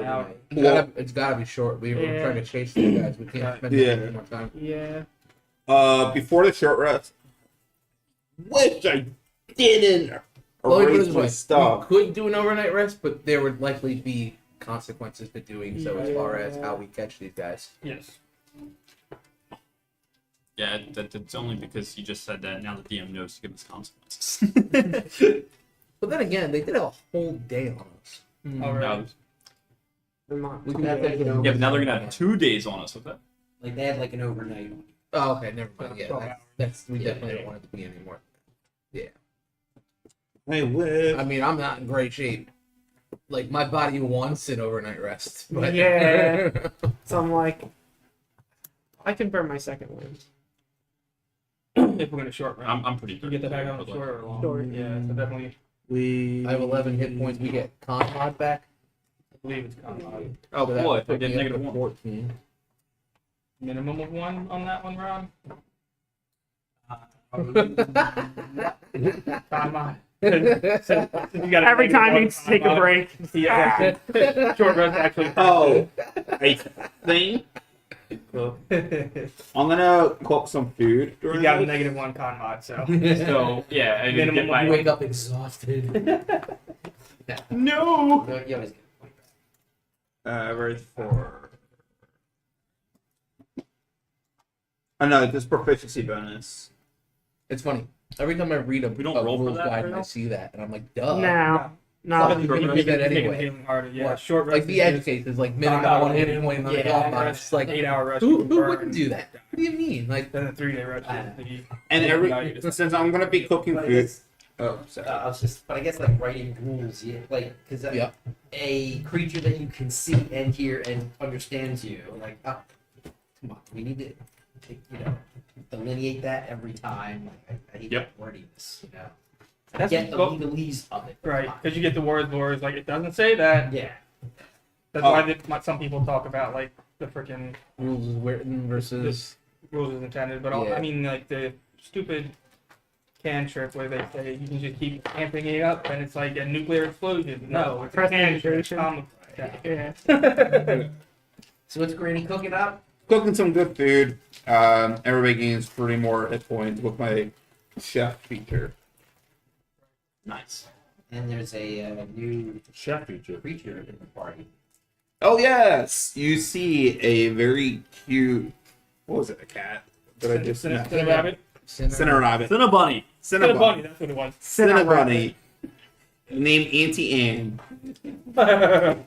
overnight. It's gotta be short. We were trying to chase these guys. We can't spend any more time. Yeah. Before the short rest, which I didn't erase my We stuff. could do an overnight rest, but there would likely be consequences to doing so as far as how we catch these guys. Yes. Yeah, that's only because you just said that. Now the DM knows to give us consequences. But then again, they did have a whole day on us. Alright. We can have to Yeah, but now they're gonna have 2 days on us with that. Like they had like an overnight. Oh, okay, never mind. Yeah, that's we definitely don't want it to be anymore. Yeah. I wish. I mean, I'm not in great shape. Like my body wants an overnight rest. But... Yeah. So I'm like, I can burn my second wind. If we're gonna short round. I'm pretty You good. get the back on the short or long? Short. Yeah, so definitely. I have 11 hit points. We get con mod back. I believe it's con mod. Oh So that boy, would if I put get me up negative to 1. 14. Minimum of 1 on that one, Ron. Con mod. So you got Every time you take a break. Yeah. Short rest actually. Oh, I think I'm gonna cook some food You during got a this. -1 con mod, so. So yeah, I Minimum get of my You wake up exhausted. no. You always get a point back. Right for. Oh no, this proficiency bonus. It's funny. Every time I read a, We don't a roll for rules that, guide and right? I see that, and I'm like, duh. No. Fuck, No. you're gonna do that anyway. Healing harder. Yeah, What? short rest. Like the edge case is like minimum Con mod, 1 hit point and then yeah, the mod. It's like 8-hour rest. who you can burn. wouldn't do that? What do you mean? Like Then a 3-day rest. And since I'm gonna be cooking But I food. guess, Oh, sorry. I was just, but I guess like writing rules, yeah, like because Yep. a creature that you can see and hear and understands you, like, oh, come on, we need to, delineate that every time. Like, I hate Yep. wording this, I That's get the what- legalese of it. Right, because you get the words like it doesn't say that. Yeah. That's why some people talk about like the freaking rules is written versus. rules is intended, but Yeah. I mean like the stupid cantrip where they say you can just keep amping it up and it's like a nuclear explosion. No, it's a cantrip. Concentration. Yeah. So what's Granny cooking up? Cooking some good food. Everybody gains 3 more hit points with my chef feature. Nice. And there's a new Chef feature. creature in the party. Oh yes, you see a very cute. What was it? A cat? Did I just? Rabbit. Cinnarabbit. Cinnabunny. Cinnabunny, that's what it was. Cinnabunny. Named Auntie Anne. They're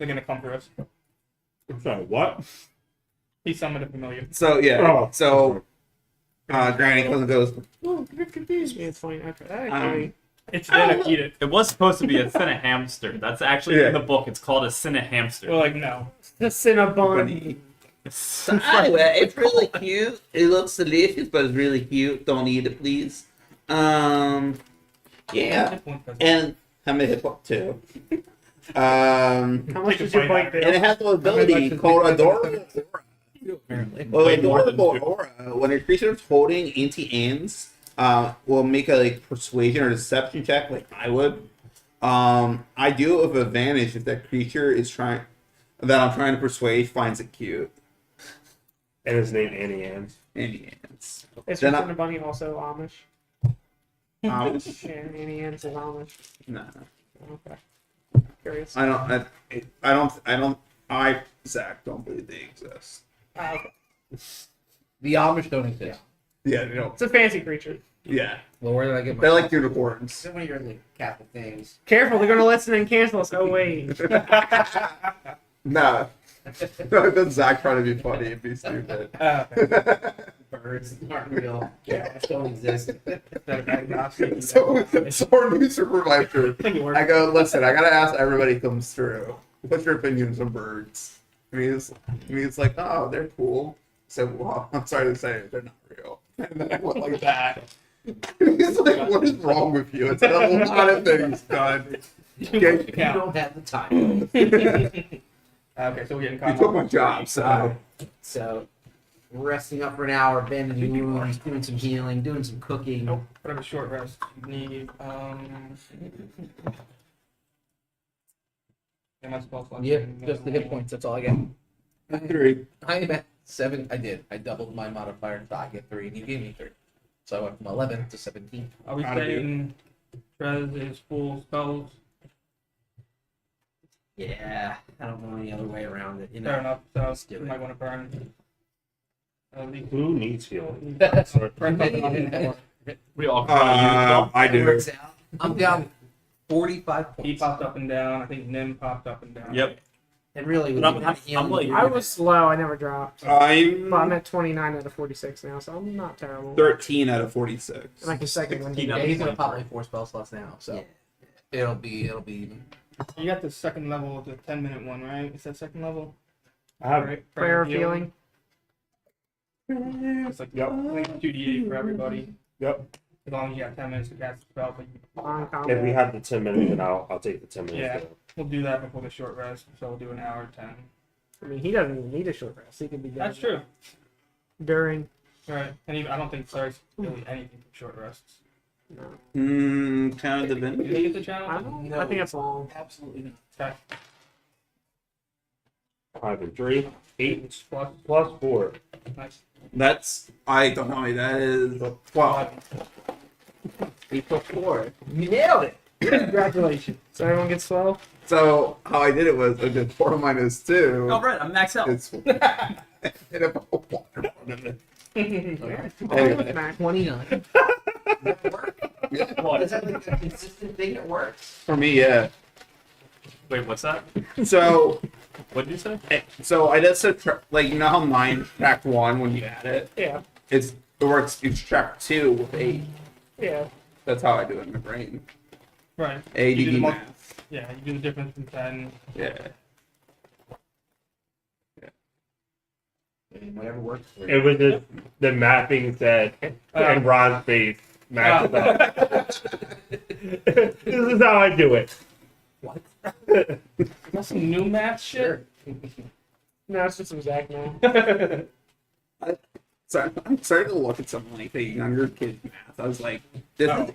gonna come for us. I'm sorry. What? He summoned a familiar. So yeah. Oh. So Granny comes and goes. Oh, you confused me. It's fine. Okay. It's gonna eat it. It was supposed to be a Cinnahamster. That's actually in the book. It's called a Cinnahamster. We're like, no. The Cinnabon. Anyway, it's really cute. It looks delicious, but it's really cute. Don't eat it, please. Yeah. And I'm a hip hop too. How much does your bike And it has the ability called Adorable Aura. Well, Adorable Aura, when a creature is holding Auntie Anne's, will make a persuasion or deception check like I would. I do it with advantage if that creature that I'm trying to persuade finds it cute. And his name Annie Ann. Annie Anne's. Is Then your I- Cinnabunny also Amish? Amish? Yeah, Annie Ann's is Amish. No. Okay. Curious. Zach, don't believe they exist. Okay. The Amish don't exist. Yeah, they don't. It's a fancy creature. Yeah. Well, where did I get my? They're like unicorns. So one of your like capital things. Careful, they're gonna listen and cancel us. Oh wait. Nah. That's Zach trying to be funny and be stupid. Birds aren't real. Cats don't exist. So our new supervisor, I go, listen, I gotta ask everybody who comes through. What's your opinions on birds? He's like, oh, they're cool. So, well, I'm sorry to say, they're not real. And then I went like that. He's like, what is wrong with you? It's a lot of things done. You don't have the time. Okay, so we're getting You took my job, so. So, resting up for an hour, bandaging wounds, doing some healing, doing some cooking. Nope. Whatever short rest you need. Yeah, my spell slot. Yeah, just the hit points. That's all I get. 3. I am at 7. I did. I doubled my modifier, so I get 3, and you gave me 3. So I went from 11 to 17. Are we Proud of you. saying Trez is full spells? Yeah, I don't know any other way around it. You Fair know, enough. So Let's do you it. might want to burn. Who needs healing? Burn something on the floor. We all kind I it do. works out. I'm down 45 He points. popped up and down. I think Nim popped up and down. Yep. And really, with But I'm- the I'm healing like- you're I gonna- was slow. I never dropped. But I'm I'm at 29 out of 46 now, so I'm not terrible. 13 out of 46. And I can second win. 16 Yeah, out of he's gonna 23. pop like 4 spell slots now, so Yeah. it'll be even. You got the second level, the 10-minute one, right? Is that second level? I have. Right, Prayer of healing. It's like Yep. I think 2d8 for everybody. Yep. As long as you got 10 minutes to cast the spell, but On If we combat. have the 10 minutes, then I'll take the 10 minutes. Yeah. then. we'll do that before the short rest. So we'll do an hour 10. I mean, he doesn't even need a short rest. He could be done That's true. during. Right. And even I don't think Clerics really anything from short rests. No. Kind of Do divinity. they get the channel? I think it's long. Absolutely not. Okay. 5 and 3. 8 Plus. plus 4. Nice. That's, I don't know how many that is. 12. 8 plus 4. You nailed it. Congratulations. So everyone gets slow. So how I did it was I did 4 minus 2. All right, I'm maxed out. It's hit a water one. Anyway. Max 29. That work? What? Is that like a consistent thing that works? For me, yeah. Wait, what's that? So What did you say? I just said like you know how mine tracked 1 when you add it. Yeah. It works. You track 2 with 8. Yeah. That's how I do it in my brain. Right. You do the ADD mul- math. Yeah, you do the difference from 10. Yeah. Whatever works for It you. was just the mapping that and Ron's face matched up. This is how I do it. What? Is that some new math shit? No, it's just some Zach now. So I'm starting to look at some like the younger kids math. I was like, this is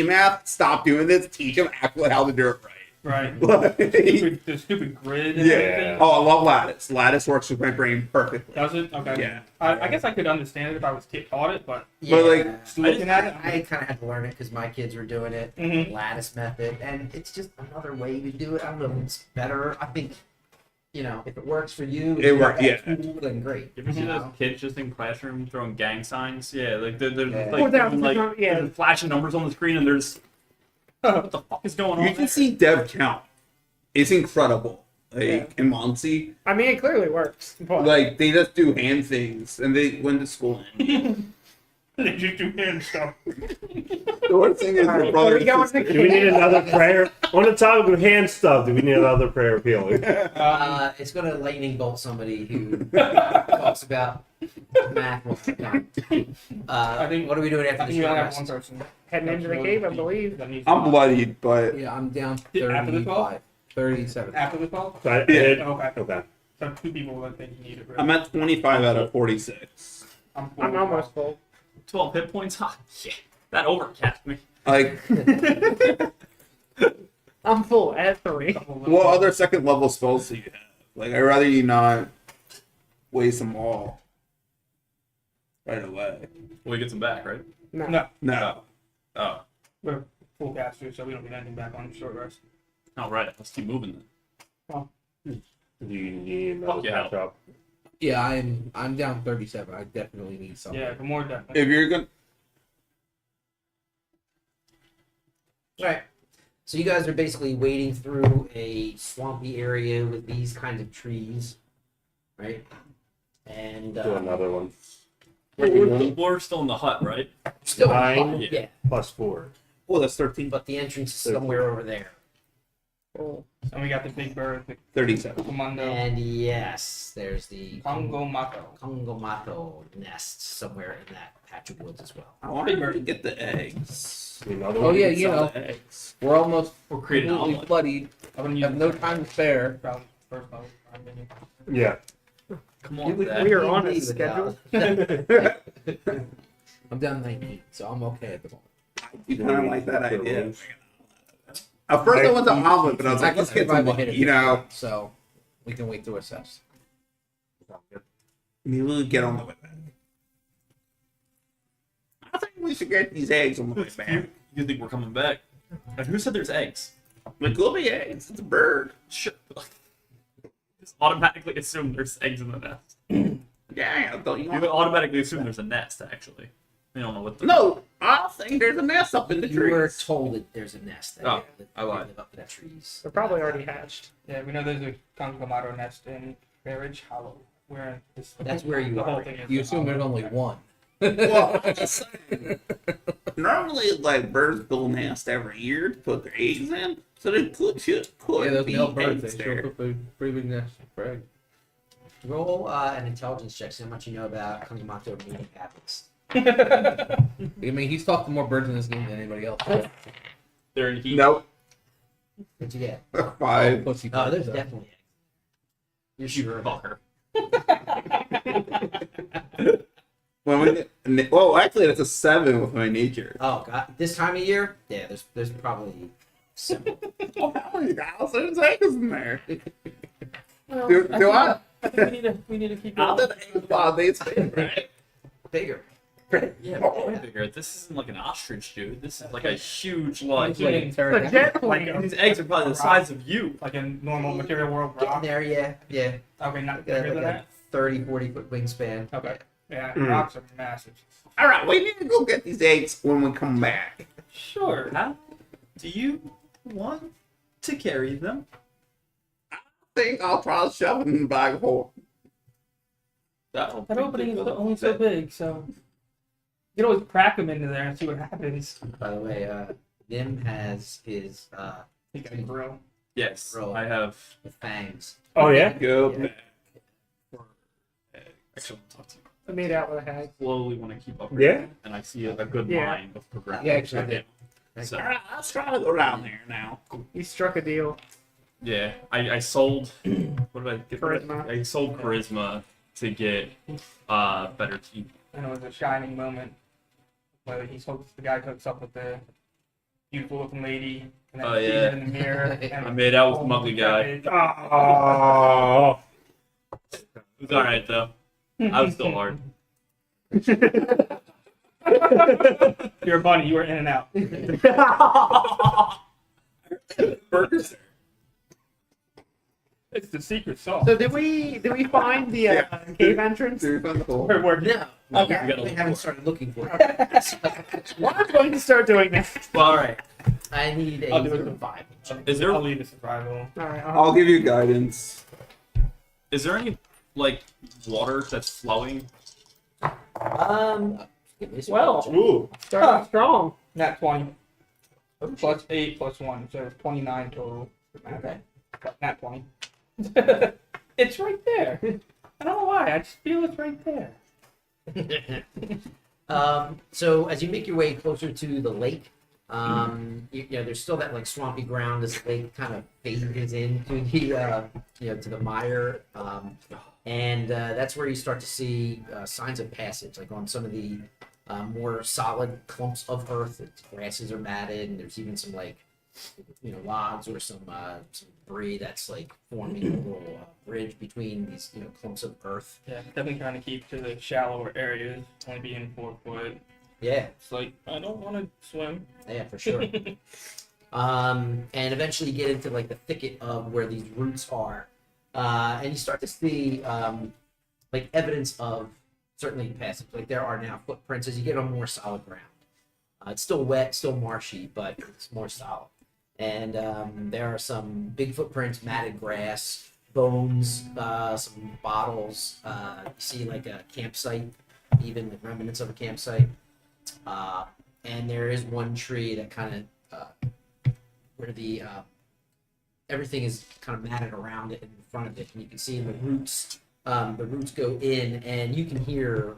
ADD math. Stop doing this. Teach them actually how to do it right. Right. Like, The stupid grid and yeah. everything. Oh, I love lattice. Lattice works with my brain perfectly. Does it? Okay. Yeah. I guess I could understand it if I was taught it, but like, just looking at it, I kind of had to learn it because my kids were doing it. Mhm. Lattice method, and it's just another way to do it. I don't know if it's better. I think, you know, if it works for you, It works, yeah. then great. You ever see You those know? kids just in classroom throwing gang signs? Yeah, like they're Yeah. like, Without- doing, like yeah. they're flashing numbers on the screen, and there's what the fuck is going on? You can there? see dev count. It's incredible. Like Yeah. in Muncie, I mean, it clearly works. But like they just do hand things and they went to school. they just do hand stuff. The worst thing is All the right, brother. where we going and sister- next? Do we need another prayer? On the topic of hand stuff, do we need another prayer of healing? It's going to lightning bolt somebody who talks about math all the time. I think- What are we doing I after think the you short only have rest? one person. heading into the cave, I believe. That needs I'm bloodied, but Yeah, I'm down After the 35. 37. After the call? So I Yeah. did- Okay. okay. So 2 people that think you need it. Really. I'm at 25 out of 46. I'm I'm almost full. 12 hit points. Ha, yeah, that overcast me. Like, I'm full at 3. what other second level spells do you have? Like, I'd rather you not waste them all right away. We get some back, right? No. No, No. Oh, we're full casters, so we don't get anything back on short rest. all right. Let's keep moving then. Do you need another Fuck yeah. catch up? Yeah, I'm down 37. I definitely need something. Yeah, but more definitely. If you're gonna, Right. So you guys are basically wading through a swampy area with these kinds of trees, right? And Do another one. We're still in the hut, right? still, 9 yeah, plus 4. oh, that's 13. but the entrance is somewhere over there. Full. And we got the big bird, the 37. commando. And yes, there's the Congo Mako. Congomato nest somewhere in that patch of woods as well. I want to get the eggs. Another Oh one. yeah, you Sell know, the eggs. we're almost We're creating an completely omelet. bloodied. I'm gonna We use have no time to spare. Probably first level. I'm gonna- Yeah. Come on, We- Dad. We are on a Indeed, schedule. I'm down 19, so I'm okay at the moment. You kind of like that idea. At first I went to omelet, but I was like, let's get some, you know, So we can wait to assess. maybe we'll get on the way back. I think we should get these eggs on the way back. You think we're coming back? And who said there's eggs? Like, could be eggs. It's a bird. Shit. Just automatically assume there's eggs in the nest. Yeah, don't you You want would automatically assume there's a nest, actually. You don't know what the... No, I think there's a nest up in the You were trees. told that there's a nest. That Oh, that I lied. live up in the trees. They're probably already hatched. Yeah, we know there's a Conclamato nest in Marriage Hollow. Where this, That's where you the whole are. thing is. You assume there's only one. Well, I'm just saying. Normally, like, birds build nests every year to put their eggs in, so there could Yeah, those be male birds, eggs they there. show up a pretty big nest for eggs. Roll an intelligence check. See how much you know about Kangamato meeting habits. I mean, he's talked to more birds in this game than anybody else. They're in heat. Nope. What'd you get? 5. Pussy Oh, there's birds, definitely eggs. You're You sure of it? fucker. Well, actually, that's a 7 with my nature. Oh god, this time of year? Yeah, there's probably several. Oh, how many thousands eggs in there? Well, Do I? think we need to keep I'll going. do the egg while they spin, right? Bigger. Yeah, but way bigger. This isn't like an ostrich, dude. This is like a huge, like... Like, Legit? These eggs are probably the size of you. like a normal material world Getting rock. there, yeah. Okay, not Like bigger a, than like a that. 30, 40 foot wingspan. Okay. Yeah, Mm. rocks are massive. All right, we need to go get these eggs when we come back. Sure. How do you want to carry them? I think I'll try to shove it in the bag of holding. That opening is only so big, so you can always crack them into there and see what happens. By the way, Nim has his You got a grill. Yes, Roll. I have... with fangs. Oh yeah. Go Yeah. back. Actually, I'll talk to you. I made out with a hag. Slowly want to keep up. Yeah? And I see a good Yeah. line of progression. Yeah, actually, I did. So, All right, let's try to go down there now. You struck a deal. yeah, I sold... What did I get? Charisma. I sold charisma to get better teeth. And it was a shining moment. Where the guy hooks up with the beautiful looking lady and then Oh, sees yeah. it in the mirror. And I made out with the Mugly guy. Oh. It was alright, though. I was still hard. You're a bunny, you were in and out. Burgers there. It's the secret sauce. So did we find the cave entrance? Do we find the hole? Where we're No. Okay. We haven't started looking for it. Well, I'm going to start doing that. Well, alright. I need a I'll do it. survival check. Is there I'll leave the survival. All right. I'll give you guidance. any, like, water that's flowing? Give me a Well. survival Ooh. Starting strong. Nat 20. Plus 8 plus 1, so 29 total. check. Okay. Nat 20. It's right there. I don't know why, I just feel it's right there. So as you make your way closer to the lake, you know there's still that like swampy ground as the lake kind of fades into the to the mire, and that's where you start to see signs of passage, like on some of the more solid clumps of earth. The grasses are matted, and there's even some like logs or some debris that's like forming a little bridge between these clumps of earth. Yeah, definitely trying to keep to the shallower areas, only being 4 foot. Yeah, It's like, I don't want to swim. yeah, for sure. And eventually you get into like the thicket of where these roots are, and you start to see like evidence of certainly passage. Like there are now footprints as you get on more solid ground. It's still wet, still marshy, but it's more solid. And there are some big footprints, matted grass, bones, some bottles. You see like a campsite, even the remnants of a campsite. And there is one tree that kind of where the everything is kind of matted around it in front of it, and you can see the roots. The roots go in, and you can hear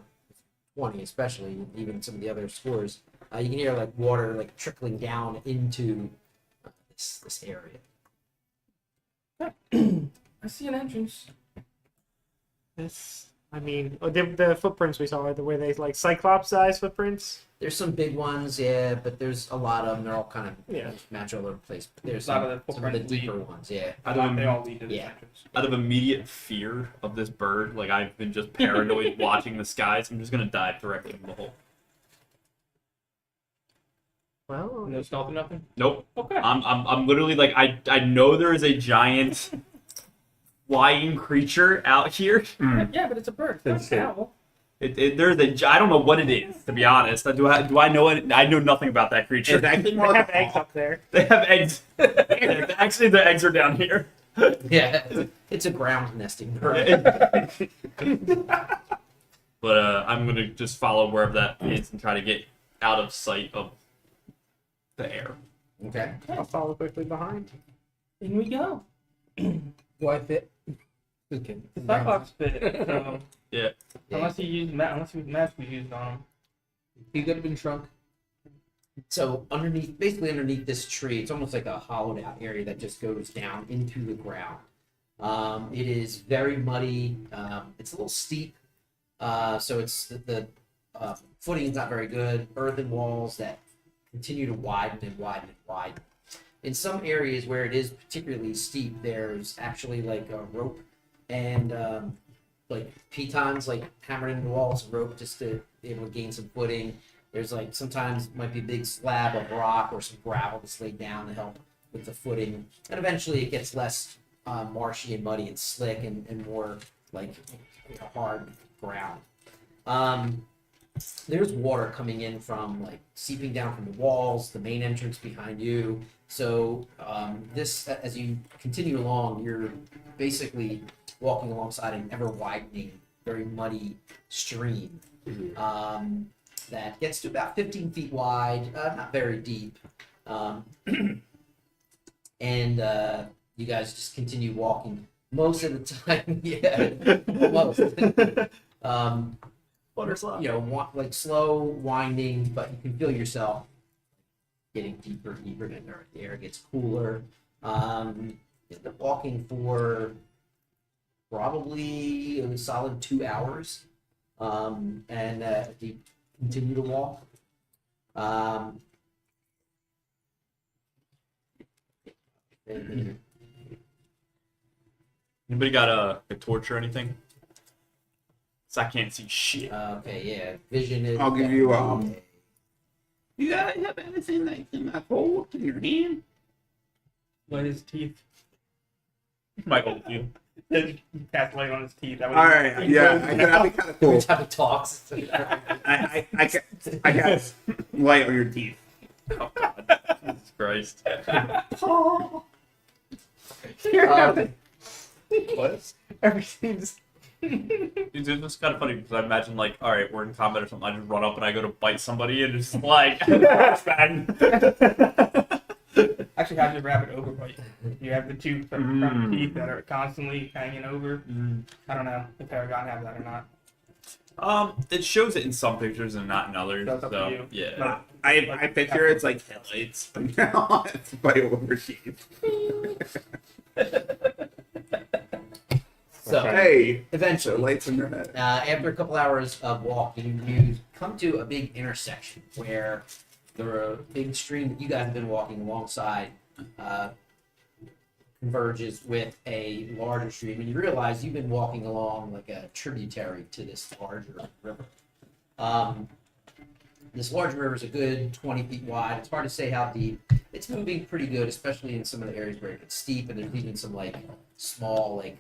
20, especially even some of the other scores. You can hear like water like trickling down into this area. I see an entrance. This I mean, the footprints we saw, were they like Cyclops-sized footprints? There's some big ones, yeah, but there's a lot of them. They're all kind of Yeah. match all over the place. But there's A lot of some the of the footprints deeper lead. ones, yeah. They all lead to the Yeah. entrance. Out of immediate fear of this bird, like I've been just paranoid watching the skies, I'm just gonna dive directly into the hole. Well, No stealth or nothing. Nope. Okay. I'm literally like I know there is a giant flying creature out here. Yeah, but it's a bird. It's It's not an a- owl. There's a I don't know what it is, to be honest. Do I know it? I know nothing about that creature. It's actually they more have like eggs up there. They have eggs. Actually, the eggs are down here. Yeah, it's a ground nesting bird. But I'm gonna just follow wherever that is and try to get out of sight of the air. Okay. I'll follow quickly behind. In we go. Do I fit? Just kidding. The Cyclops fit. So Yeah. unless he used magic used on him. He could have been shrunk. So basically underneath this tree, it's almost like a hollowed out area that just goes down into the ground. It is very muddy. It's a little steep, so it's the footing is not very good. Earthen walls that continue to widen and widen and widen. In some areas where it is particularly steep, there's actually like a rope and like pitons like hammered into the walls, rope just to be able to gain some footing. There's like sometimes might be a big slab of rock or some gravel that's laid down to help with the footing, and eventually it gets less marshy and muddy and slick and more like hard ground. There's water coming in from like seeping down from the walls, the main entrance behind you. So this, as you continue along, you're basically walking alongside an ever widening, very muddy stream. That gets to about 15 feet wide, not very deep. And you guys just continue walking. Most of the time, yeah, most. Water slide. You know, like slow winding, but you can feel yourself getting deeper, deeper, and the air gets cooler. You end up walking for probably a solid 2 hours. And you continue to walk. Anybody got a torch or anything? So I can't see shit. Okay, yeah. Vision is. I'll give you, definitely You guys have anything that can hold in your hand? Light his teeth. Michael, you. Cast light on his teeth. That would All right, yeah, that'd be kind of a cool. type of talks. I got light on your teeth. Oh God, Jesus Christ. What? Everything's. It's just kind of funny because I imagine like, all right, we're in combat or something. I just run up and I go to bite somebody and it's like, bang. actually have the rapid overbite. You have the two front teeth that are constantly hanging over. I don't know if Paragon have that or not. It shows it in some pictures and not in others. That's up to So you. yeah. I picture it's like headlights, but now it's by over teeth. So Hey, so eventually, lights in your head. after a couple hours of walking, you come to a big intersection where the big stream that you guys have been walking alongside converges with a larger stream, and you realize you've been walking along like a tributary to this larger river. This larger river is a good 20 feet wide. It's hard to say how deep. It's moving pretty good, especially in some of the areas where it gets steep, and there's even some like small like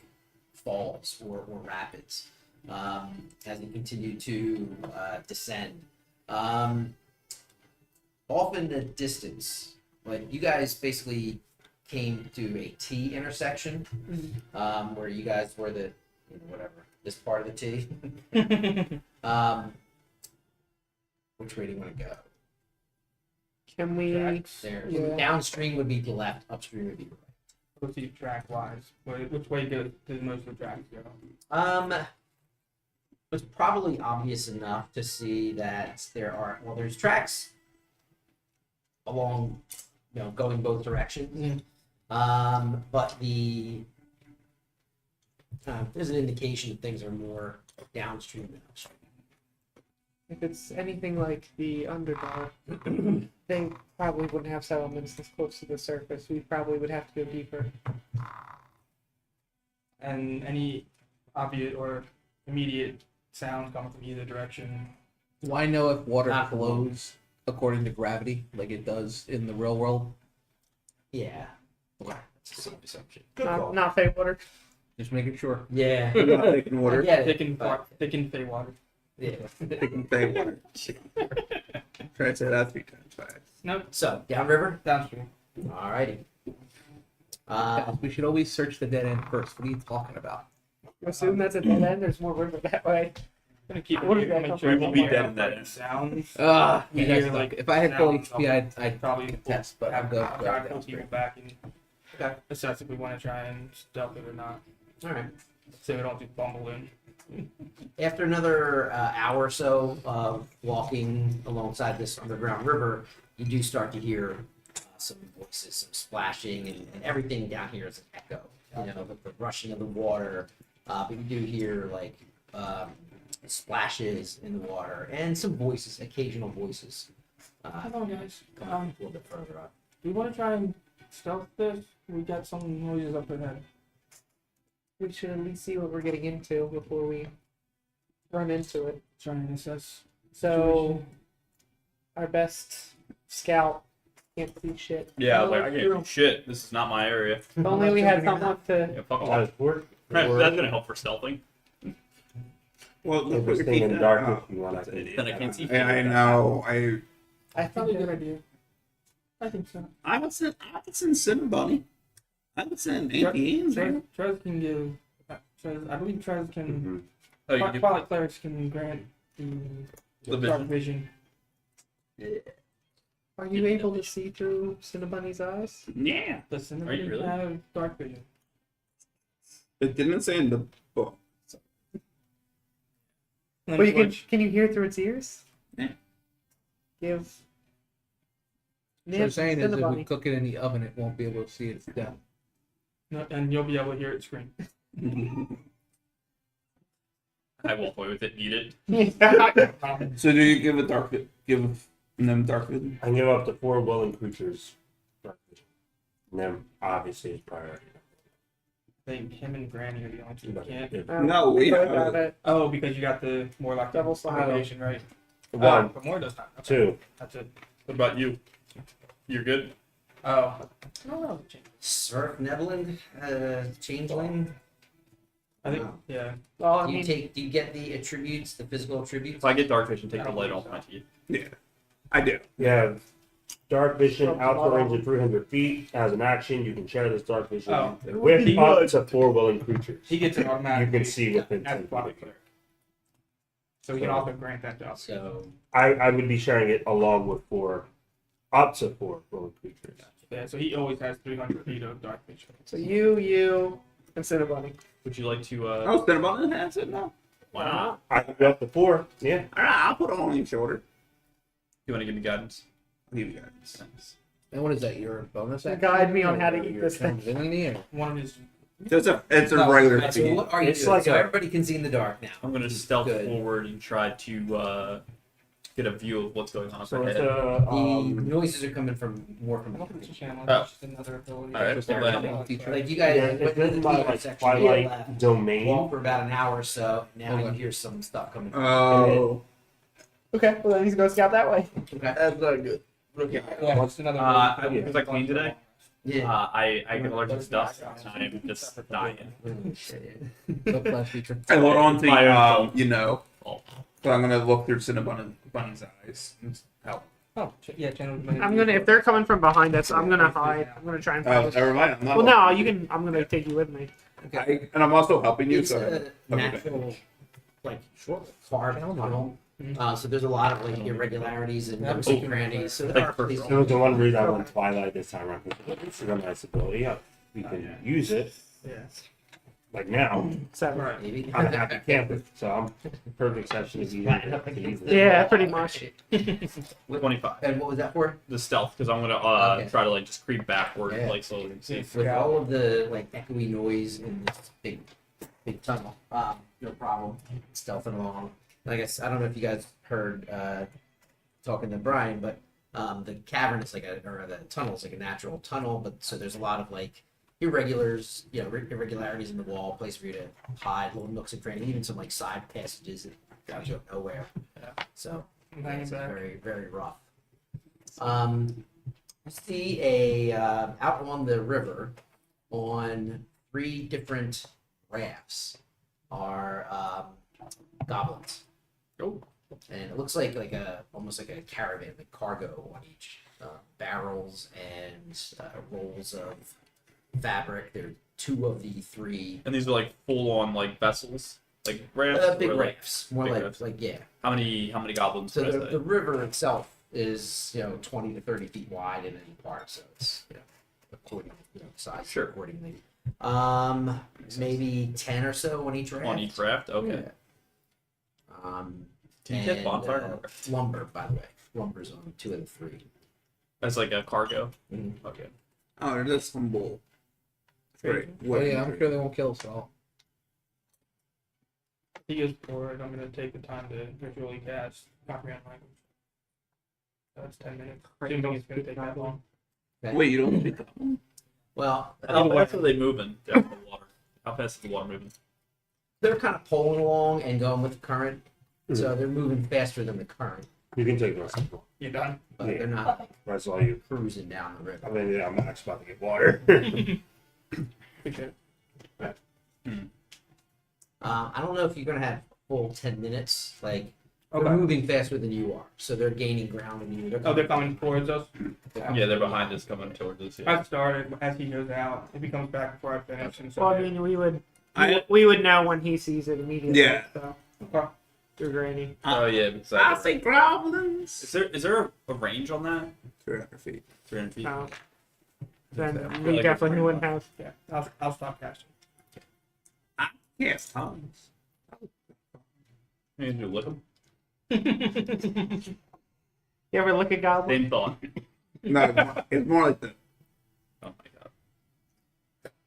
falls or rapids as you continue to descend. Off in the distance, like you guys basically came to a T intersection where you guys were the whatever this part of the T. Which way do you want to go? Can we? Tracks. There. Yeah. Downstream would be the left. Upstream would be the right. Let's see track wise. Which way does most of the tracks go? It's probably obvious enough to see that there's tracks along, going both directions. But the there's an indication that things are more downstream than upstream. If it's anything like the Underdark, they probably wouldn't have settlements this close to the surface. We probably would have to go deeper. And any obvious or immediate sound coming from either direction. Do I know if water Not flows according to gravity like it does in the real world? Yeah. That's a safe assumption. Not Fey water. Just making sure. Yeah. Not taking water. Yeah. Thick and fey water. Yeah. Taking Fey water. Try to say that 3 times fast. No, So, downriver? downstream. Alrighty. We should always search the dead end first. What are you talking about? Assume that's a dead end. There's more river that way. Gonna keep What it is that make come sure from? you We will be hear dead in that like end. sounds. You You guys hear, are like, if I had full sounds HP, I'd Probably test, but I'm have, good. try to pull people downstream. back and assess if we want to try and stealth it or not. Alright. So we don't just bumble in. After another hour or so of walking alongside this underground river, you do start to hear some voices, some splashing, and everything down here is an echo. You know, the rushing of the water. But you do hear like splashes in the water and some voices, occasional voices. Hold on, guys. A little bit further up. Do you want to try and stealth this? We got some noises up ahead. We should at least see what we're getting into before we run into it. Try and assess. So, our best scout can't see shit. Yeah, I was like, I True. can't do shit. This is not my area. If only we had someone to. Yeah, fuck That off. is work. Right, that's gonna help for stealthing. Well, If look we're what staying in you're the dark, if you want to. Then I can't see. I know. I Probably think a good idea. I think so. I would send Cinnabunny. I would send Auntie Anne's. Trez can give. Trez, I believe Trez can. Oh, you Twilight clerics can grant the dark vision. vision. Are you able to see through Cinnabunny's eyes? Yeah. Listen, Are you really? have dark vision. It didn't say in the book. But you can you hear through its ears? Yeah. Give. So you're saying is if we Cinnabunny. cook it in the oven, it won't be able to see its death. No, and you'll be able to hear it scream. I walk away with it, eat it. So do you give them dark vision? I give up to 4 willing creatures. dark vision. And then obviously it's priority. I think him and Granny are the only two that can't. No, we But have about it. it. Oh, because you got the more like Double slide. foundation, right? 1, But more does not. Okay. 2. That's it. What about you? You're good? Oh. No. Surf Neblin, changeling. I think. Wow. Yeah. Well, I Do you mean, do you get the attributes, the physical attributes? If I get dark vision, take the light off my teeth. Yeah, I do. You have dark vision From out the below. range of 300 feet. As an action, you can share this dark vision Oh. with up to 4 willing creatures. He gets it automatically. You can see within as 10 Twilight feet. cleric. So we can also grant that to us. So I would be sharing it along with 4, up to 4 willing creatures. Yeah. So he always has 300 feet of dark vision. so you, and Cinnabunny. Would you like to? Oh, Cinnabunny has it now. Why not? I can go up to 4. Yeah. All right, I'll put it on your shoulder. You want to give me guidance? I'll give you guys. And what is that? Your bonus To action? guide me on how to Or eat your this thing. turns in the air? One of his. So it's a No, regular alright, so feed. what are you It's doing? like So a- everybody can see in the dark now. I'm gonna stealth Good. forward and try to get a view of what's going on up So it's ahead. a. The noises are coming from more from I don't think it's a channel. Oh. It's just another ability. Alright, Just well there. then- like you guys Yeah, went it's to the written by theater like section, you Twilight left, Domain. walked for about an hour or so. Now you Okay. hear some stuff coming. Oh, Okay, well then he's gonna scout that way. Okay. that's not good. Yeah, it's another. Because I cleaned today, Yeah. I get allergic to dust, and I'm just dying. So class feature. I hold on to My own fault. Oh. So I'm gonna look through Cinnabunny's eyes and help. Oh, yeah, channel. I'm gonna if they're coming from behind us, I'm gonna hide. I'm gonna try and Oh, find. never mind. I'm not. Well, no, you can. I'm gonna take you with me. And I'm also helping you. It's So a natural, like, carved tunnel. So there's a lot of like irregularities and nooks and crannies. So there are places. It was the one reason I went Twilight this time around. Because it's a nice ability. Yeah, we can use it. Yeah. Like now, 7. Right. Maybe. I'm a happy camper, so I'm perfect exception to use it. Yeah, pretty much. 25. And what was that for? The stealth, because I'm gonna Okay. try to like just creep backward, Yeah. like slowly and see. With all of the like echoey noise in this big big tunnel. No problem. Stealthing along. I guess I don't know if you guys heard talking to Brian, but the cavern is like or the tunnel is like a natural tunnel, but so there's a lot of like irregularities in the wall, place for you to hide, little nooks and crannies, even some like side passages that got you nowhere. Yeah. So I'm hanging it's back. very, very rough. You see out on the river on 3 different rafts are goblins. Oh. And it looks like almost like a caravan, like cargo on each. Barrels and rolls of fabric. There are 2 of the 3 And these are like full on like vessels, like rafts. big or, like, rafts. More big like rafts. yeah. how many goblins? So would I the, say? the river itself is 20 to 30 feet wide in any part, so it's according size Sure. accordingly. Maybe 10 or so on each raft. On each raft. Okay. Yeah. Can you get And, bonfire? lumber, by the way. Lumber's on 2 of the 3. As like a cargo. Mhm. Okay. Oh, they're just humble. Right. Well, yeah, I'm sure they won't kill us all. He is bored. I'm gonna take the time to visually cast comprehend language. That's 10 minutes. Assuming it's gonna take that long. Okay. Wait, you don't speak that one? Well, How fast are they moving down the water? How fast is the water moving? they're kind of pulling along and going with the current, Mhm. so they're moving faster than the current, You can take those. You done? but Yeah. they're not That's all you. cruising down the river. I mean, yeah, I'm actually about to get water. Appreciate it. I don't know if you're gonna have a full 10 minutes. Like they're Okay. moving faster than you are, so they're gaining ground on you. Oh, they're coming towards us. Yeah, they're behind us, coming towards us. Yeah. I started as he goes out. If he comes back before I finish, and so Well, I mean, we would I- we would know when he sees it immediately. Yeah. So Okay. through Granny. Oh yeah, because I say goblins. Is there a range on that? 300 feet. 300 feet. No. Then Yeah, we like a definitely frame wouldn't have. Yeah, I'll stop casting. Yes, tongues. You need to look them. You ever look at goblins? Same thought. No, it's more like the. Oh my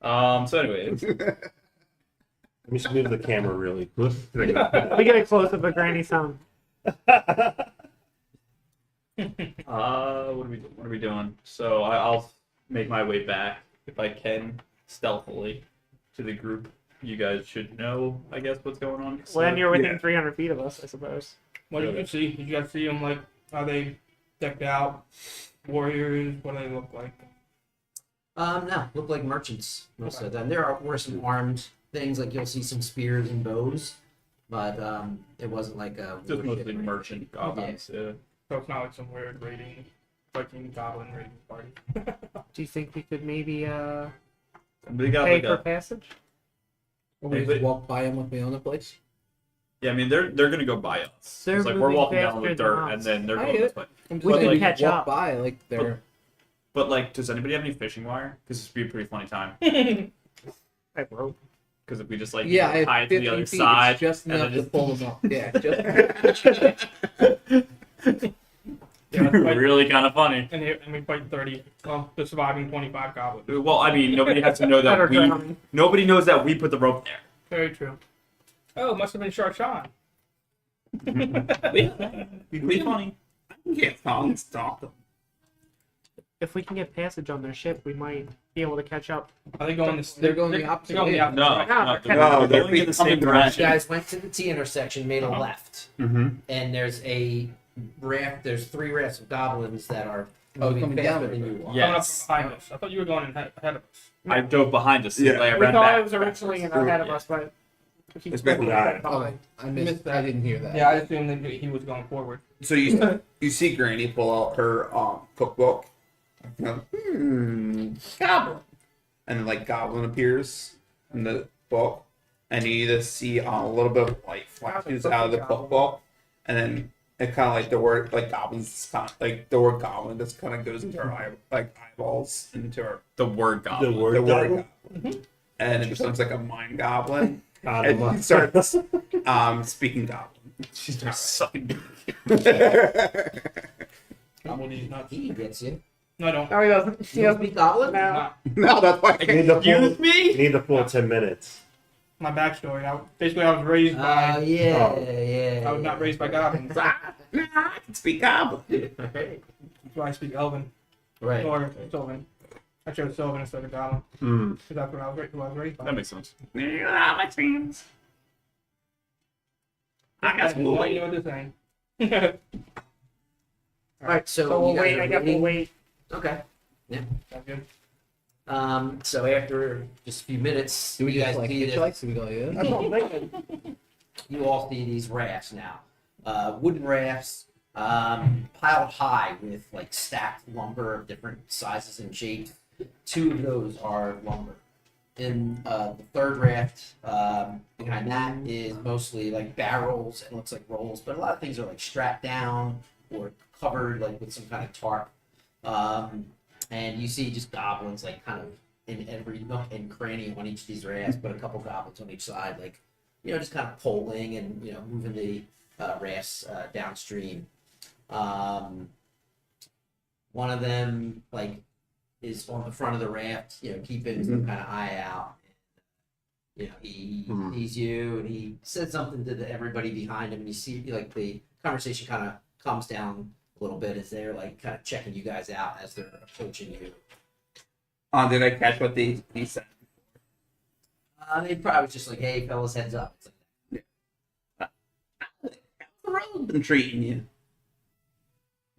god. So anyway, We should move the camera really quick. We get a close up of Granny's home. what are we doing? So I'll make my way back if I can stealthily to the group. You guys should know, I guess, what's going on. Well, then you're within Yeah. 300 feet of us, I suppose. What did you see? Did you guys see them? Like, are they decked out? Warriors? What do they look like? No, look like merchants most of them. There were some armed things, like you'll see some spears and bows, but it wasn't like a Just warship mostly or anything. merchant goblins. Yeah. So it's not like some weird raiding, Viking goblin raiding party. Do you think we could maybe They got pay like for a. passage? Or we just walk by them like we own the place. Yeah, I mean they're gonna go by us. They're It's like we're moving walking down the faster than dirt us. and then they're I going get this it. way. We But, can like, catch walk up. by like they're. But like, does anybody have any fishing wire? Because this would be a pretty funny time. I broke. Because if we just like Yeah, I tie have it to the 15 other feet. side, It's just and enough then to pull them up. Yeah, just. Yeah, that's quite- really kind of funny. and we fight 30. Well, the surviving 25 goblins. Well, I mean, nobody has to know that Better we. drowning. Nobody knows that we put the rope there. Very true. Oh, must have been Shark Sean. Be funny. Yes, tongues. Stop them. If we can get passage on their ship, we might be able to catch up. Are they going this? They're going the opposite They're going the way. opposite No, way. no, No, they're they're going in the same coming You direction. guys went to the T intersection, made a Uh-huh. left, Mm-hmm. and there's a raft. There's 3 rafts of goblins that are Oh, moving coming faster down than the you are. Yeah. Coming up Yes. from behind us. I thought you were going ahead of us. I dove behind us. Yeah. I We ran thought back. it was originally ahead of us, but he It's been behind. Oh, I missed. I didn't hear that. Yeah, I assumed that he was going forward. So you see Granny pull out her cookbook. Goblin. And like goblin appears in the book, and you just see a little bit of light flashes out of the cookbook, and then it kind of like the word like goblins, kind of, like the word goblin just kind of goes into her eyeballs into her The word The goblin. word the word goblin. goblin, and it becomes like a mind goblin, Out and of he my- starts speaking goblin. She's just sucking. Gobble these nuts. He gets you. No, I don't. no, he doesn't. He You don't doesn't. speak goblin? No. Not. No, that's why. You need the full, Excuse me? you need the full 10 minutes. my backstory. I was raised Oh by. yeah, Oh. yeah. I was not raised by goblins. That's I can speak goblin. Right. why I speak Elven Right. or Sylvan. I chose Sylvan instead of Goblin Hmm. because that's what who I was raised by. That makes sense. Yeah, my friends. I got You school. know what they're saying. All right. So, So we'll you guys wait. are I guess we'll waiting? wait. Okay. Sounds good. So after just a few minutes, Do we you just guys like see this, hitchhikes? Do we go, yeah? That's what I'm thinking. you all see these rafts now. Wooden rafts, piled high with like stacked lumber of different sizes and shapes. 2 of those are lumber. In the third raft, behind that is mostly like barrels and looks like rolls, but a lot of things are like strapped down or covered like with some kind of tarp. And you see just goblins like kind of in every nook and cranny on each of these rafts, but a couple goblins on each side, like just kind of poling and moving the rafts downstream. One of them like is on the front of the raft, keeping some kind of eye out. He sees you and he says something to everybody behind him, and you see like the conversation kind of calms down a little bit as they're like kind of checking you guys out as they're approaching you. Did I catch what they said? They probably was just like, "Hey, fellas, heads up." It's like, How's the road been treating you?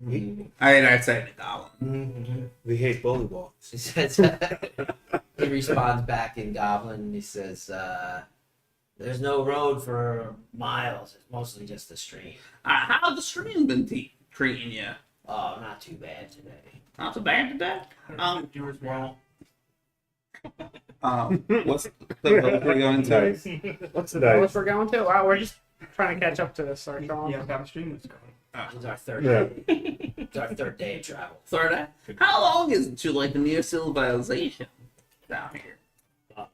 mm-hmm. I'd say the goblin. Mm-hmm. We hate bully balls. He says, he responds back in Goblin, and he says, "There's no road for miles. It's mostly just a stream. How's the stream been treating you? Oh, not too bad today." Not so bad today. Yours wrong. What's the road we're going to? Nice. What's the Nice. lowest we're going to? Wow, we're just trying to catch up to this, Sir Sean. Yeah, that stream is going. It's our third Yeah. day. It's our third day of travel. Third. How long is it to like the near civilization down here? I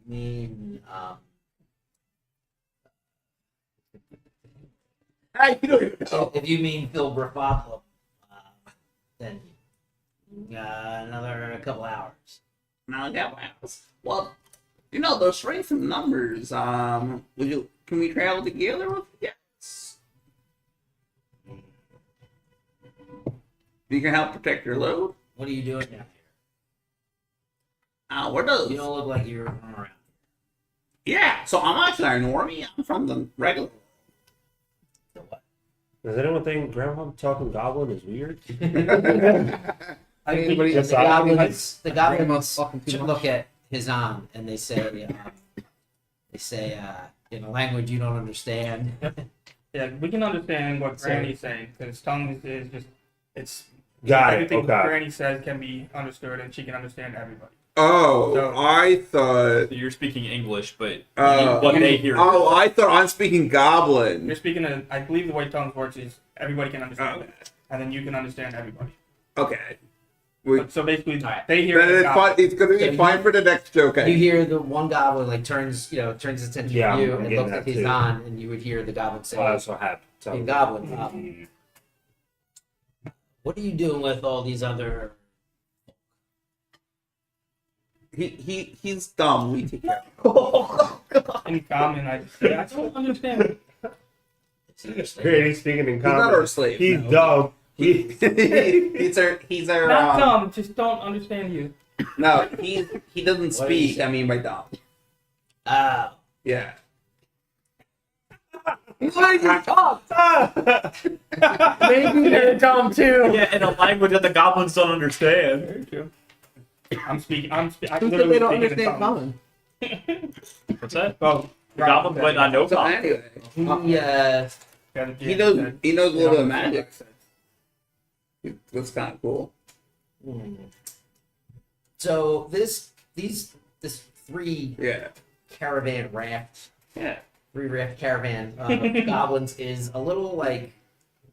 mean, You don't even know. if you mean Phil Brafalo, then another couple hours. No, that was. Well, those strength in numbers. Can we travel together with you? Yes. You can help protect your load. What are you doing down Where here? does? You don't look like you're running around. Yeah. So I'm actually a normie. I'm from the regular. So what? Does anyone think Grandpa talking goblin is weird? I think Anybody- The Yes, I- goblins Grandma's fucking too look at Hizan and they say, in a language you don't understand. Yeah, we can understand what Granny's saying because tongues is just it's Got it. everything Okay. Granny says can be understood and she can understand everybody. Oh, So- I thought. You're speaking English, but Uh, what they hear. Oh, I thought I'm speaking Goblin. You're speaking of, I believe the way tongues works is everybody can understand Oh. it, and then you can understand everybody. Okay. We, So basically, Alright. they hear then it. it's fine. It's gonna So be fine you- for the next joke. You Okay. hear the one goblin like turns his attention Yeah, to you I'm and getting looks at that too. Hizan, and you would hear the goblin say, I also have. in Goblin, "What are you doing with all these other?" He's dumb. We take care of In common, I just say, I don't understand. Granny speaking in He's not common. our slave. He's no. dumb. He's our Not dumb, just don't understand you. no, he doesn't What did speak. he say? I mean by dumb. Ah, Yeah. Maybe they're dumb too. Yeah, in a language that the goblins don't understand. Very true. I'm speaking. I Who said literally they don't speaking in understand tongues. common? What's that? Oh, The goblins might not know So common. anyway, he he knows a little bit of magic. That's kind of cool. So this 3 Yeah. caravan raft, Yeah. 3 raft caravan of goblins is a little like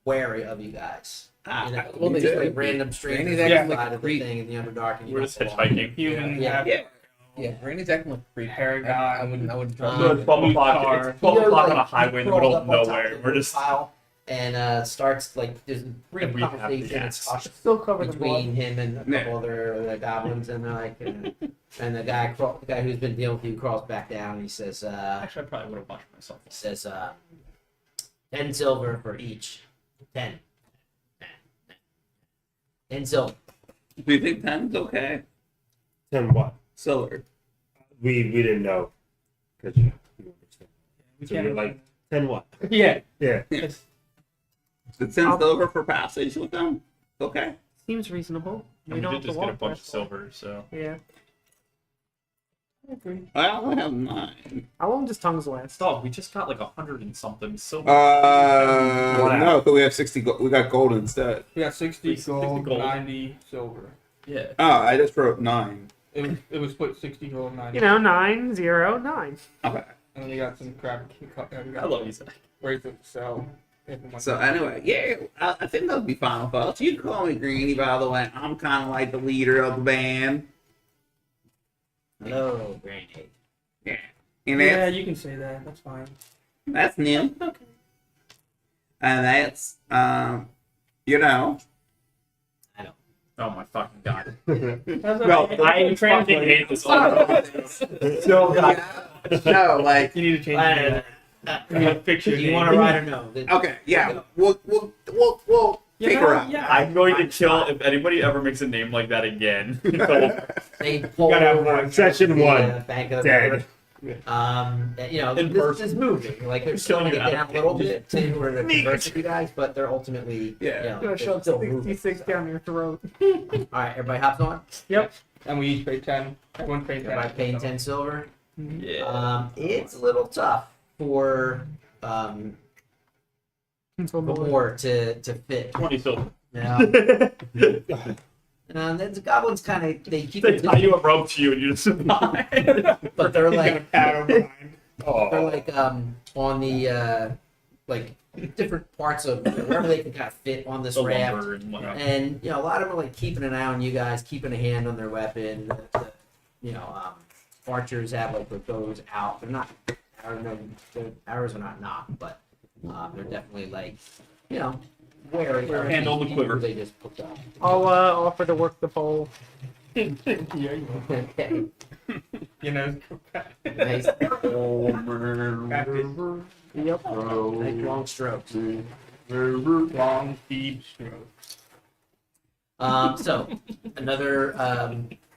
wary of you guys. Ah, Well, me they just too. like random strangers Granny's on acting the like side a of the creep. thing in the Underdark, and you We're don't just belong. hitchhiking. Human. Yeah. have- Yeah. Yeah, Granny's acting like a creep. Paragon. I wouldn't Um, trust So him. it's 12 o'clock. car. It's 12 He goes, o'clock like, on a highway in the crawls middle up of on top nowhere. the We're just pile, and starts like there's a brief And we have the conversation. It's axe. hushed Still covered in blood. between him and a couple other goblins, and they're like, and the guy who's been dealing with you crawls back down. And he says, Actually, I probably would have watched myself. 10 silver for each. 10. 10 silver. Do you think 10's okay? 10 what? Silver. We didn't know. Because you understand. We So you're can't like, 10 what? Yeah. Yeah. It's, The 10 silver for passage with them? Okay. Seems reasonable. And We we don't did have to just get a walk bunch of that far. silver, so. Yeah. I agree. I only have 9. How long does tongues last? Dog, we just got like 100 and something silver. No, because we have 60 gold. We got gold instead. We got 60 60 gold, gold. 90 silver. Yeah. Oh, I just wrote 9. It was split 60 gold, 90. 9, 0, 9. Okay. And then we got some crap. We I got love you, Zach. Right to sell. if and when- So anyway, yeah, I think that'll be fine with us. You can call me Greeny, by the way. I'm kind of like the leader of the band. Hello, Granny. Yeah. And Yeah, you can say that. That's fine. that's Nim. Okay. And that's, you know. Oh my fucking god. That's Well, okay. I You fucking translate. hate this song. So, No, like, You need to change the picture. Do you want to ride or no? okay, yeah. We'll figure out. Yeah. I'm going to kill if anybody ever makes a name like that again. They pull Gotta have over one. Session the, one. bank of the Dead. river. You know, In this person. is moving. Like they're Killing slowing it it out down of a little bit. bit in order to converse with you guys, but they're ultimately, Yeah. you know, Gonna they're shove still moving. 66 down your throat. All right, everybody hops on. Yep. And we each pay 10. Everyone pays 10. Everybody paying 10 silver. Yeah. It's a little tough for more to fit. 20 silver. Now, the goblins kind of they keep They it, tie you a rope to you and you just survive. but they're He's got a like pad over behind. they're oh. like on the like different parts of wherever they can kind of fit on this The raft. lumber and whatnot. And a lot of them are like keeping an eye on you guys, keeping a hand on their weapon. Archers have like their bows out. They're not. I don't know. The arrows are not knocked, but they're definitely like wary. of Handle the people quiver. They just picked up. I'll offer to work the pole. Yeah, you know. Okay. You know. Nice. Practice. Yep. Nice long strokes. Long, deep strokes. So another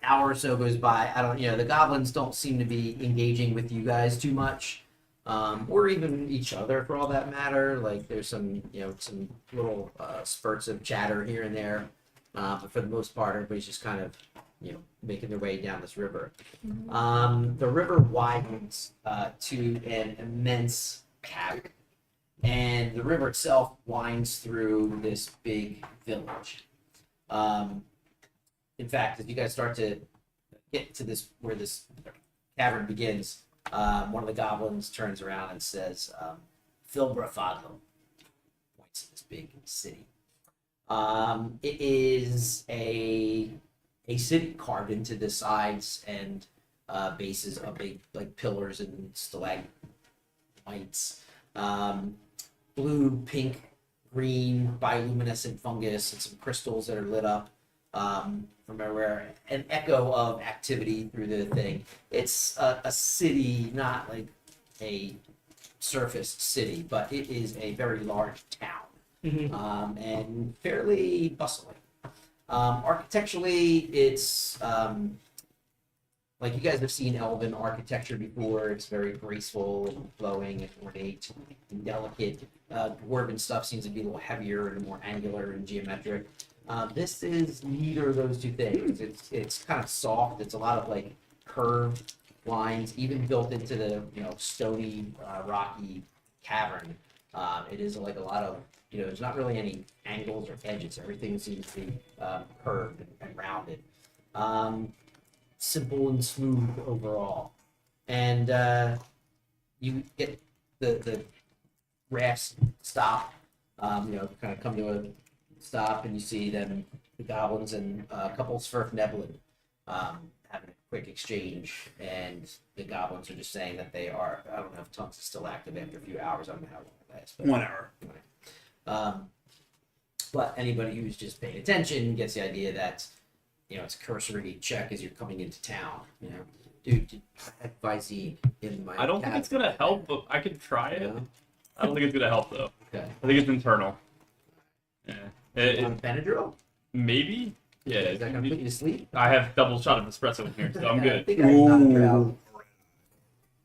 hour or so goes by. The goblins don't seem to be engaging with you guys too much, or even each other for all that matter. Like there's some little spurts of chatter here and there, but for the most part, everybody's just kind of making their way down this river. The river widens to an immense cavern, and the river itself winds through this big village. In fact, as you guys start to get to where this cavern begins, one of the goblins turns around and says, Filbrafado, points to this big city. It is a city carved into the sides and bases of big pillars and stalagmites. Blue, pink, green, bioluminescent fungus and some crystals that are lit up from everywhere. An echo of activity through the thing. It's a city, not like a surfaced city, but it is a very large town and fairly bustling. Architecturally, it's like you guys have seen elven architecture before. It's very graceful and flowing and ornate and delicate. Dwarven stuff seems to be a little heavier and more angular and geometric. This is neither of those two things. It's kind of soft. It's a lot of like curved lines, even built into the stony, rocky cavern. It is like a lot of there's not really any angles or edges. Everything seems to be curved and rounded. Simple and smooth overall. And you get the rafts stop, kind of come to a stop, and you see them, the goblins and a couple of Sverfneblin having a quick exchange, and the goblins are just saying that they are, I don't know if Tongues is still active after a few hours, I don't know how long it lasts, but Whatever. But anybody who's just paying attention gets the idea that, it's a cursory check as you're coming into town. Dude, I have Visine in my. I don't think it's gonna help, but I could try it. No? I don't think it's gonna help though. Okay. I think it's internal. Yeah. On Benadryl? Maybe. Yeah. Is that gonna put you to sleep? I have double shot of espresso in here, so I'm I good. think I knocked her out. Ooh.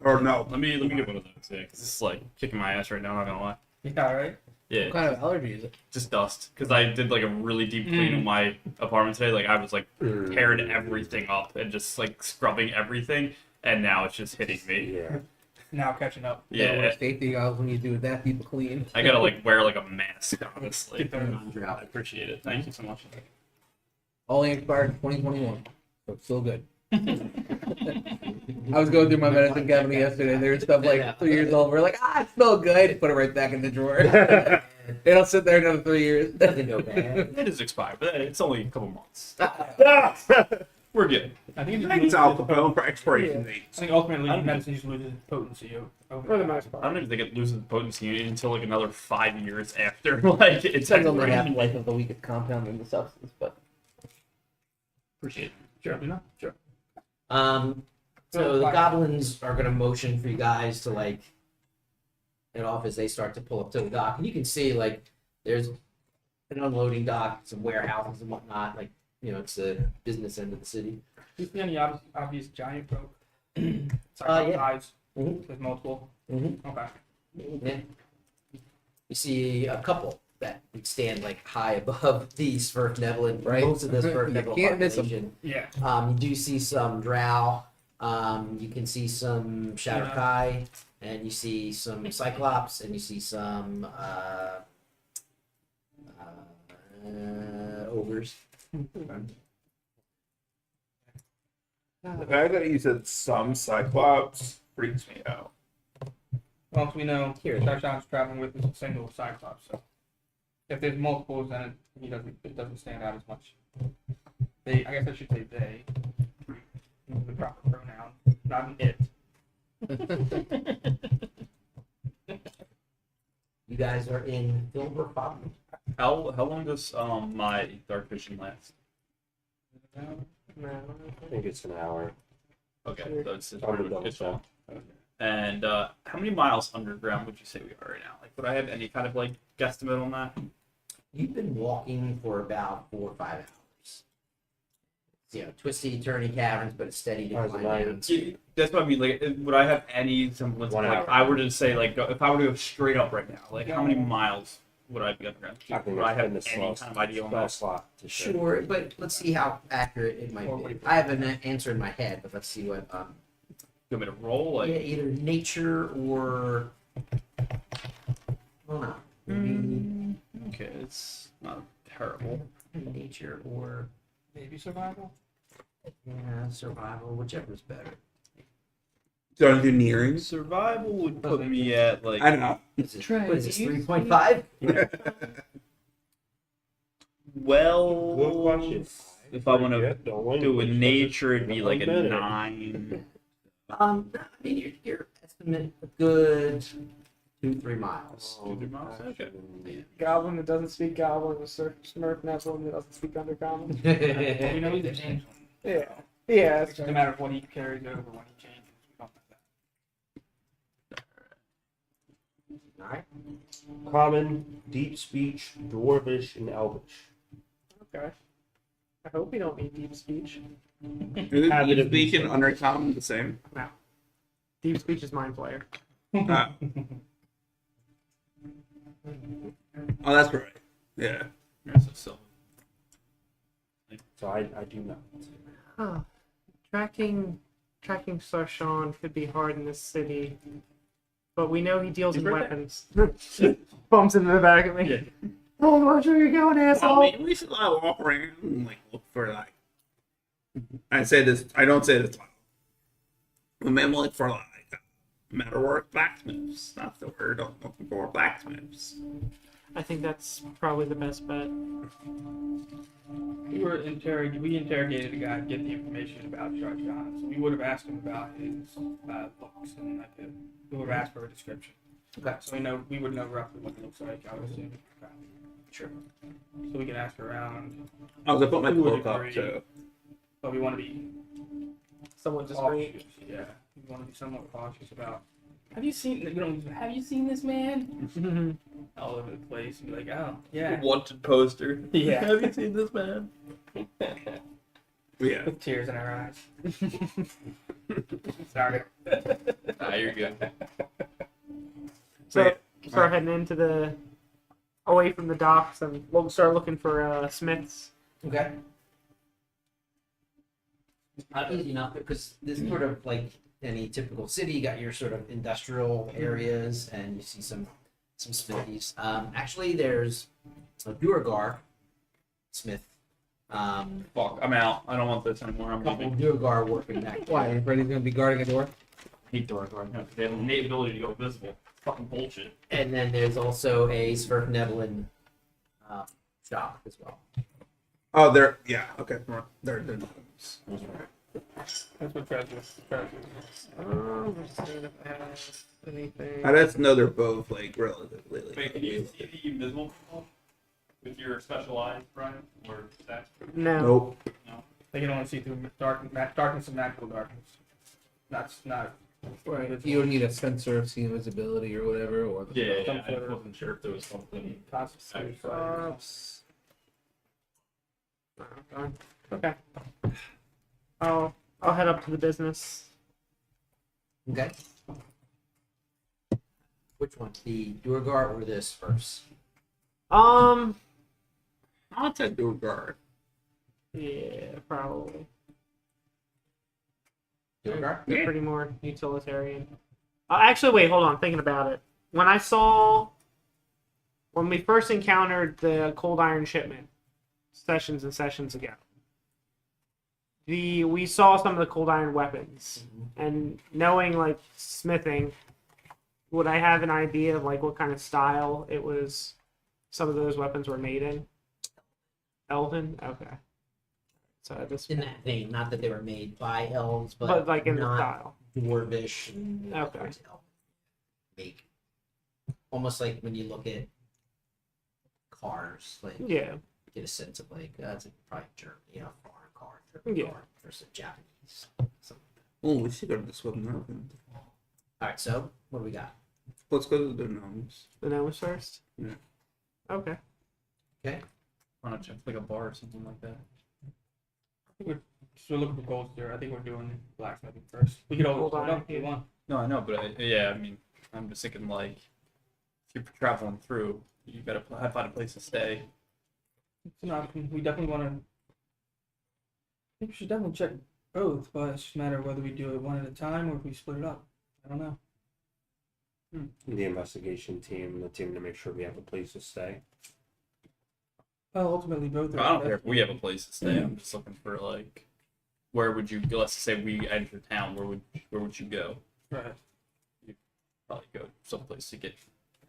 Or no. Let me get one of those. Yeah, because it's like kicking my ass right now. I'm not gonna lie. Yeah, right? Yeah. What kind of allergy is it? Just dust. Because I did like a really deep clean of my apartment today. Like I was like tearing everything up and just like scrubbing everything, and now it's just hitting me. Yeah. Now catching up. You gotta Yeah. wear safety goggles when you do that deep a clean. I gotta like wear like a mask, honestly. Get there. I appreciate it. Thank you so much. Only expired in 2021, so it's still good. I was going through my medicine cabinet yesterday. There was stuff like 3 years old. We're like, it's still good. Put it right back in the drawer. It'll sit there another 3 years. Doesn't go bad. It is expired, but it's only a couple months. We're good. I think I think it's Al Capone for expiration I dates. think ultimately medicine just loses potency For the most I part. don't even think it loses potency until like another 5 years after. Like it's Depends on the expired. half-life of the weakest compound in the substance, but Appreciate it. Sure. You know? Sure. So the goblins are gonna motion for you guys to like get off as they start to pull up to the dock, and you can see like there's an unloading dock, some warehouses and whatnot. Like it's the business end of the city. Do you see any obvious giant folk? Yeah. Eyes. Mhm. There's multiple. Mm-hmm. Okay. Yeah. You see a couple that would stand like high above the Svirfnevolin, Right. most of the Svirfnevolin You can't miss 'em. population. Yeah. You do see some drow. You can see some Shadowkai, and you see some Cyclops, and you see some ogres. The fact that you said some Cyclops freaks me out. Well, as we know, Here. Darshan's traveling with a single Cyclops, so if there's multiples, then it doesn't stand out as much. I guess I should say they. The proper pronoun, not an it. You guys are in Silver Fox. How long does my dark vision last? I think it's an hour. Okay, so it's I'll pretty double much check. okay. And how many miles underground would you say we are right now? Like, would I have any kind of like guesstimate on that? You've been walking for about 4 or 5 hours. Twisty, turny caverns, but a steady How's decline. the night? down. Yeah, that's what I mean. Like, would I have any semblance of 1 like, hour. I were to say like, if I were to go straight up right now, like, how many miles would I be underground? I think Would I have in any the kind of idea on spell that? slot. to say. Sure, but let's see how accurate it might be. I have an answer in my head, but let's see what. You want me to roll? Like, Yeah, either nature or. Hold on. Maybe okay, it's not terrible. nature or Maybe survival. survival, whichever's better. So I'm engineering. Survival would put me at like I don't know. Is it, what is this, 3.5? well. Good question. If I want to Yeah, don't win. do a nature, it'd be like a Better. 9. I mean, your estimate a good 2-3 miles. 2-3 miles. Okay. Goblin that doesn't speak Goblin, a Smurf Nephilim that doesn't speak Undercommon. Well, we know he's an angel. Yeah. Yeah, It's just a matter of what he carries over when he changes. We don't know that. All right. Common, deep speech, dwarvish, and elvish. okay. I hope we don't need deep speech. Is Have it deep speech and undercommon the same? Deep speech is mind flayer. Oh, that's right. Yeah. Here's a silver. So I do know. Huh. Tracking Sarshan could be hard in this city, but we know he deals in He's right weapons. Bumps into the back of me. Yeah. Oh, watch where you're going, asshole. Well, we should walk around and look for I say this. I don't say this. We may look for metalwork blacksmiths. That's the word I'm looking for. Blacksmiths. I think that's probably the best bet. We interrogated a guy to get the information about Sharshan, so we would have asked him about his looks, and we would have asked for a description. Okay. So we would know roughly what it looks like. I would assume. Sure. So we can ask around, I was put my Who would cloak up agree? too. but we want to be Someone discreet. cautious. Yeah, we want to be somewhat cautious about. Have you seen? Have you seen this man? All over the place. And be like, oh yeah, Wanted poster. Yeah. Have you seen this man? Yeah. with tears in our eyes. Sorry. Nah, you're good. So start heading into the away from the docks, and we'll start looking for smiths. Okay. Easy enough because this sort of like any typical city, you got your sort of industrial areas, and you see some smithies. Actually, there's a Duergar smith. Fuck, I'm out. I don't want this anymore. I'm Couple leaving. Duergar working back. Why? Freddy's gonna be guarding a door? I hate Doragor. No, they have an innate ability to go invisible. It's fucking bullshit. And then there's also a Sverknebelin shop as well. Oh, they're okay. They're That's what Treasure. Let's see if it has anything. I just know they're both like relatively. Wait, can you see the invisible people with your special eyes, Brian? Or is that? No. Nope. They can only see through darkness and magical darkness. That's not. Right. You don't need a sensor of seeing visibility or whatever, or the Yeah, Some I sort of- wasn't sure if there was something. Constitute. Shops. Okay. I'll head up to the business. Okay. Which one? The Duergar or this first? Um. I'll take Duergar. Yeah, probably. Duergar? They're pretty more utilitarian. Actually, wait, hold on. Thinking about it, when we first encountered the cold iron shipment, sessions and sessions ago, we saw some of the cold iron weapons, and knowing like smithing, would I have an idea of like what kind of style it was? Some of those weapons were made in. Elven, okay. So this, In that vein, not that they were made by elves, but like in the not style. dwarvish. And Okay. Make almost like when you look at cars, like Yeah. get a sense of like that's probably German, foreign car, Yeah. car versus Japanese. Something like Oh, we should go to this one now. that. All right, so what do we got? Let's go to the gnomes. The gnomes first. Yeah. Okay. Okay. Why not check like a bar or something like that? So we're looking for gold there. I think we're doing blacksmithing first. We could always Hold hold on, on if you yeah. want. No, I know, but I mean, I'm just thinking like, if you're traveling through, you gotta find a place to stay. It's an option. We definitely want to. I think we should definitely check both, but it's just a matter of whether we do it one at a time or if we split it up. I don't know. The investigation team, the team to make sure we have a place to stay. Well, ultimately, both are. I don't care if we have a place to stay. I'm just looking for like, where would you? Let's say we enter town. Where would you go? Right. Probably go someplace to get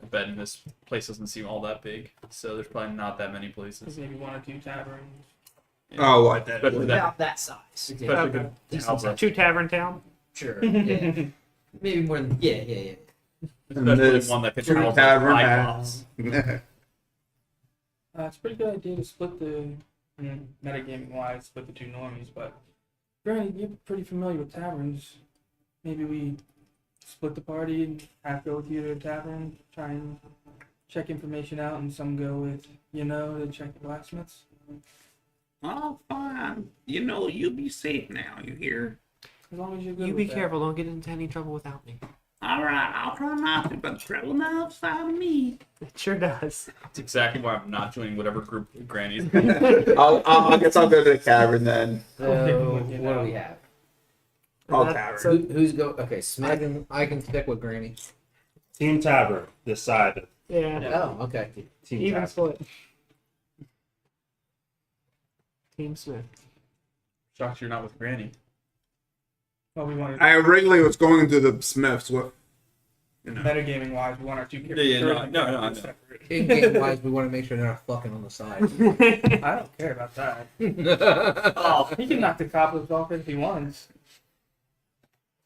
a bed. And this place doesn't seem all that big, so there's probably not that many places. Maybe one or two taverns. Oh, what? That, Especially that. About that size. Especially Okay. good Decent Albert. Two tavern town. Sure. Yeah. Maybe more than yeah. And Especially this one that could true house tavern like has- Cyclops. It's a pretty good idea to split the, metagaming wise, split the two normies, but Granny, you're pretty familiar with taverns. Maybe we split the party and half go with you to a tavern, try and check information out, and some go with, to check the blacksmiths. Oh, fine. You be safe now. You hear? As long as you're good You with be that. careful. Don't get into any trouble without me. All right, I'll try not to, but trouble now outside of me. It sure does. That's exactly why I'm not joining whatever group Granny's. I guess I'll go to the cavern then. So what do we have? All That- tavern. so- Who's go? Okay, Smith. I can stick with Granny. Team Tavern decided. yeah. Oh, okay. Team Even Tavern. split. Team Smith. Shocked you're not with Granny. Well, we wanted, I originally was going to the Smiths with, metagaming wise, we want our two characters. Yeah, no, I know. separate. In game wise, we want to make sure they're not fucking on the side. I don't care about that. Oh, He can knock the coppers off if he wants.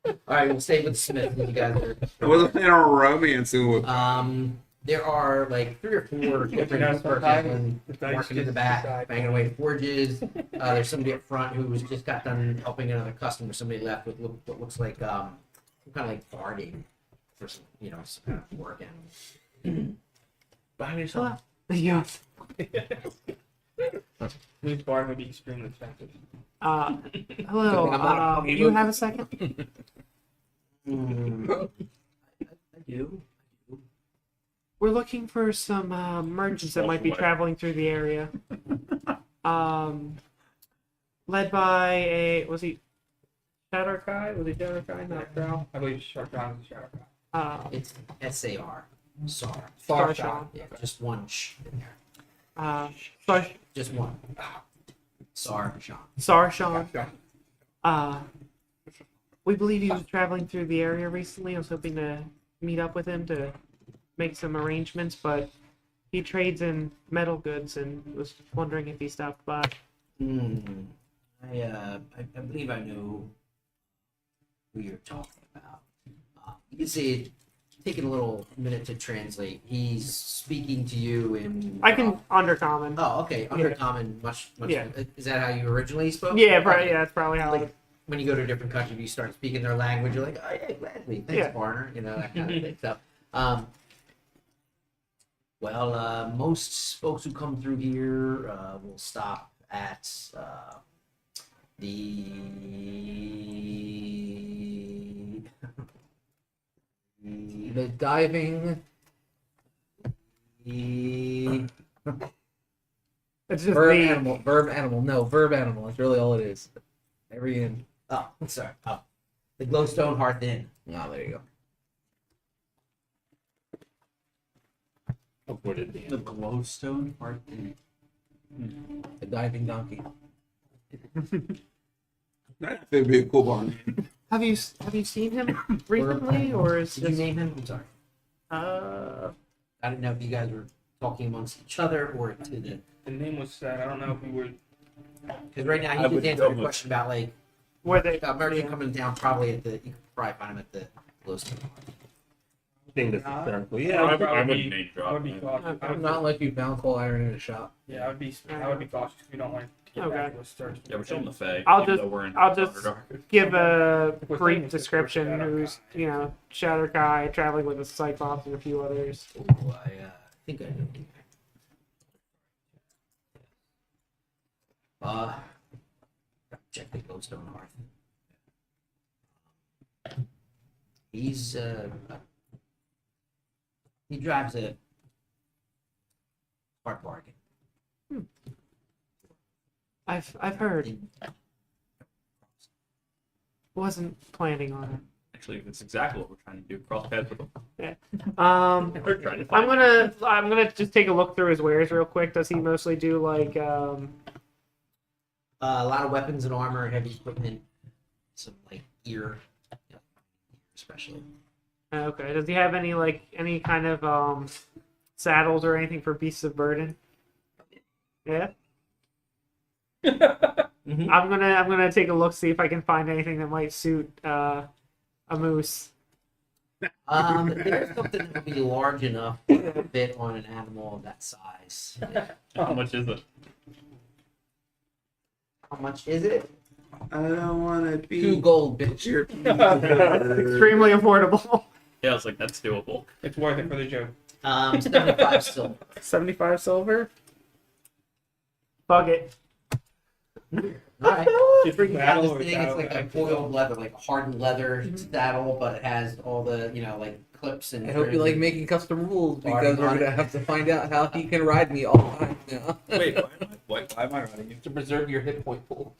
All right, we'll stay with Smith. You guys are. I wasn't planning on romancing with. There are like 3 or 4 different person working in the back, banging away forges. There's somebody up front who was just got done helping another customer. Somebody left with what looks like some kind of like guarding for some, some kind of work animal. Behind yourself. Yeah. These bars would be extremely expensive. Hello. You have a second? I do. We're looking for some merchants that might be traveling through the area. Led by was he Shadow Kai? Was he Shadow Kai? Not Drow. I believe Shark John is a Shadow Guy. It's SAR. SAR. Sarshawn. Yeah, just one sh in there. Sar- Just one. SAR Sean. Sarshawn. John. We believe he was traveling through the area recently. I was hoping to meet up with him to make some arrangements, but he trades in metal goods and was wondering if he stopped by. I believe I know who you're talking about. You can see, taking a little minute to translate. He's speaking to you in. I can undercommon. Oh, okay. Undercommon, much. Yeah. Is that how you originally spoke? Yeah, probably. Yeah, that's probably how. Like when you go to a different country, you start speaking their language. You're like, oh yeah, gladly, thanks, Yeah. foreigner. That kind of thing. So, most folks who come through here will stop at the The diving It's just verb the animal. Verb animal. No, verb animal. That's really all it is. Every in. oh, sorry, the Glowstone Hearth Inn. Oh, there you go. Avoided the The glowstone part. The diving donkey. That'd be a cool barn. have you seen him recently, or is Did you this name him? I'm sorry. uh I didn't know if you guys were talking amongst each other or to the. The name was said. I don't know if we were. Because right now I he just would answered go a with- question about like where they a merchant coming down probably at the. You could probably find him at the Glowstone. thing that's hysterical. Yeah, I I, would, I would would be- name I drop. would be man. cautious. I would Not like you found coal iron in a shop. Yeah, I would be cautious. We don't want to get Okay. back to a search. Yeah, we're still in the Fae. I'll even just- though we're in I'll just- Underdark. give a If we're saying brief it's just description. Shadow Who's Guy. Shadow Kai traveling with a Cyclops and a few others. Ooh, I think I know. Check the Glowstone Hearth. He's he drives a hard bargain. I've heard. Wasn't planning on Actually, that's exactly what we're trying to do. Cross paths with them. it. We're trying to I'm find gonna just take a look through his wares real quick. Does he mostly do like A lot of weapons and armor, heavy equipment, some like gear, especially. okay? Does he have any kind of saddles or anything for beasts of burden? Yeah. Mhm. I'm gonna take a look, see if I can find anything that might suit a moose. There's something that would be large enough to fit on an animal of that size. How much is it? How much is it? I don't want to be 2 gold, bitch. your Extremely affordable. Yeah, I was like, that's doable. It's worth it for the joke. 75 silver. 75 silver. Bug it. All right. Just Freaking out metal this or thing. It's saddle? like a foiled leather, like a hardened leather saddle, but it has all the like clips and. I hope you like making custom rules because Already we're on gonna it. have to find out how he can ride me all the time now. Wait, why am I running you? To preserve your hit point pool.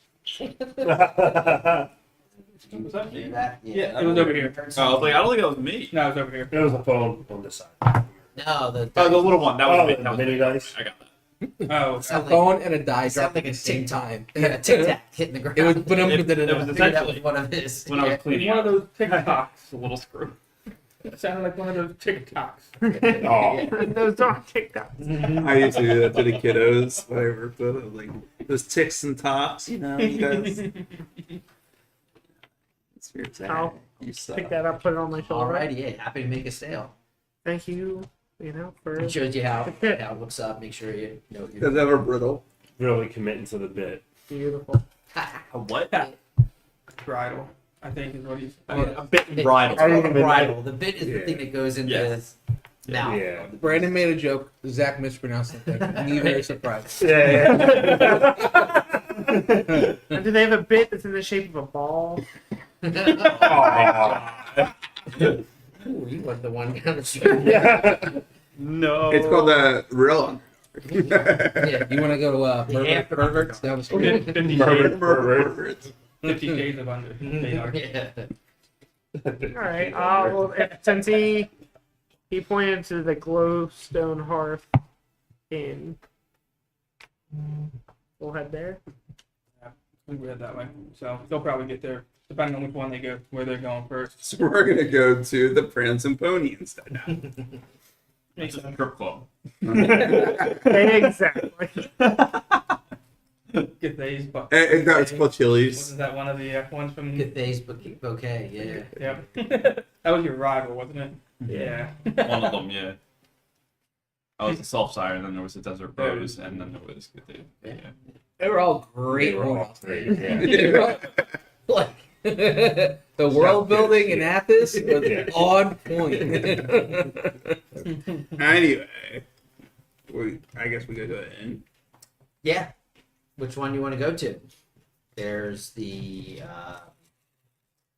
Was that you? That? Yeah, it was over here. Oh, I was like, I don't think that was me. No, it's over here. There was a phone on this side. No, the. Oh, the little one. That was Oh, me. the That was mini me. dice. I got that. Oh, A Sound like, phone and a die sound drop like at a the same tic tac. time. Yeah, a tic tac hitting the ground. It was, but It was I figured that essentially was one of his. when I was it's cleaning one of out. those TikToks. It's a little screw. It sounded like one of those TikToks. Oh, Those don't TikToks. I used to do that to the kiddos when I worked with them. Like those ticks and tops, you guys. It's your tag. You suck. Pick that up, put it on my shoulder. Alrighty, yeah, happy to make a sale. Thank you. For It shows you how the pit. it looks up. Make sure you know what Is you're. that ever brittle? Really committing to the bit. Beautiful. A what? Bridle, I think is what he's. A bit and It's bridle. called a bridle. The bit is the Yeah. thing that goes into Yes. the mouth. Yeah. Brandon made a joke. Zach mispronounced something. Neither is surprised. Yeah. And do they have a bit that's in the shape of a ball? Ooh, you want the one down the street. No. It's called the real. Yeah. You want to go half perverts down the street? 50 Pervert. 50 shades of under. Faydark. Yeah. All right. Well, since he pointed to the glowstone hearth in. We'll head there. We head that way. So they'll probably get there, depending on which one they go, where they're going first. So we're gonna go to the Prance and Pony instead now. It's a strip club. Exactly. Get these, but And that's called Chili's. wasn't that one of the ones from? Today's bouquet, yeah. Yep. That was your rival, wasn't it? Yeah. One of them, yeah. I was the Self-Sire, and then there was the Desert Rose, and then there was the yeah. They were all great. They were all worlds. great, yeah. They were all- Like, the world building in Athos was Yeah. on point. Anyway, I guess we go to in. yeah. Which one do you want to go to? There's the.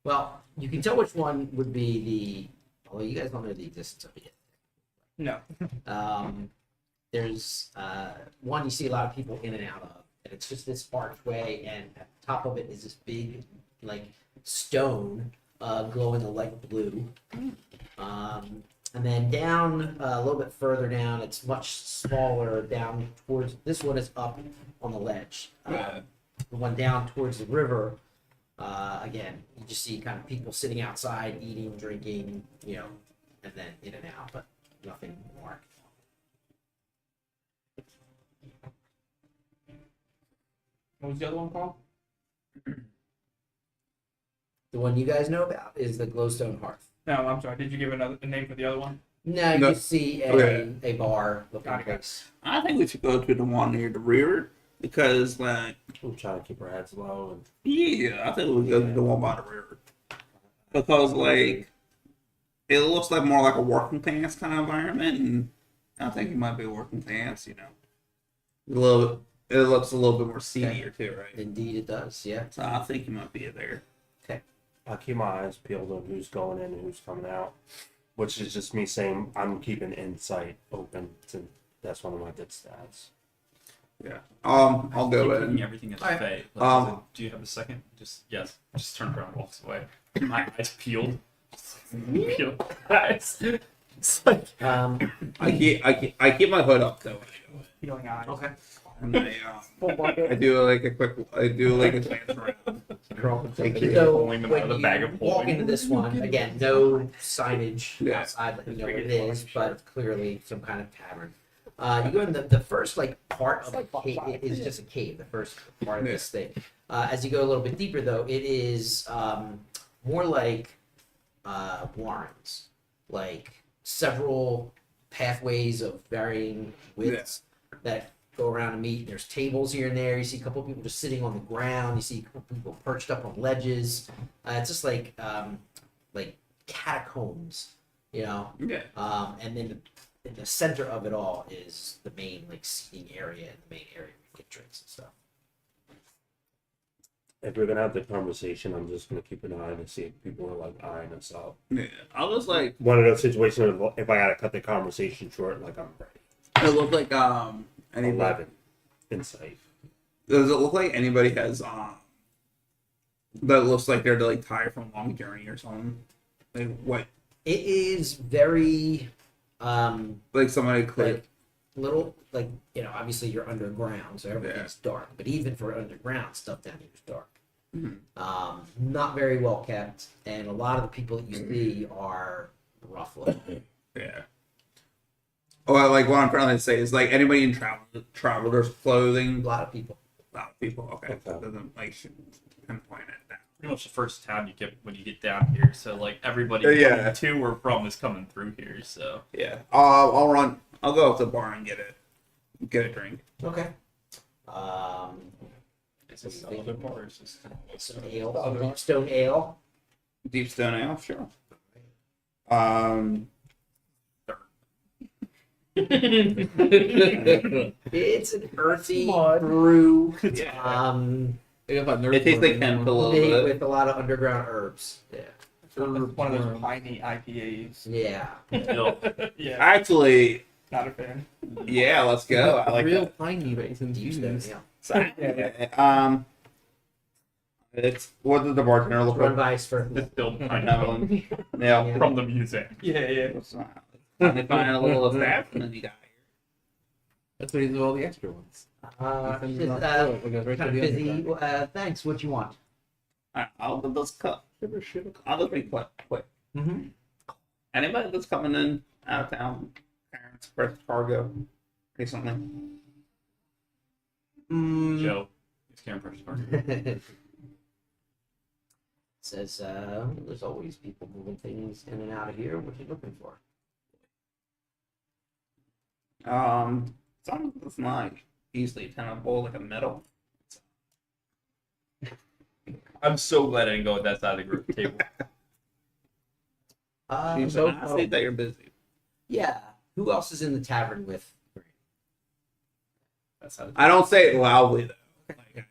Well, you can tell which one would be the. Although you guys don't know the existence of it yet. No. There's one you see a lot of people in and out of, and it's just this archway, and at the top of it is this big, like, stone glowing a light blue. And then down a little bit further down, it's much smaller. Down towards this one is up on the ledge. The one down towards the river, again, you just see kind of people sitting outside, eating, drinking, and then in and out, but nothing more. What was the other one called? The one you guys know about is the glowstone hearth. No, I'm sorry. Did you give a name for the other one? No, you No. see Okay. a bar looking Okay. place. I think we should go to the one near the river because, like, We're trying to keep our heads low. And yeah, I think we go to the one by the river because, like, it looks like more like a working class kind of environment, and I think it might be a working class. A little. It looks a little bit more seedier too, right? Indeed, it does. Yeah. So I think you might be there. I keep my eyes peeled on who's going in and who's coming out, which is just me saying I'm keeping insight open. That's one of my good stats. Yeah. I'll Keep go looking in. everything as Alright. fake. Do you have a second? Yes. Just turn around, walks away. My eyes peeled. Peeled eyes. It's like I keep my hood up though. When I go in. Healing eyes. Okay. And I Full bucket. do like a glance around. So pulling them out when of the you bag of walk holding. into this one, again, no signage Yeah. outside letting you know what it is, but it's clearly some kind of tavern. You go in the first part of the cave. It is just a cave. The first part of this thing. As you go a little bit deeper, though, it is more like warrens, like several pathways of varying widths that go around and meet. There's tables here and there. You see a couple of people just sitting on the ground. You see a couple of people perched up on ledges. It's just like catacombs, Yeah. and then in the center of it all is the main seating area and the main area where you get drinks and stuff. If we're gonna have the conversation, I'm just gonna keep an eye to see if people are like eyeing us up. Yeah. I was like, One of those situations where if I gotta cut the conversation short, like I'm ready. it looked like anybody. 11 insight. Does it look like anybody has that looks like they're like tired from a long journey or something? Like what? It is very Like somebody click. like little obviously you're underground, so everything's dark. But even for underground stuff down here is dark. Not very well kept, and a lot of the people that you see are rough looking. Yeah. Oh, like what I'm trying to say is like anybody in traveler's A clothing. lot of people. A lot of people. Okay. Okay. That doesn't pinpoint it down. pretty much the first town you get when you get down here. So like everybody Yeah. coming to or from is coming through here. So Yeah. I'll run. I'll go up to the bar and get a drink. Okay. it's just other bars. Some ale, some stone ale. Deep Stone Ale, sure. It's an earthy Mud. brew. Yeah. It tastes like hemp a little Made bit. with a lot of underground herbs. Yeah. It's one of those piney IPAs. Yeah. Yeah, Actually, not a fan. yeah, let's go. I like real that. piney raisins Deep stone used. ale. It's what did the bartender look Run like? by us for Just build Evelyn. pineapple Yeah. from the museum. Yeah, yeah. Let's find a little establishment you got That's what he did all the extra ones. kind It goes right to of the busy. undercut. Thanks. What you want? here. I'll do this cut. I'll just be quick. Mm-hmm. Anybody that's coming in out of town, parents, express cargo, recently. Joe, he's camera pressure. Says, there's always people moving things in and out of here. What you looking for? Something that's not easily tenable, like a metal. I'm so glad I didn't go with that side of the group table. She's so- I see that you're busy. Yeah. Who else is in the tavern with? That side of I don't say it loudly though. Like,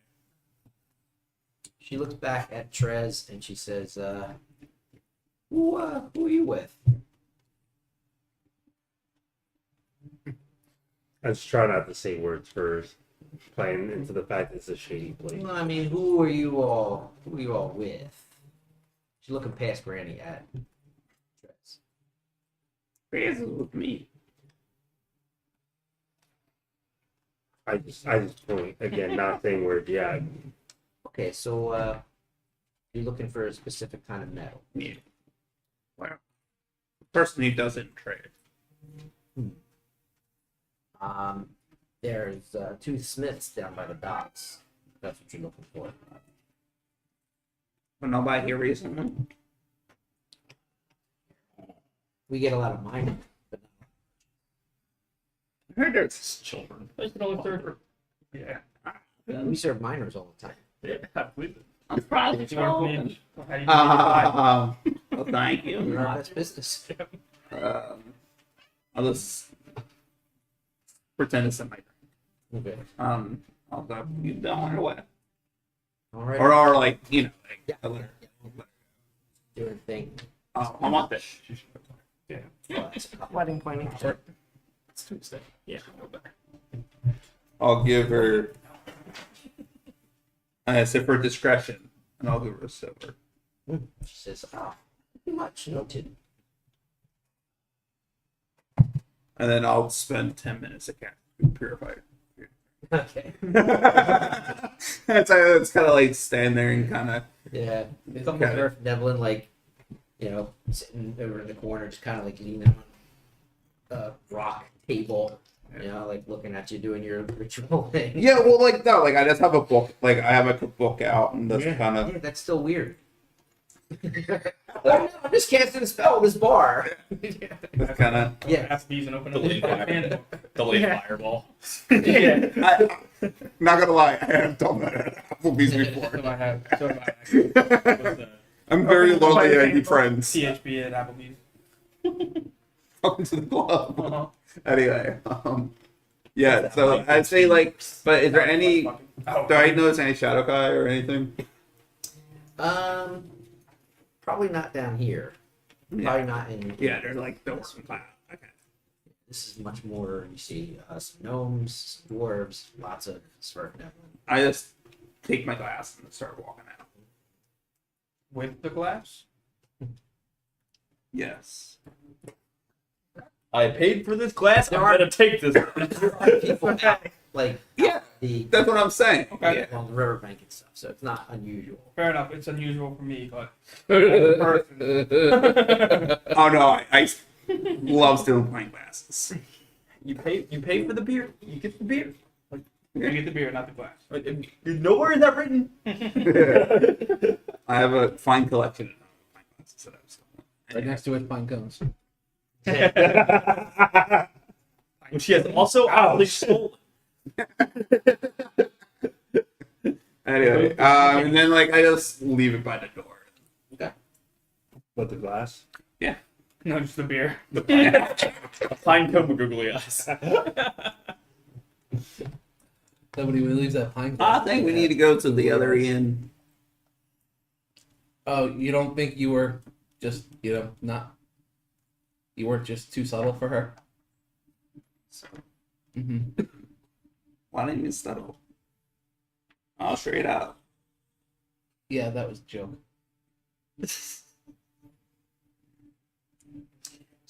She looks back at Trez and she says, who are you with? I just try not to say words first, playing into the fact it's a shady place. Well, I mean, who are you all with? She's looking past Granny at Trez. Reyes is with me. I just point again, not saying words yet. Okay, so you're looking for a specific kind of metal. Yeah. Well, the person who doesn't trade. There's two smiths down by the docks. That's what you're looking for. But nobody here recently. We get a lot of mining, but I heard there's children. yeah. we serve miners all the time. Yeah, I believe it. I'm probably Do you want me to- how do you well, thank We're you. not best business. I'll just pretend it's in my Okay. I'll go. You don't want to what? All right. Or like like Yeah. a letter. Doing thing. I want this. Wedding planning. It's Tuesday. Yeah, no better. I'll give her. I said for discretion, and I'll give her a silver. She says, much noted. And then I'll spend 10 minutes at purifier. Okay. it's kind of like stand there and kind of. Yeah. It's almost Got it. as if Devlin, like, sitting over in the corner, just kind of like leaning on a rock table, like looking at you doing your ritual thing. Yeah, well, like no, like I just have a book, like I have a book out, and that's kind of. Yeah, that's still weird. I'm just casting a spell at this bar. That's kind of. Yeah. Ask these and open up Delayed the handbook. Delayed Yeah. fireball. Not gonna lie, I have done that at Applebee's So before. I have. So have I actually. With the I'm very Open the lonely. I handbook. need friends. THB at Applebee's. Welcome to the club. Uh-huh. Anyway, yeah. So I'd say like, but is there any? Oh, Do I notice any shadow kai or anything? Probably not down here. Probably not in. Yeah, there's like those. Wow. Okay. This is much more. You see some gnomes, some dwarves, lots of Swerve Devlin. I just take my glass and start walking out. with the glass? Yes. I paid for this glass. There I'm are- gonna take this. There are people out, like Yeah, the that's what I'm saying. Okay. Yeah. along the riverbank and stuff, so it's not unusual. Fair enough. It's unusual for me, but Oh no, I love stealing pint glasses. You pay for the beer. You get the beer. you get the beer, not the glass. Nowhere is that written. I have a fine collection of pine glasses that I was Right next to it, pine cones. Which she has also oddly stolen. Anyway, and then like I just leave it by the door. With the glass. No, just the beer. A pine cone with googly eyes. Nobody leaves that pine cone. I think we need to go to the other end. Oh, you don't think you were just, not. You weren't just too subtle for her? Mm-hmm. Why didn't you settle? I'll straight out. Yeah, that was a joke.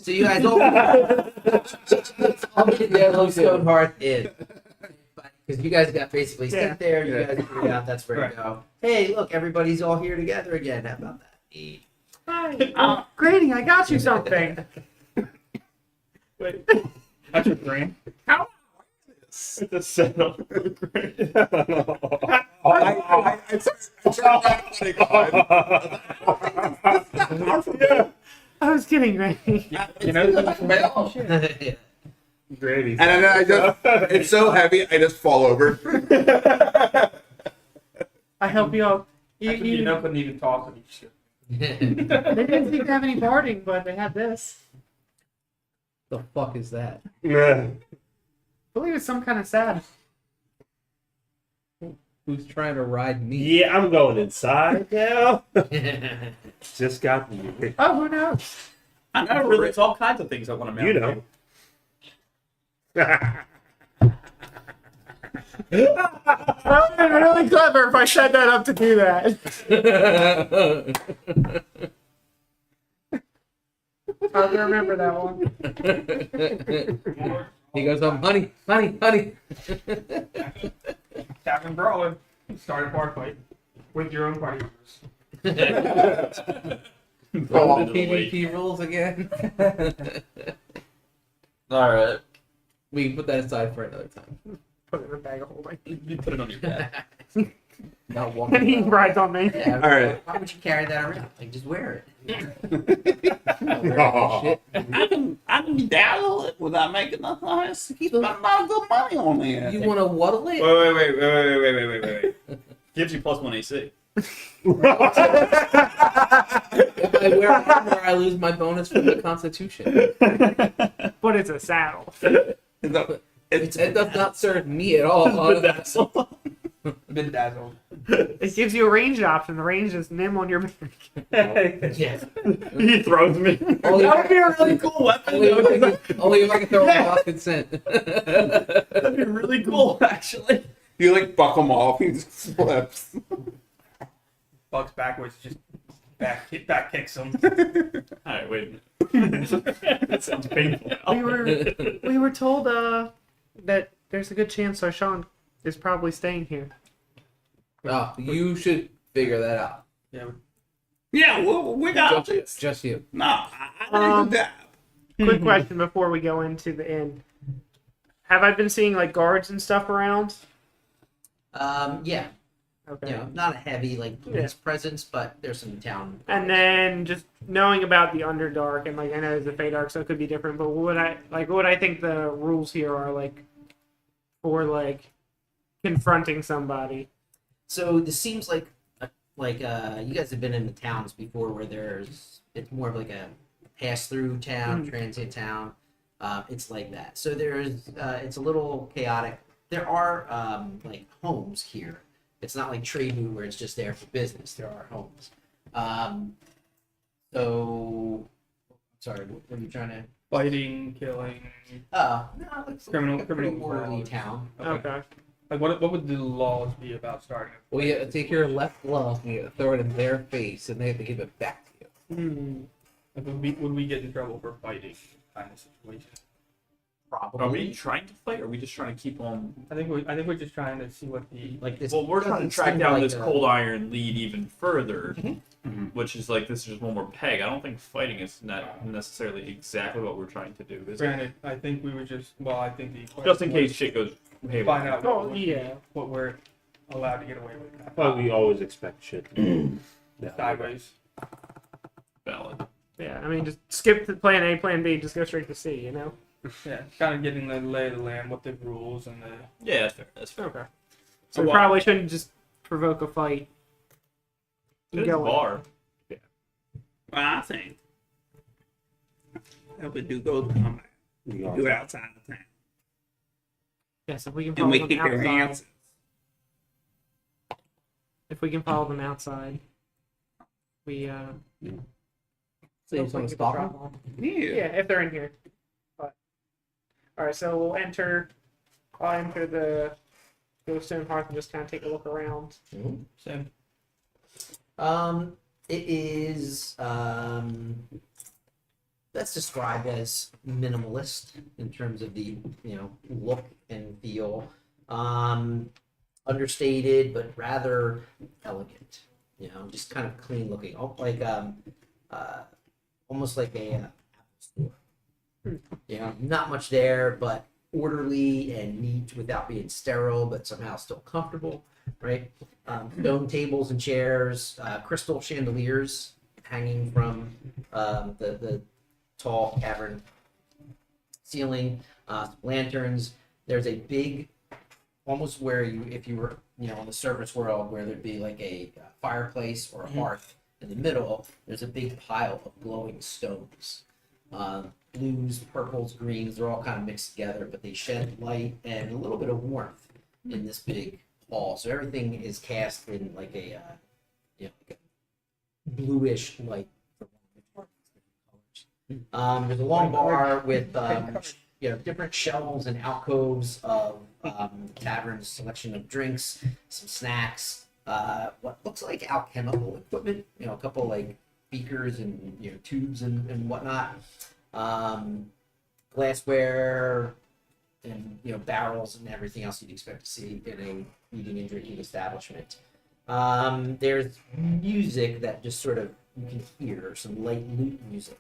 So you guys all meet there, Low Stone Hearth Inn. Because you guys got basically Yeah. sit there, you guys figured out that's where Right. to go. Hey, look, everybody's all here together again. How about that? Neat. Hi. Grady, I got you something. Wait, that's your brain. It's a setup. I was kidding, Grady. You know, Yeah. Gravy. And then I just, it's so heavy, I just fall over. I help you out. actually, you know, couldn't even talk with each other. They didn't seem to have any barding, but they had this. The fuck is that? I believe it's some kind of sad. Who's trying to ride me? Yeah, I'm going inside now. Just got me. Oh, who knows? I know, really, it's all kinds of things I want to You know. That would have been really clever if I set that up to do that. I'll remember that one. He goes, honey, honey, honey. Captain Brawler, start a bar fight with your own party members. Oh, the PvP rules again. All right. We can put that aside for another time. Put it in a bag of holding. You put it on your back. Not And he one. rides on me. Yeah, All right. Why would you carry that around? Like, just wear it. Shit. I can dazzle it without making a noise. Keep spending a lot of good money on it. You want to waddle it? Wait. Gives you +1 AC. If I wear armor, I lose my bonus from the Constitution. But it's a saddle. It does not serve me at all. Been dazzled. It gives you a range option. The range is nim on your back. Yes. He throws me. Only, That would be a really cool weapon. only if I can throw it off consent. That'd be really cool, actually. You like buck him off, he just slips. Bucks backwards, just back kicks him. All right, wait a minute. That sounds painful. We were told that there's a good chance Arshawn is probably staying here. Oh, you should figure that out. Yeah, Yeah, well, we got this. Just you. No, I didn't do that. Quick question before we go into the inn. Have I been seeing like guards and stuff around? Yeah. Okay. You know, not a heavy like police presence, but there's some town. And then just knowing about the Underdark and like I know there's a Faydark, so it could be different. But what I think the rules here are like for like confronting somebody. So this seems like you guys have been in the towns before where it's more of like a pass through town, transient town. It's like that. So it's a little chaotic. There are like homes here. It's not like Trebu where it's just there for business. There are homes. So sorry, what were you trying to? fighting, killing. No, it's Criminal- a pretty criminal orderly laws. town. Okay. Like what would the laws be about starting? Well, you take your left glove and you throw it in their face, and they have to give it back to you. Like, would we get in trouble for fighting kind of situation? Probably. Are we trying to fight, or are we just trying to keep on? I think we're just trying to see what the like this? Well, we're trying to doesn't track seem down like this a- cold iron lead even further, Mhm. which is like this is just one more peg. I don't think fighting is not necessarily exactly what we're trying to do. Is it? Granted, I think we would just I think the Just in case shit goes haywire. find out Oh yeah. what we're allowed to get away with. Well, we always expect shit. Yeah. sideways. Valid. Yeah, I mean, just skip the plan A, plan B, just go straight to C. You know. Yeah, kind of getting the lay of the land, what the rules and the. Yeah, that's fair. That's fair. Okay. So we well- probably shouldn't just provoke a fight. It's a Go in. bar. Well, I think if we do go to combat, we can do it outside of town. Yes, if we can And follow we them keep our outside. answers. If we can follow them outside, we So you just want to stop them? yeah, if they're in here. But all right, so we'll enter. I'll enter the Stone Hearth and just kind of take a look around. Same. It is that's described as minimalist in terms of the look and feel. Understated but rather elegant. Just kind of clean looking, like almost like a Apple store. Not much there, but orderly and neat without being sterile, but somehow still comfortable, right? Stone tables and chairs, crystal chandeliers hanging from the tall cavern ceiling, lanterns. There's a big, almost where if you were, in the service world, where there'd be like a fireplace or a hearth in the middle, there's a big pile of glowing stones. Blues, purples, greens, they're all kind of mixed together, but they shed light and a little bit of warmth in this big hall. So everything is cast in like a like a bluish light. There's a long bar with different shelves and alcoves of tavern's selection of drinks, some snacks, what looks like alchemical equipment, a couple like beakers and tubes and whatnot, glassware and barrels and everything else you'd expect to see in a eating and drinking establishment. There's music that just sort of you can hear, some light lute music.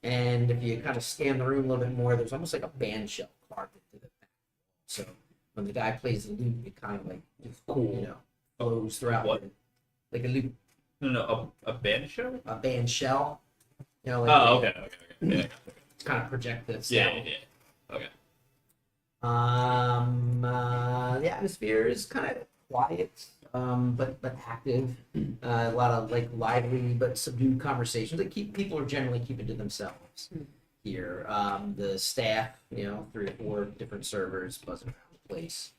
And if you kind of scan the room a little bit more, there's almost like a band shell carved into the back. So when the guy plays the lute, it kind of like just flows throughout. What? Like a lute, No, a band show? a band shell. Like Okay. Yeah. it's kind of projective sound. Yeah. Okay. The atmosphere is kind of quiet, but active. A lot of like lively but subdued conversations that people are generally keeping to themselves here. The staff, 3 or 4 different servers buzzing around the place.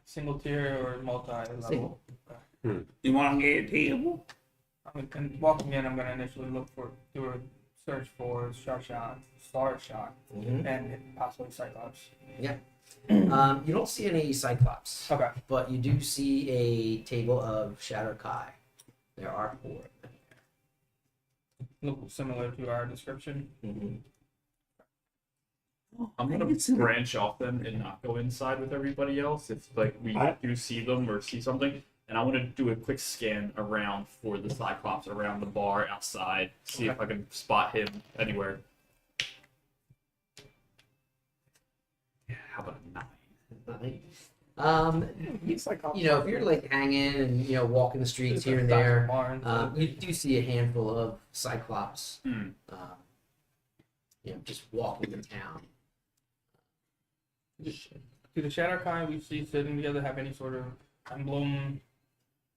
Single tier or multi-level? Single. You want to get a table? And walking in, I'm going to initially do a search for Star Shot, and possibly Cyclops. You don't see any Cyclops, Okay. but you do see a table of Shadow Kai. There are 4 of them. Look similar to our description. I'm gonna branch off them and not go inside with everybody else if like we do see them or see something. And I want to do a quick scan around for the Cyclops around the bar outside, see if I can spot him anywhere. Yeah, how about a 9? He's like, If you're like hanging and walking the streets here and there, you do see a handful of Cyclops, just walking in town. Do the Shadow Kai we see sitting together have any sort of emblem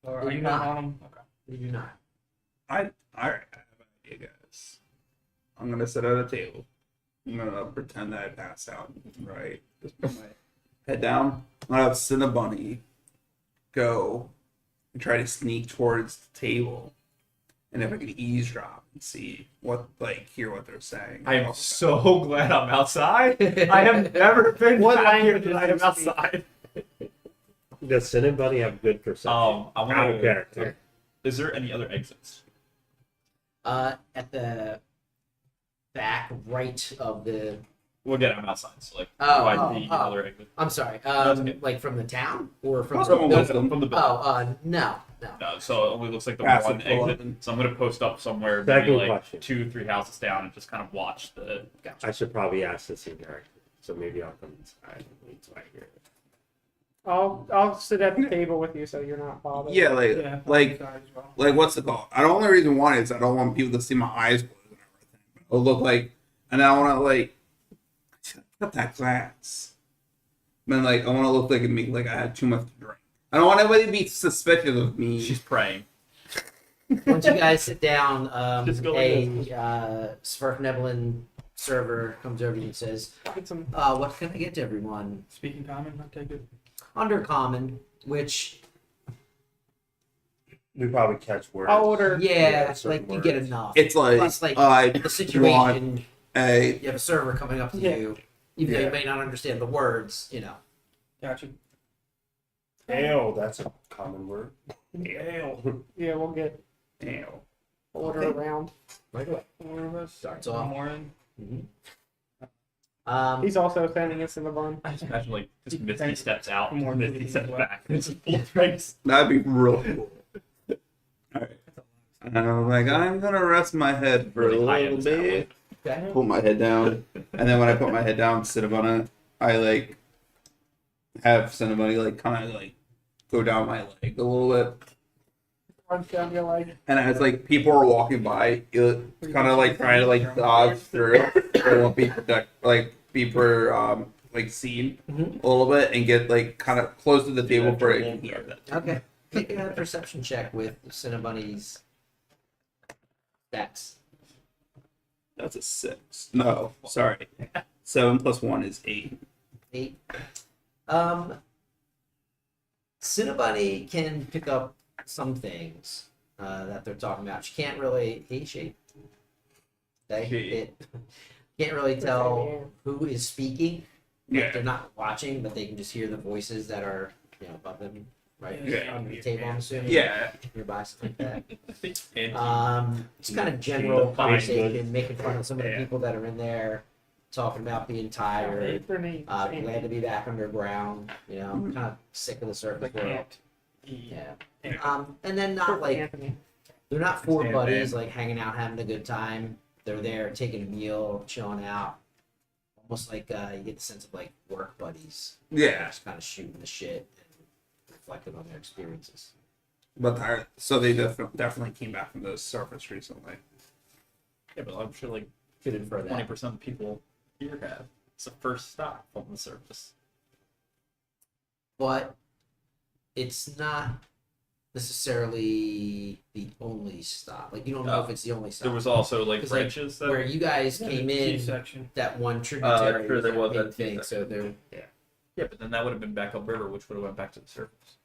or They do icon not. on them? Okay. They do not. Alright, I have an idea, guys. I'm gonna sit at a table. I'm gonna pretend that I passed out, right? Just put my head down. I'm gonna have Cinnabunny go and try to sneak towards the table. And if I can eavesdrop and see hear what they're saying. I am so glad I'm outside. I have never been What happier language than I does am he speak? outside. Does anybody have good perception? I Out of want to. character. Is there any other exits? At the back right of the. Well, again, I'm outside, so like, the Oh, other exit. I'm sorry. That's okay. Like from the town or from Let's the go with building? From the building. No. No, so it only looks like the Passive one exit. 11. So I'm gonna post up somewhere, maybe Second like question. 2-3 houses down, and just kind of watch the. I should probably ask the senior, so maybe I'll come inside and wait till I hear it. I'll sit at the table with you so you're not bothered. Yeah, like Yeah. like Sorry as well. like what's it called? I don't only reason why is I don't want people to see my eyes closed and everything. It'll look like, and I want to like cut that glass. Then like I want to look like me like I had too much to drink. I don't want anybody to be suspicious of me. She's praying. Once you guys sit down, Just go like Svirfneblin server comes over to you and says, Get some. what can I get to everyone? Speaking common, I take it. Undercommon, which, We probably catch words. I'll order. yeah, certain like, you get words. enough. It's like, Plus, like, I the want situation, a you have a server coming up to Yeah. you, even though Yeah. you may not understand the words, you know. Gotcha. Ale, that's a common word. Ale. Yeah, we'll get Ale. order Okay. around. Right away. Order of us. Starts One off. more in. He's also sending us in the bun. I just imagine like just Misty steps out, More Misty Misty steps as well. back, and it's just full drinks. that'd be real cool. Alright. And I'm like, I'm gonna rest my head for Really a high little end that bit. Okay. Put my head down. And then when I put my head down, sit up on it, I like have somebody like kind of like go down my leg a little bit. Runs down your leg. And as like people are walking by, it kind of like trying to like dodge through, or won't be like seen Mhm. a little bit and get like kind of close to the table for it. to hear. Okay. Make a perception check with Cinnabunny's stats. That's a 6. No, sorry. 7 plus 1 is 8. 8. Cinnabunny can pick up some things that they're talking about. She can't really can't really tell who is speaking. Like, Yeah. they're not watching, but they can just hear the voices that are above them, right? Yeah. On the table, I'm assuming. Yeah. Nearby, something like that. And Just kind of general Fine, conversation, making fun of some of the Yeah. people that are in there, talking about being tired, Their names. glad to be back underground, kind of sick of the surface Like world. ant. Yeah. Yeah. And then not like, Anthony. they're not four Stand buddies in. like hanging out, having a good time. They're there taking a meal, chilling out. Almost like you get the sense of like work buddies. Yeah. Just kind of shooting the shit and reflecting on their experiences. But so they definitely came back from the surface recently. yeah, but I'm sure like Could infer that. 20% of people here have. It's the first stop on the surface. But it's not necessarily the only stop. Like you don't know if it's the only stop. There was also like 'Cause, like, branches that where you guys came in, C-section. that one tributary sure, there was big that thing. So T-section. there, yeah, but then that would have been back upriver, which would have went back to the surface.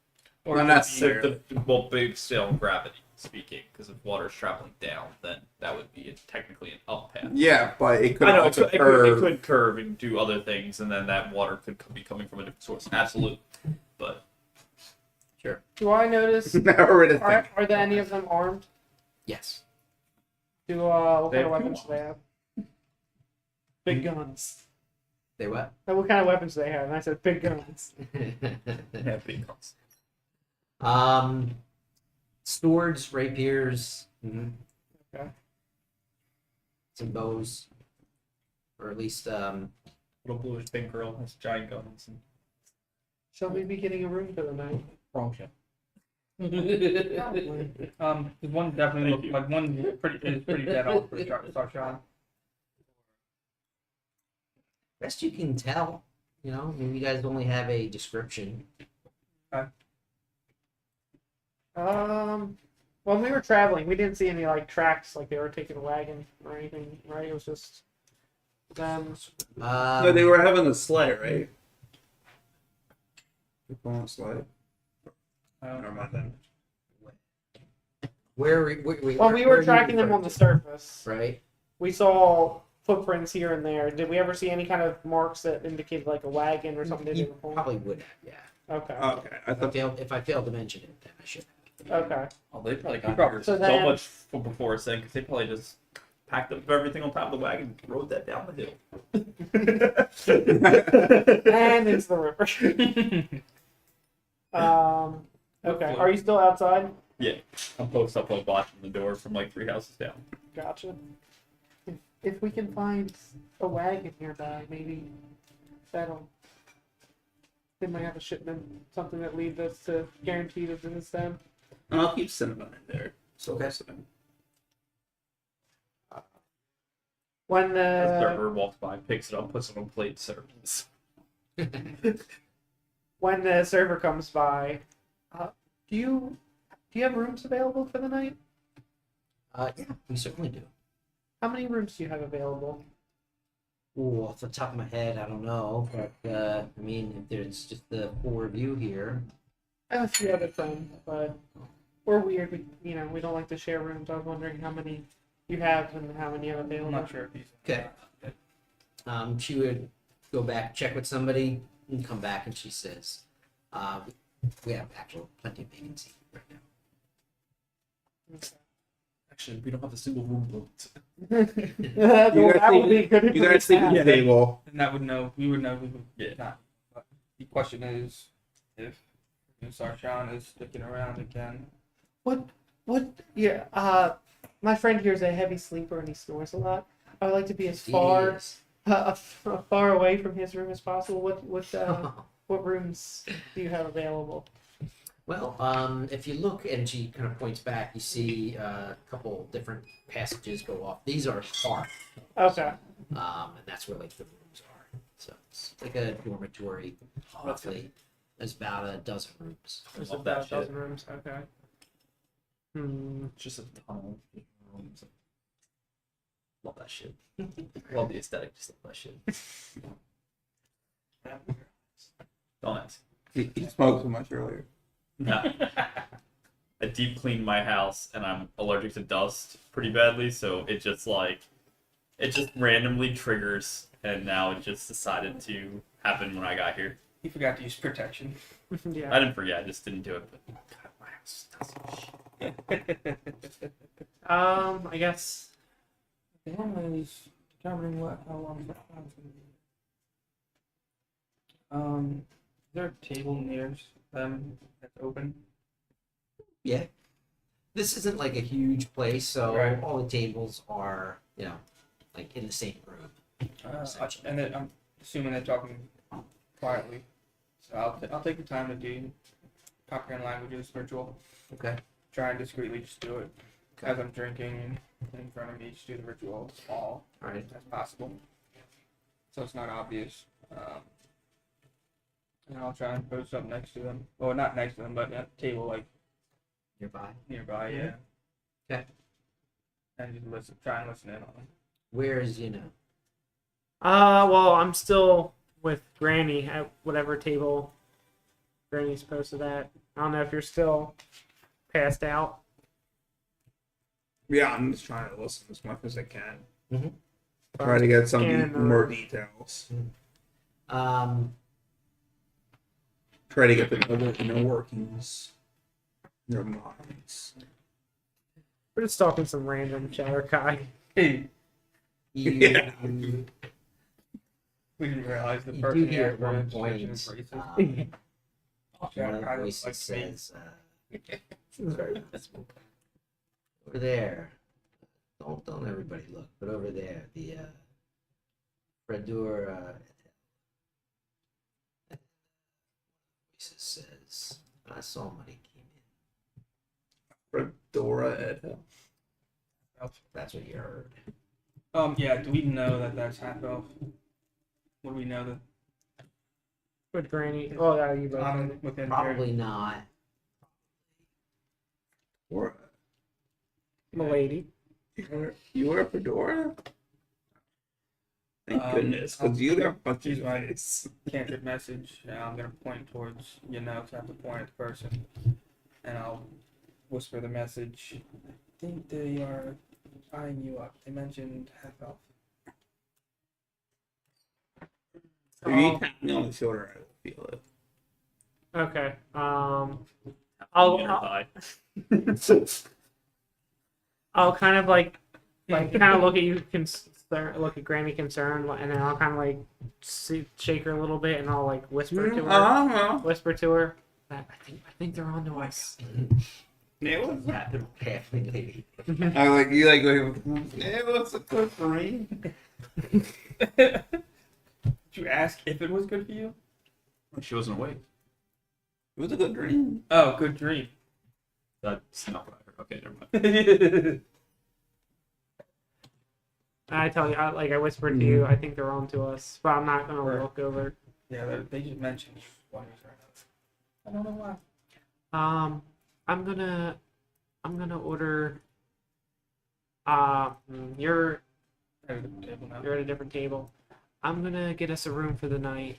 Or Not it could necessarily. Well, big scale gravity speaking, because if water's traveling down, then that would be technically an up path. Yeah, but it could I know it also could, curve. it could curve and do other things, and then that water could be coming from a different source. Absolutely, but Do I notice? Never really think. Are there any of them armed? yes. Do what They kind of have weapons do they have? Big guns. They what? What kind of weapons do they have? And I said big guns. yeah, big guns. Swords, rapiers, Okay. some bows, or at least Little bluish pink girl has giant guns. And... Shall we be getting a room for the night? Wrong ship. Probably. There's one definitely Thank look like one is pretty dead on for start shot. best you can tell. Maybe you guys only have a description. When we were traveling, we didn't see any like tracks, like they were taking a wagon or anything, right? It was just them. No, they were having a sleigh, right? People on a sleigh. Never mind then. When we were tracking them on the surface, right. we saw footprints here and there. Did we ever see any kind of marks that indicated like a wagon or something? You probably would have, yeah. Okay. Okay, I thought If I failed to mention it, then I should. Okay. Oh, they probably got probably- here So so then- much before it's then, because they probably just packed up everything on top of the wagon and rode that down the hill. And into the river. Okay. Are you still outside? Yeah, I'm posted up like watching the door from like 3 houses down. Gotcha. If we can find a wagon nearby, maybe that'll They might have a shipment, something that leads us to guarantee that this is them. And I'll keep Cinnabon in there. So Okay. When The the server walks by, picks it up, puts it on plate, serves. when the server comes by, do you have rooms available for the night? Yeah, we certainly do. How many rooms do you have available? Ooh, off the top of my head, I don't know, but I mean, if there's just the 4 of you here. I have a few other friends, but we're weird. We don't like to share rooms. I was wondering how many you have and how many you have available. I'm not sure if he's. Okay. She would go back, check with somebody, and come back, and she says, "We have actual plenty of vacancy right now." Actually, we don't have a single room booked. Well, that would be good. You guys sleep at the table. And that would know. We would know. We would Yeah. not. But the question is, if Sarshan is sticking around again. What? Yeah. My friend here is a heavy sleeper and he snores a lot. I would like to be as far Yes. far away from his room as possible. What rooms do you have available? Well, if you look and she kind of points back, you see a couple different passages go off. These are far, Okay. and that's where like the rooms are. So it's like a dormitory, roughly. There's about a dozen rooms. There's Love about that a dozen rooms. Okay. Just a ton of rooms. Love that shit. Love the aesthetic, just love that shit. Don't ask. He smoked too much earlier. No. I deep cleaned my house and I'm allergic to dust pretty badly, so it just randomly triggers, and now it just decided to happen when I got here. He forgot to use protection. Yeah. I didn't forget, I just didn't do it, but God, my house smells like shit. I guess. The one is determining how long that time's gonna be. Is there a table near them that's open? Yeah. This isn't like a huge place, so Right. all the tables are, like in the same room. And then I'm assuming they're talking quietly. So I'll take the time to do comprehend languages ritual. Okay. Try and discreetly just do it Okay. as I'm drinking and in front of me. Just do the ritual as small All right. as possible, so it's not obvious. And I'll try and post up next to them. Well, not next to them, but at the table like Nearby. nearby. Yeah. Okay. And just listen. Try and listen in on them. Where is Well, I'm still with Granny at whatever table Granny's posted at. I don't know if you're still passed out. Yeah, I'm just trying to listen as much as I can. Mhm. Try to get some Scanning the more room. details. Try to get the inner workings, their minds. We're just talking some random chatter guy. Hey, You, Yeah. you, we didn't realize the you person do hear at after one is point, racist. one of the voices says, over there, don't everybody look, but over there, the Fredur voices says, I saw money came in. Fedora Ed. That's what you heard. Yeah. Do we know that that's half elf? Would we know that? With Granny. Oh, yeah, you both. Within Probably not. Or Milady. you wear a fedora? Thank goodness, because you got a bunch of face. cantrip message. I'm gonna point towards so I have to point at the person, and I'll whisper the message. I think they are eyeing you up. They mentioned half elf. If you tap me on the shoulder, I will feel it. Okay. I'll Nearby. kind of like kind of look at you look at Granny concerned, and then I'll kind of like shake her a little bit, and I'll like whisper to her. Whisper to her. I think they're on to us. Yeah, what's Yeah, the halfling lady. I like you like going. Yeah, what's it good for me? Did you ask if it was good for you? She wasn't awake. It was a good dream. Oh, good dream. That's not what I heard. Okay, never mind. I tell you, I whispered to you, I think they're on to us, but I'm not gonna Right. look over. Yeah, they just mentioned wonders right now. I don't know why. I'm gonna order. You're At the table now. at a different table. I'm gonna get us a room for the night.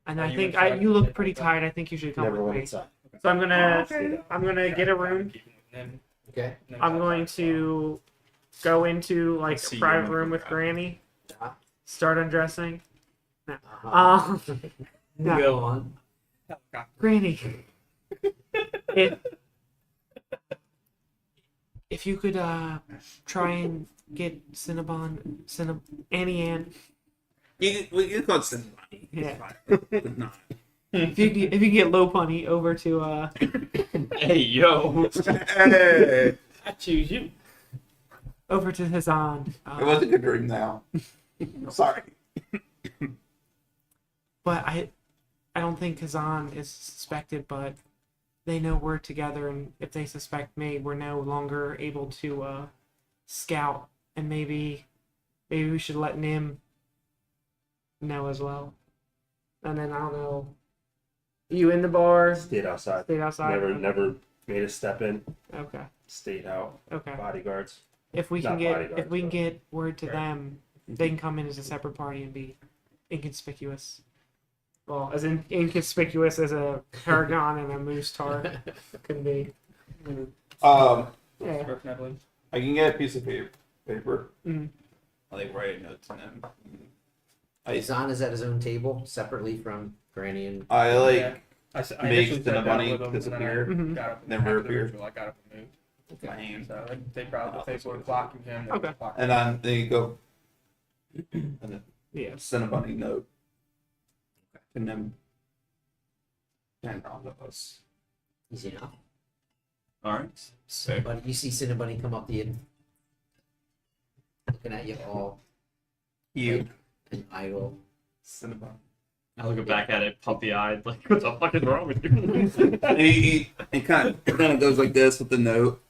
And Are I you think inside you the look table pretty with them? tired. I think you should come Never with went me. inside. So I'm gonna get a room. Then, Okay. then I'm outside. going to go into like See a you private in the room with crowd. Granny. Uh-huh. Start undressing. Uh-huh. Yeah. Go on. Granny, if you could try and get Annie Ann. You call it Cinnabon. Yeah. But not. If you can get Low Punny over to Hey, yo. Hey, I choose you. over to his aunt. It was a good dream now. Sorry. But I don't think Kazan is suspected, but they know we're together, and if they suspect me, we're no longer able to scout, and maybe we should let Nim know as well. And then I don't know. You in the bar? Stayed outside. Stayed outside. Never made a step in. Okay. Stayed out. Okay. Bodyguards. If we can Not get bodyguards, but- get word to them, they can come in as a separate party and be inconspicuous. Well, as inconspicuous as a paragon and a moose tar can be. Um, Yeah. Definitely. I can get a piece of paper. Mhm. I like write a note to them. Zahn is at his own table, separately from Granny and. I like. Yeah. I make initially the said that money with them, and then I disappear, Mhm. got up and never after the appear. ritual, I got up and moved my hand. So they probably Oh, if that's they were good. clocking him. They Okay. were clocking And then you go. And then Yeah. send a bunny note. And then. And all of us. Easy enough. All right. Cinnabon, you see Cinnabon come up to you, looking at you all You. and idle. Cinnabon. I look back at it, puppy-eyed, like, what the fuck is wrong with you? He kind of goes like this with the note.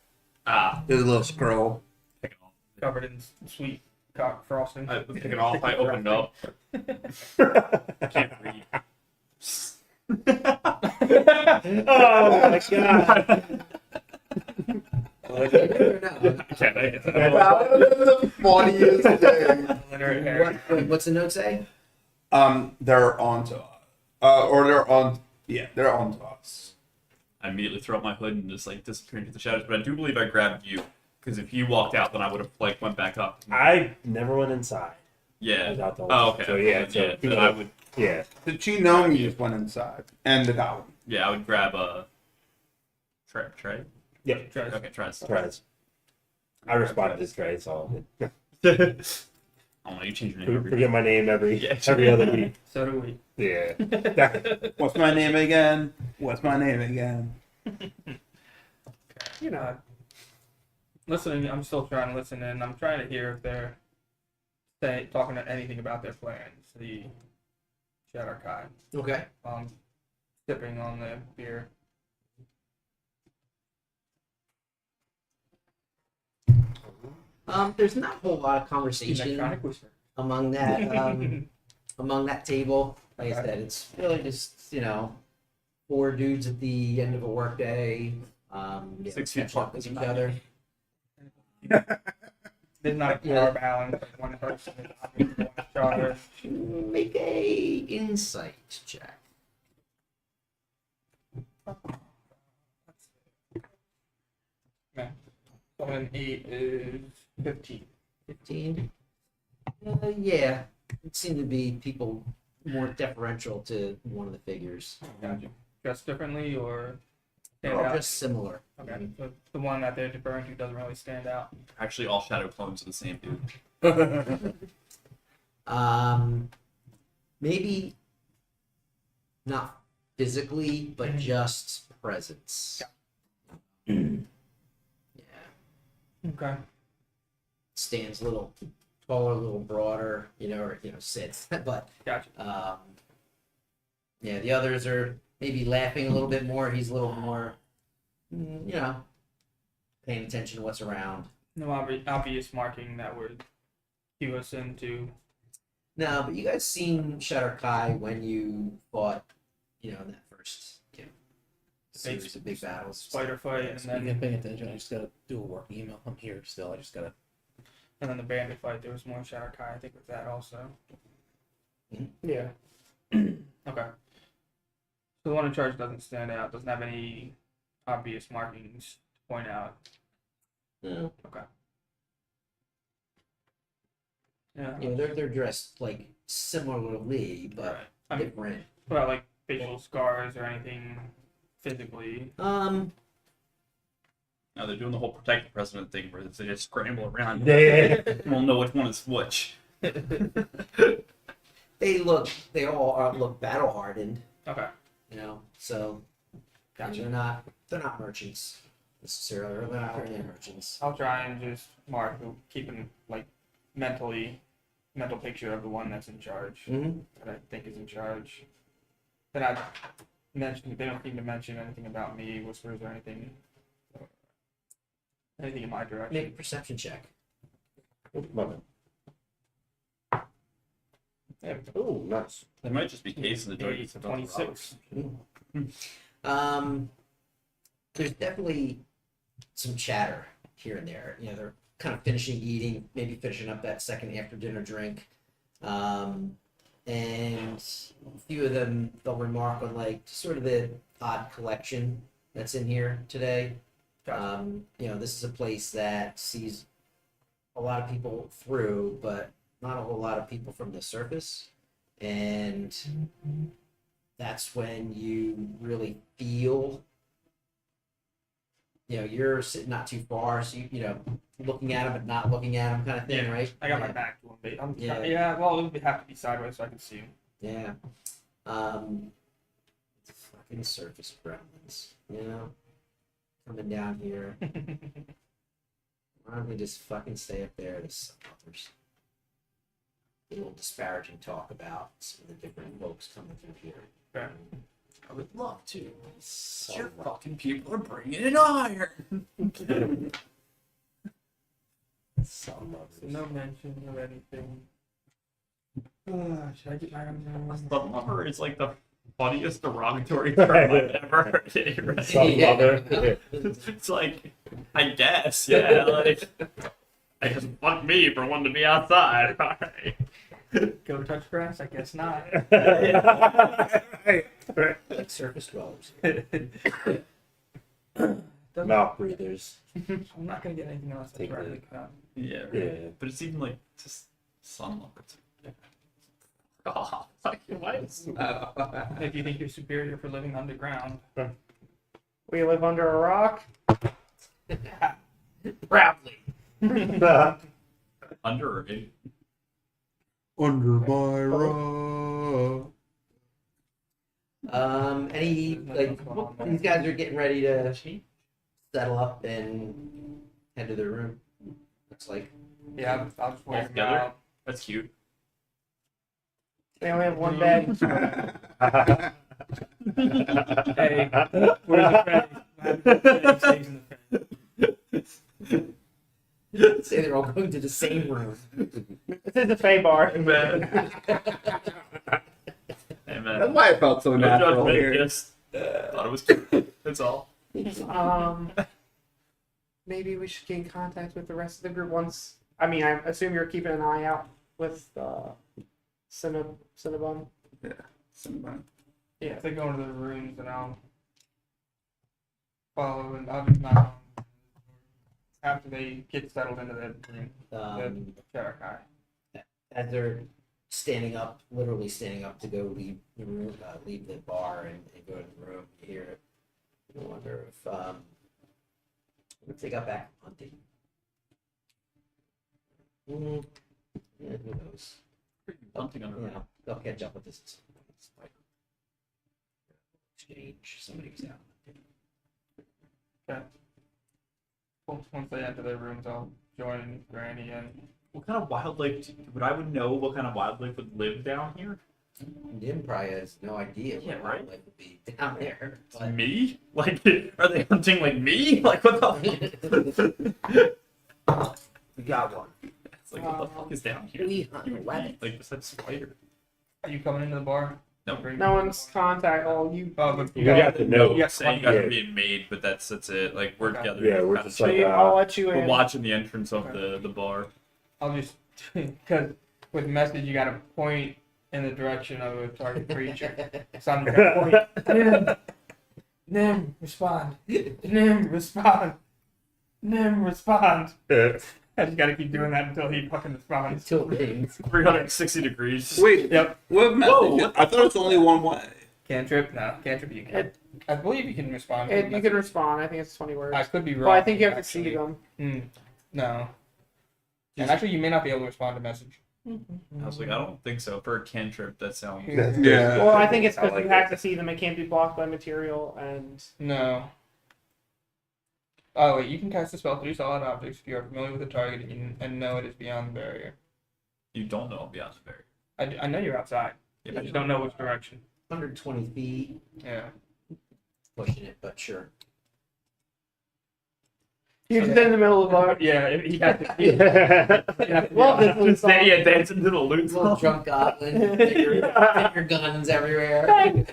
Ah, There's a little scroll. pick it off. covered in sweet frosting. I pick it off. I open it up. I can't read. Oh my god. Can't I? That was the funniest thing. Literary hair. What's the note say? They're on to us. Or they're on. Yeah, they're on to us. I immediately throw up my hood and just like disappear into the shadows. But I do believe I grabbed you because if you walked out, then I would have like went back up. I never went inside. Yeah. Without the Oh, okay. So yeah, Then I would. Yeah. Did she know you just went inside? And the goblin. Yeah, I would grab a tray. Yeah. Tries. Okay, try. Tries. I responded to Trey, so Oh, no, you change your name every forget my name every Yeah. every other week. So do we. Yeah. What's my name again? What's my name again? You know. Listening, I'm still trying to listen in. I'm trying to hear if they're talking to anything about their plans. The Shadow Kai. Okay. Sipping on the beer. There's not a whole lot of The conversation electronic whisper. among that table. Like I Okay. said, it's really just four dudes at the end of a workday. 6 feet catch up apart. with each other. There's not a car balance. Like one person is obviously one charter. Make a insight check. So an 8 is 15. 15. Yeah, it seemed to be people more deferential to one of the figures. Gotcha. Dressed differently or stand They're all out? just similar. Okay, so the one that they're deferring to doesn't really stand out. Actually, all shadow clones are the same dude. Maybe not physically, but just presence. Yeah, Okay. stands a little taller, a little broader, or sits, but Gotcha. Yeah, the others are maybe laughing a little bit more. He's a little more, you know, paying attention to what's around. No obvious marking that would cue us into. No, but you guys seen Shutter Kai when you fought, in that first, series of big battles. Spider fight, and Speaking then of paying attention, I just gotta do a work email. I'm here still. I just gotta. and then the bandit fight. There was more Shadow Kai, I think, with that also. Yeah. Okay. So the one in charge doesn't stand out. Doesn't have any obvious markings to point out. No. Okay. Yeah. Yeah, they're dressed like similarly, but Right. I mean, different. well, like facial scars or anything physically. Now they're doing the whole protect the president thing where they just scramble around. Yeah. We'll know which one is which. They all look battle hardened, Okay. so Gotcha. they're not merchants necessarily, or they're not really merchants. I'll try and just mark, keeping like mental picture of the one that's in charge. Mm-hmm. That I think is in charge. Then I mention they don't seem to mention anything about me, whispers or anything. Anything in my direction. Make a perception check. Oh, nice. They might just be casing the darkness about the 26. There's definitely some chatter here and there. They're kind of finishing eating, maybe finishing up that second after dinner drink. And a few of them, they'll remark on like sort of the odd collection that's in here today. This is a place that sees a lot of people through, but not a whole lot of people from the surface. And that's when you really feel, you're sitting not too far, so looking at him but not looking at him kind of thing, Yeah, right? I got my back to him. But Yeah. Well, it would have to be sideways so I can see him. Yeah. Fucking surface gremlins, coming down here. Why don't we just fucking stay up there? This suckers. A little disparaging talk about some of the different folks coming through here. Okay. I would love to. So Your fucking people are bringing in iron. So no mention of anything. Should I get my The lover is like the funniest derogatory term I've ever heard. Right? Some lover. It's like, I guess, yeah, like, I guess fuck me for wanting to be outside. All right. Go touch grass? I guess not. like surface dwellers. Mouth breathers. I'm not gonna get anything else that's Take directly it. cut. Yeah, right. Yeah. But it's even like just sun look. Oh, like what? If you think you're superior for living underground, We live under a rock. Proudly. Under it. Under my rock. These guys are getting ready to settle up and head to their room. Looks like. yeah, I'll just wait him Altogether? out. That's cute. They only have one bed. Hey, where's the Freddy? He stays in the Freddy. Say they're all going to the same room. This is the Fay bar. Amen. That's why it felt so No natural judgment, here. just thought it was cute. That's all. Maybe we should gain contact with the rest of the group once. I mean, I assume you're keeping an eye out with Cinnabon. Yeah, if they go into the rooms, then I'll follow and I'll just knock on after they get settled into the room. The Shadow Kai. As they're literally standing up to go leave the room, leave the bar and go to the room, you hear it. I wonder if they got back hunting. Yeah, who knows? Something under Yeah, they'll catch up with this. Exchange. Somebody was out. Okay. Once they enter their rooms, I'll join Granny and What kind of wildlife would I know what kind of wildlife would live down here? Nim probably has no idea Yeah, what right. wildlife would be down there. But Me? Like, are they hunting like me? Like, what the fuck? we got one. It's like, what the fuck is down here? We hunt rabbits. Like, besides spider. Are you coming into the bar? No. No one's contact. Oh, you. Oh, but You got the note. Yeah, Saying you guys Yeah. are being made, but that's it. Like, we're Okay. together. Yeah, we're kinda just So like, chill. I'll let you We're in. watching the entrance of the bar. I'll just because with message you got to point in the direction of a target creature. So I'm gonna point. Nim, respond. Nim, respond. Nim, respond. I just gotta keep doing that until he fucking responds. Still things. 360 degrees. Wait, Yep. what message? Whoa. I thought it was only one way. Cantrip? No, cantrip you can. I believe you can respond. to You message. can respond. I think it's 20 words. I could be wrong. Well, I think you have to actually. see them. No. And actually, you may not be able to respond to message. I was like, I don't think so. For a cantrip, that sounds. Yeah. Well, I think it's because I like you have to see them. It can't be blocked by material, and No. Oh wait, you can cast a spell through solid objects if you are familiar with the target and know it is beyond the barrier. You don't know beyond the barrier. I know you're outside. Yeah, I just don't know which direction. 120 feet. Yeah. Pushing it, but sure. you're just in the middle of the bar. Yeah, he has to. Yeah. Love this loot song. Yeah, dancing to the loot Little song. drunk goblin, finger guns everywhere.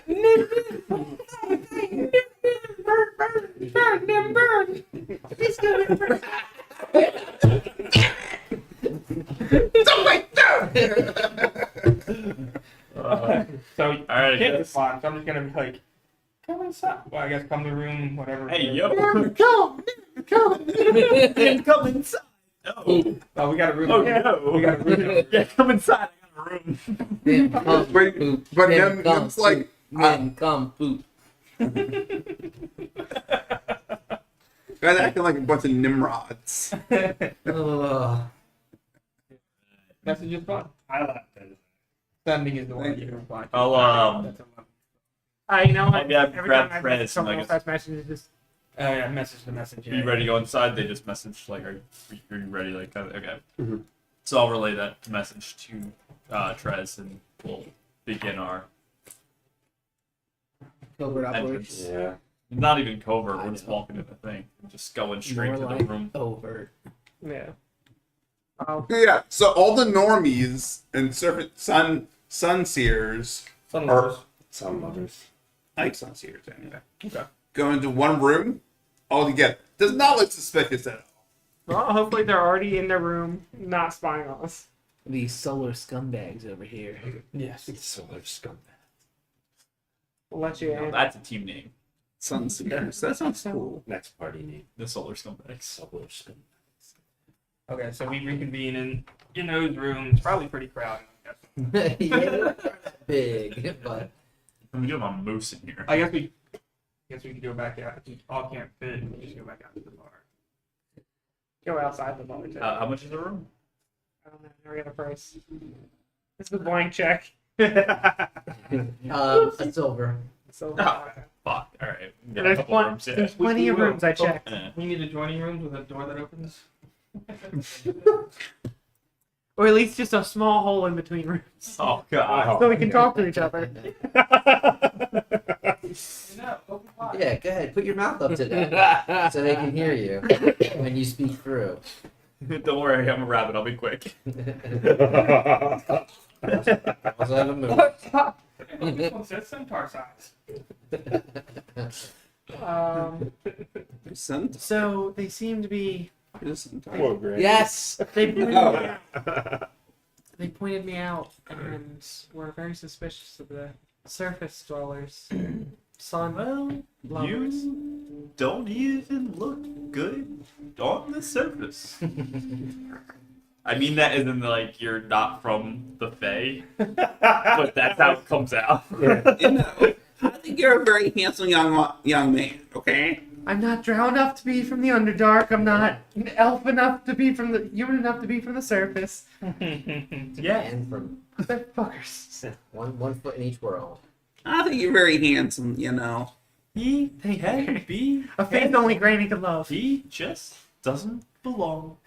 So All right, you can't guys. respond. So I'm just gonna be like, come inside. Well, I guess come to the room, whatever. Hey, yo. Come. Come inside. No. Oh, we got a room. Oh, Yeah. no. We got a room. Yeah, come inside. I got a room. Nim, come, Wait, poop. but Nim, Nim- come, Nim's like, poop. Nim, come, poop. Guys acting like a bunch of Nimrods. Ugh. Message is fun. I like that. Sending is the one Thank you you. can reply to. I'll, That's a You know what? Maybe I Every grab time I Prez message someone and I else has messages, just yeah, message the message. Are you ready to go inside? They just message like, are you ready? Like, okay. Mhm. So I'll relay that message to Trez, and we'll begin our Covert entrance. operations. Yeah. Not even covert. I We're just know. walking in the thing, just going straight More to like the room. overt. yeah. Yeah, so all the normies and sunseers Sunlovers. Some mothers. I like sunseers anyway. Okay. Go into one room all together. Does not look suspicious at all. Well, hopefully they're already in their room, not spying on us. These solar scumbags over here. Yes. Solar scumbags. We'll let you Now, in. that's a team name. Sunseers. That sounds cool. Next party name. The Solar Scumbags. Solar scumbags. Okay, so we reconvene in those rooms. Probably pretty crowded. I'm guessing. Yeah, they're not that big, but We do have a moose in here. I guess we can go back out. If you all can't fit, we can just go back out to the bar. Go outside the bar too. How much is the room? I don't know. Never got a price. It's the blank check. a silver. So Oh. Fuck. All right. We got a there's, couple plen- rooms. Yeah. there's plenty of rooms I checked. Eh. We need adjoining rooms with a door that opens. Or at least just a small hole in between rooms. Oh god. So we can talk to each other. No, open wide. Yeah, go ahead. Put your mouth up to them so they can hear you when you speak through. Don't worry, I'm a rabbit. I'll be quick. Also have a move. This one says centaur size. So they seem to be. Whoa, great. Yes. They pointed, me Oh. out. They pointed me out and were very suspicious of the surface dwellers. Sun lovers. You don't even look good on the surface. I mean that isn't like you're not from the Fae, but that's how it comes out. You know, I think you're a very handsome young man. Okay. I'm not drow enough to be from the Underdark. I'm not elf enough to be from the human enough to be from the surface. Yeah. And from They're fuckers. one foot in each world. I think you're very handsome. You know. He can be. A faith only Granny could love. He just doesn't belong.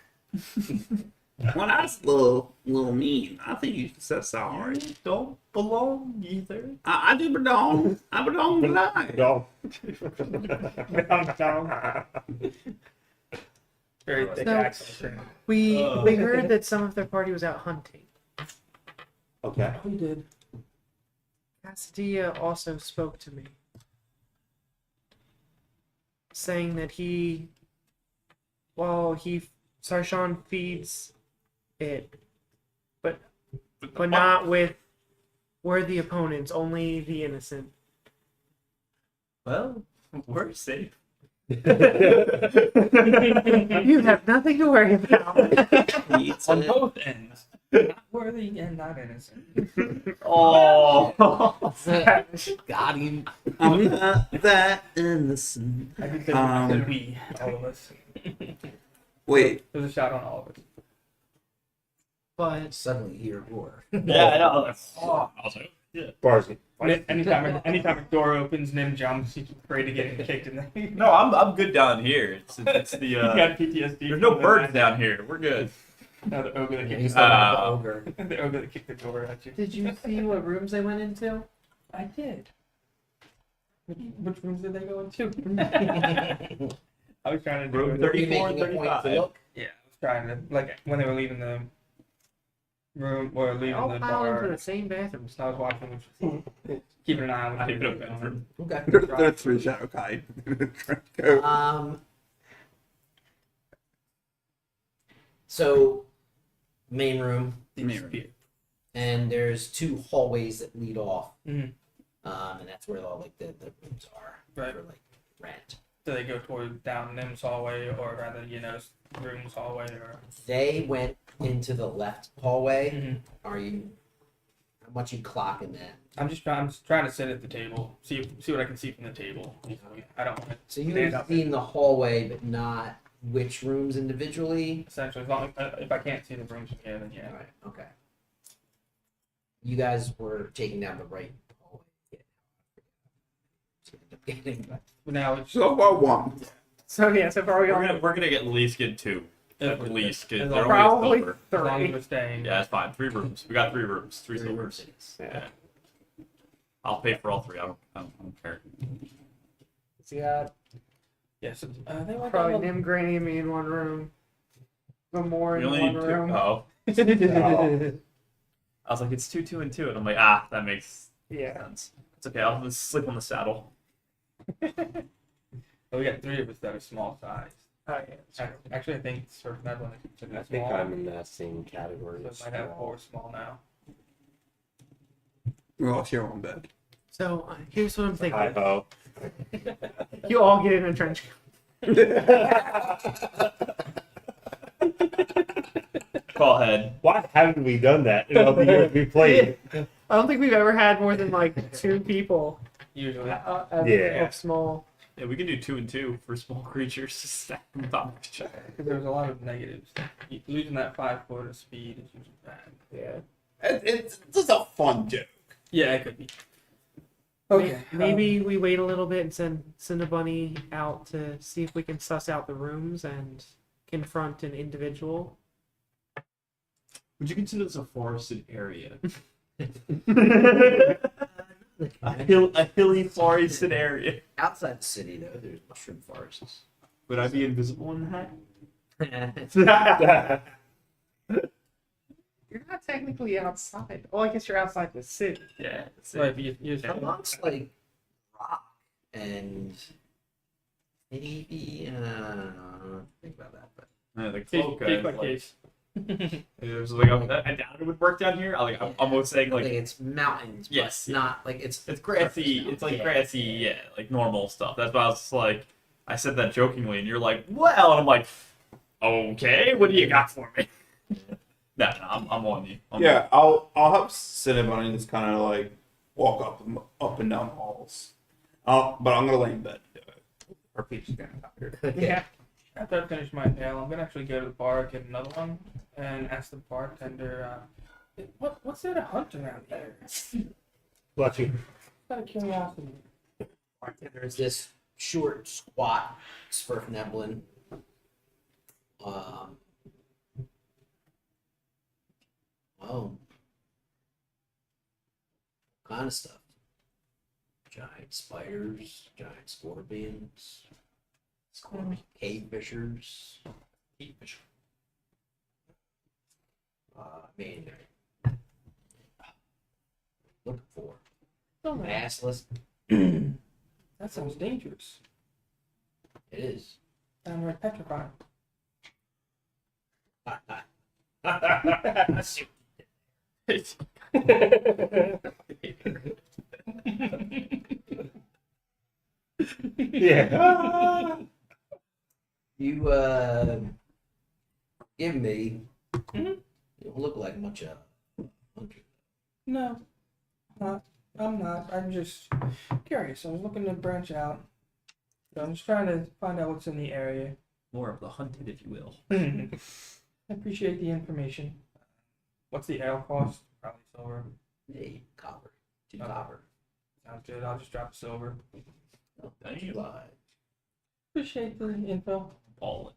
Well, that's a little mean. I think you should say sorry. You don't belong either. I do belong. I belong tonight. No. Very thick So- accent. We heard that some of their party was out hunting. Okay. We did. Cassadia also spoke to me, saying that Sarshan feeds it, but not with worthy opponents, only the innocent. Well, we're safe. You have nothing to worry about. On both ends. Not worthy and not innocent. Oh. Got him. I'm not that innocent. I did say we, all of us. Wait, There's a shot on all of us. But Suddenly hear roar. Yeah, I know. I was like, yeah. Barzy. Anytime a door opens, Nim jumps. He's afraid of getting kicked in the. No, I'm good down here. It's the He got PTSD. there's no birds down here. We're good. No, the ogre that Yeah, kicked he's the talking Uh, about the ogre. the ogre that kicked the door at you. did you see what rooms they went into? I did. Which rooms did they go into? I was trying to do Room it. 34 and Making a point to 35. look. Yeah, I was trying to like when they were leaving the room or They leaving all the piled into bar. the same bathrooms. I was watching, keeping an eye on. I what didn't they know were that. doing. Okay. there are 3 Shadow Kai. Go. So, main room, Mary. and there's 2 hallways that lead off. Mhm. And that's where all like the rooms are Right. for like rent. Do they go toward down Nim's hallway, or rather, room's hallway, or? They went into the left hallway. Mhm. Are you? How much you clocking that? I'm just trying to sit at the table, see what I can see from the table. I don't want to So you've stand up. seen the hallway, but not which rooms individually. Essentially, as long as if I can't see the rooms from here, then yeah. Right. Okay. You guys were taking down the right hallway. Yeah. So you end up getting, but But now it's So far, 1. So yeah, so far we We're got gonna at least get 2. At As least, because long- they're probably only silver. as long as 3. we're staying. Yeah, that's fine. 3 rooms. We got 3 rooms. 3 3 silvers. cities. Yeah. I'll pay for all 3. I don't care. So yeah, Yes. They went probably down Nim, Granny, and me in one room. The more We in only one need 2. room. Oh. I was like, it's 2, 2, and 2, and I'm like, that makes Yeah. sense. It's okay. I'll just sleep on the saddle. we got 3 of us that are small size. Oh yeah. Actually, I think sort of that one is I considered think small. I'm in that same category. So as it might have small. 4 small now. We all share one bed. So here's what I'm thinking. Hi ho. You all get in a trench coat. Call ahead. Why haven't we done that in all the years we played? I don't think we've ever had more than like 2 people Usually. Yeah. of small. Yeah, we can do 2 and 2 for small creatures. Just stack them on top of each other. Because there was a lot of negatives. Losing that 5 foot of speed is usually bad. Yeah. It's just a fun joke. Yeah, it could be. Maybe we wait a little bit and send a bunny out to see if we can suss out the rooms and confront an individual. Would you consider this a forested area? a hilly forested area. Outside the city, though, there's mushroom forests. Would I be invisible in that? You're not technically outside. Well, I guess you're outside the city. Yeah. Right, but you're Amongst like rock and maybe think about that, but The case cloak, by like, case. it was like I doubt it would work down here. I'm almost saying I think like it's mountains. Yes, But not like it's grassy. It's like grassy, yeah, like normal stuff. That's why I was like, I said that jokingly, and you're like, well, and I'm like, okay, what do you got for me? No, I'm on you. Yeah, I'll have Cinnabon just kind of like walk up and down halls. But I'm gonna lay in bed. Our peach is getting tired. Yeah. After I finish my nail, I'm gonna actually go to the bar, get another one, and ask the bartender, what's there to hunt around here? Bless you. Out of curiosity. There's this short, squat Svirfneblin. Oh, kind of stuff. Giant spiders, giant scorpions, cave fishers. Cave fisher. I mean, looking for Oh, man. massless. That sounds dangerous. It is. Downright petrifying. Yeah. You give me. Mhm. You don't look like much of a hunter. No, not. I'm not. I'm just curious. I was looking to branch out. So I'm just trying to find out what's in the area. More of the hunted, if you will. I appreciate the information. What's the ale cost? Probably silver. Hey, copper. Two Okay. copper. Sounds good. I'll just drop silver. Oh, thank you. Lie. Appreciate the info. All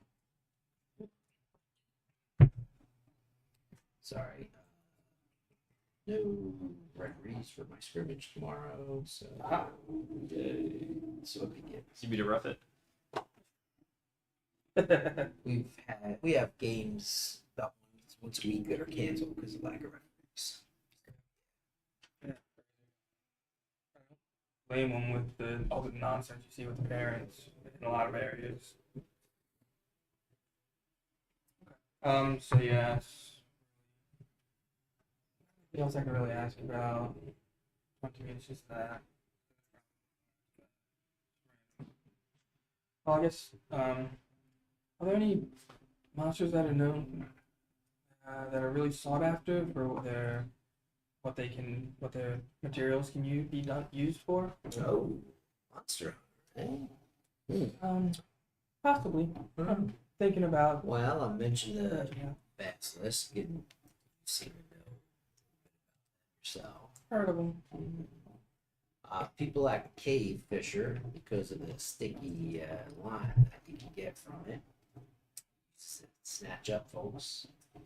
Sorry. No referees for my scrimmage tomorrow, so so it can get. you be to rough it. We have games about once a week that are canceled because of lack of referees. Blame them with all the nonsense you see with the parents in a lot of areas. So yes. What else I could really ask about? To me, it's just that. Well, I guess, are there any monsters that are known that are really sought after for what their materials can used for? Oh, monster. Hunter, Possibly. eh? I'm thinking about. Well, I mentioned the Yeah, basilisk, and you seem to know yourself. heard of them. People like the cave fisher because of the sticky lime that you can get from it. Snatch up folks. Yeah,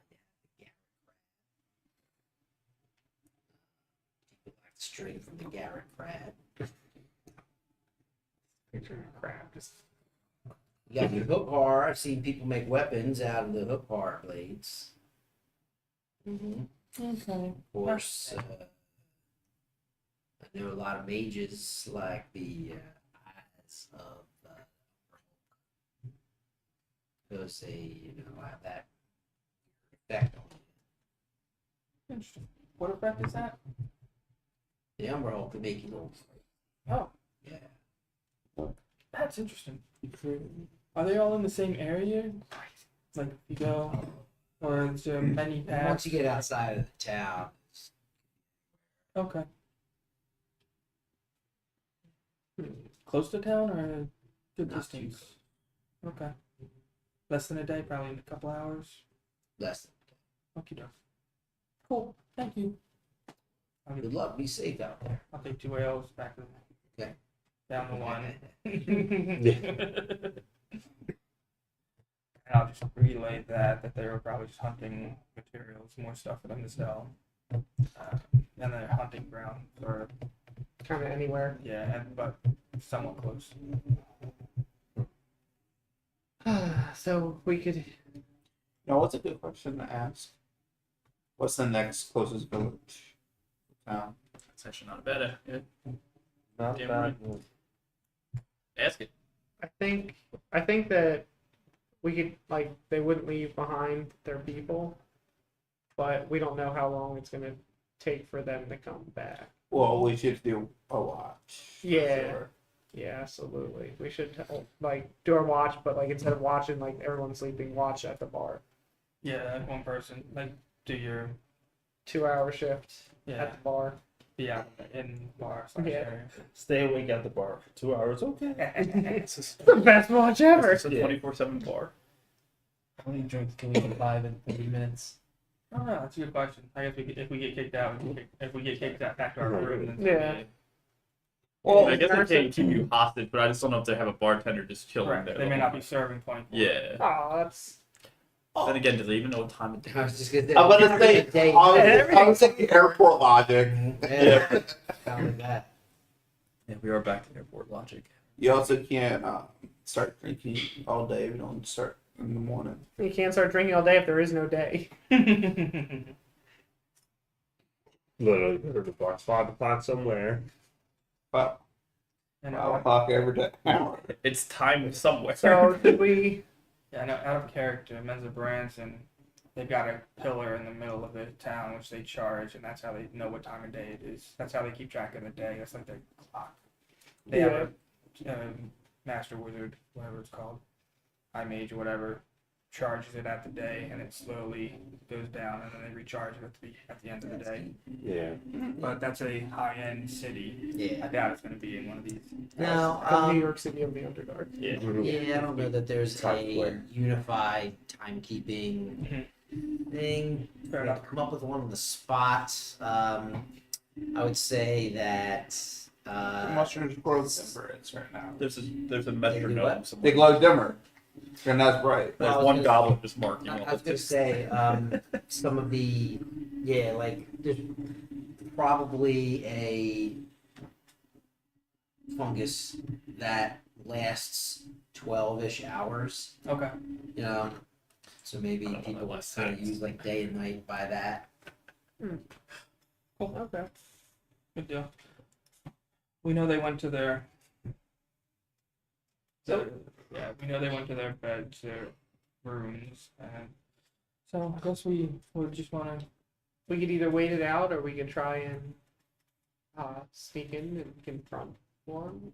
the garret crab. People like the string from the garret crab. Picture of crab. Just You got the hook har. I've seen people make weapons out of the hook har blades. Okay. Of course, I know a lot of mages like the eyes of because they, have that effect on you. Interesting. What effect is that? The Umber Hulk can make you little. Oh, Yeah. that's interesting. Are they all in the same area? Like if you go, or is there many paths? Once you get outside of the town, Okay. Close to town or a good Not too distance? Okay. Less than a day, probably in a couple hours. less Okie doke. Cool. Thank you. I'll, good luck. Be safe out there. I'll take 2 L's back to Okay. down to 1. And I'll just relay that they were probably just hunting materials, more stuff for them to sell. And their hunting ground for kind of anywhere. but somewhat close. So we could. No, what's a good question to ask? What's the next closest village? Town. That's actually not a bad idea. Not Damn bad. Ask it. I think that we could they wouldn't leave behind their people, but we don't know how long it's gonna take for them to come back. Well, we should do a watch. for Yeah. sure. Yeah, absolutely. We should do our watch, but instead of watching everyone sleeping, watch at the bar. Yeah, one person. Do your 2-hour shift yeah, at the bar. be out in bar / Yeah. area. Stay awake at the bar for 2 hours. Okay. Best watch ever. It's a 24/7 bar. How many drinks can we survive in 30 minutes? Oh no, that's a good question. I guess if we get kicked out, if we get kicked out back to our room, then Yeah. Well, I guess they can't keep you hostage, but I just don't know if they have a bartender just chilling correct. there. They may not be serving 24. Yeah. Oh, that's Then again, do they even know what time it is? I was just gonna say. I'm gonna say, day. I was thinking airport logic. Yeah. Kind of like that. Yeah, we are back to airport logic. You also can't start drinking all day if you don't start in the morning. You can't start drinking all day if there is no day. Literally, go to the bar, 5 o'clock somewhere. But And 5 o'clock every day. It's time somewhere. So did we? yeah, no, out of character, Menza Branson, they've got a pillar in the middle of the town which they charge, and that's how they know what time of day it is. That's how they keep track of the day. That's like their clock. They have a master wizard, whatever it's called, high mage or whatever, charges it at the day, and it slowly goes down, and then they recharge it at the end of the day. Yeah. But that's a high-end city. Yeah. I doubt it's going to be in one of these. Now, From New York City of the Underdark. Yeah. yeah, I don't know that there's Times a Square. unified timekeeping thing. Fair We have enough. to come up with one on the spot. I would say that. Mushrooms grow dimmer is right now. There's a They metronome do what? somewhere. They glow dimmer. And that's bright. Well, I There's was one gonna- goblin just marking I all was the gonna say some of the like there's probably a fungus that lasts 12-ish hours. Okay. You know, so maybe I don't know people that last kind of sentence. use like day and night by that. Cool. Okay. Good deal. We know they went to their. So- yeah, we know they went to their beds, their rooms, and so I guess we would just want to. We could either wait it out or we could try and sneak in and confront one.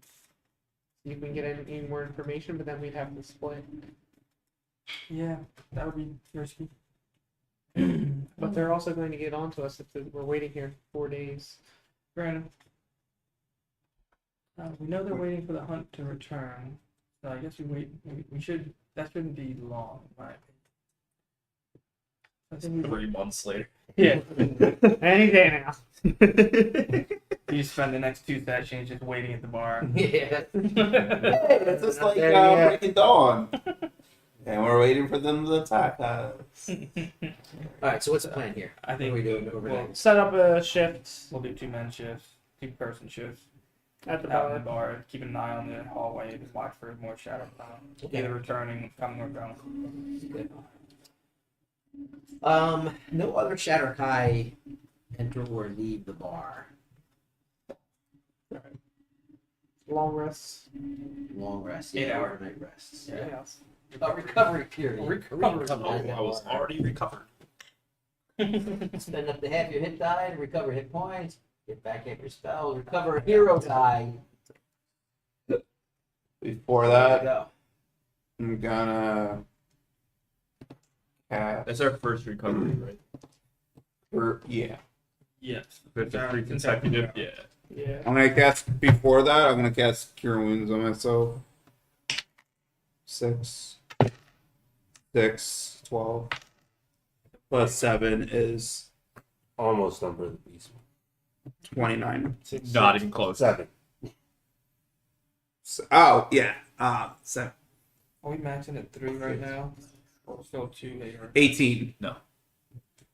See if we can get any more information, but then we'd have to split. Yeah, that would be risky. But they're also going to get onto us if we're waiting here 4 days. Granted, we know they're waiting for the hunt to return, so I guess we wait. We should. That shouldn't be long, in my opinion. I think we 3 months later. Yeah. Any day now. You spend the next 2 sessions just waiting at the bar. Yeah. Hey, it's just like There you go. Breaking Dawn. And we're waiting for them to attack us. All right. So what's the plan here? I What think are we doing overnight? Set up a shift we'll do 2-man shifts, 2-person shifts at the out in the bar. bar. Keep an eye on the hallway and watch for more shadow Okay. either returning, coming, or going. Good. No other Shatterkai enter or leave the bar. Long rests. Long rest. 8 hour. overnight rests. Yeah. Yes. A recovery period. Recovery. Oh, I was already recovered. Spend up to half your hit die, recover hit points, get back at your spell, recover a hero die. Before There you that, go. I'm gonna cast. That's our first recovery, right? Yeah. Yes. With the 3 consecutive, yeah. Yeah. I'm gonna cast before that. I'm gonna cast Cure Wounds on myself. 6, 12. Plus 7 is Almost number the beast. 29. Not even close. 7. So, oh yeah. 7. Are we maxing at 3 right now? Or still 2 later? 18. No.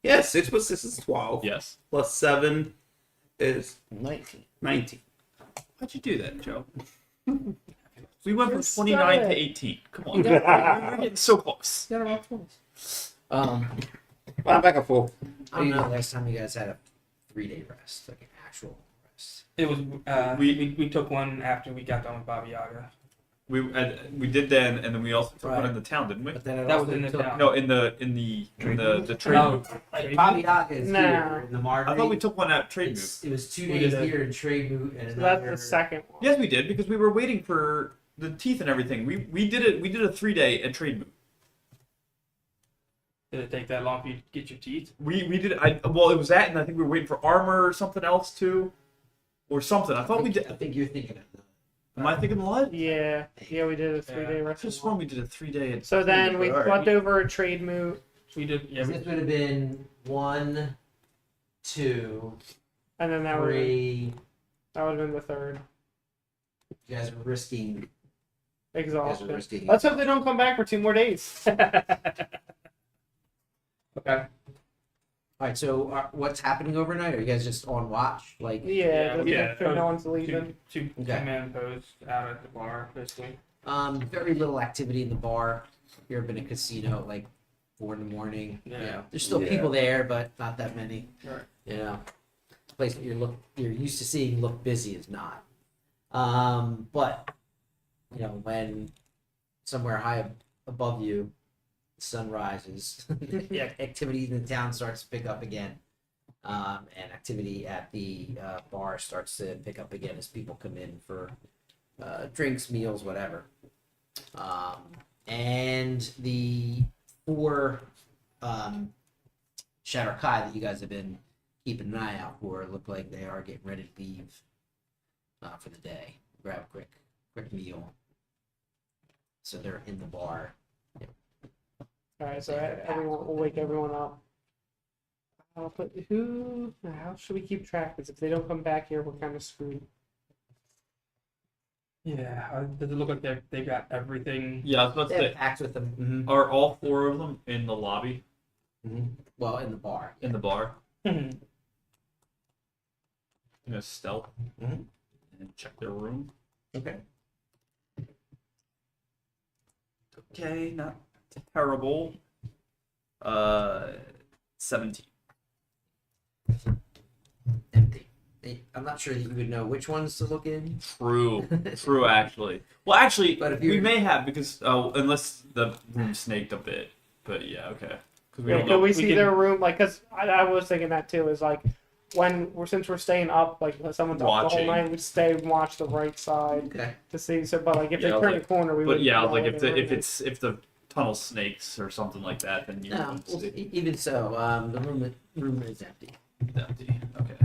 Yeah, 6 plus 6 is 12. Yes. Plus 7 is 19. 19. Why'd you do that, Joe? We went from Just 29 said to it. 18. Come on. We're getting so close. Got it all twice. Well, I'm back at full. I don't know last time you guys had a 3-day rest, like an actual rest. It was. We took one after we got done with Baba Yaga. We did then, and then we also took one Right. in the town, didn't we? But then it That also was in the took, town. No, in the trade Oh, move. like Baba Yaga is Nah. here in the Margrave. I thought we took one at trade move. It was 2 We days did it. here in trade moot and So another. that's the second one. Yes, we did because we were waiting for the teeth and everything. We did it. We did a 3-day at trade move. Did it take that long for you to get your teeth? We did. Well, it was that, and I think we were waiting for armor or something else too, or something. I thought we I did. think you're thinking of the. Am I thinking what? Yeah. Yeah, we did a 3-day I rest. just sworn we did a 3-day. So then we Alright. flipped over a trade moot, We did. Yeah. This would have been 1, 2, and then that would have 3. been the third. You guys are risking. You guys are Exhaustion. risking. Let's hope they don't come back for 2 more days. Okay. All right. So what's happening overnight? Are you guys just on watch? Like, Yeah, just Yeah. make sure no one's leaving. Two Okay. man posts out at the bar, basically. very little activity in the bar. You ever been to a casino at like 4 in the morning? Yeah. You know, there's still Yeah. people there, but not that many. Right. You know, the place that you're used to seeing look busy is not. But you know, when somewhere high above you, the sun rises, yeah, activity in the town starts to pick up again, and activity at the bar starts to pick up again as people come in for drinks, meals, whatever. And the 4 Shatter Kai that you guys have been keeping an eye out for look like they are getting ready to leave for the day. Grab a quick meal. So they're in the bar. All right, so everyone will wake everyone up. But how should we keep track? Because if they don't come back here, we're kind of screwed. Yeah. Does it look like they've got everything? Yeah, I was about They to have say, packs with them. are all 4 of them in the lobby, Well, in the bar. in the bar? Mhm. I'm gonna stealth Mhm. and check their room. Okay. Okay, not terrible. 17. Empty. I'm not sure that you would know which ones to look in. True, true. Actually, well, actually, But if we you're- may have because unless the room snaked a bit. But yeah, okay. Because we Yeah, don't could know. we see can- their room? Like, cause I was thinking that too. Is like since we're staying up, like someone's up the Watching. whole night, we'd stay and watch the right side Okay. to see. So, but like if Yeah, they I was turn like- the corner, we But would. yeah, I was know like, where if they're in. if the tunnel snakes or something like that, then you No, wouldn't well, see. even so, the room is empty. Empty. Okay.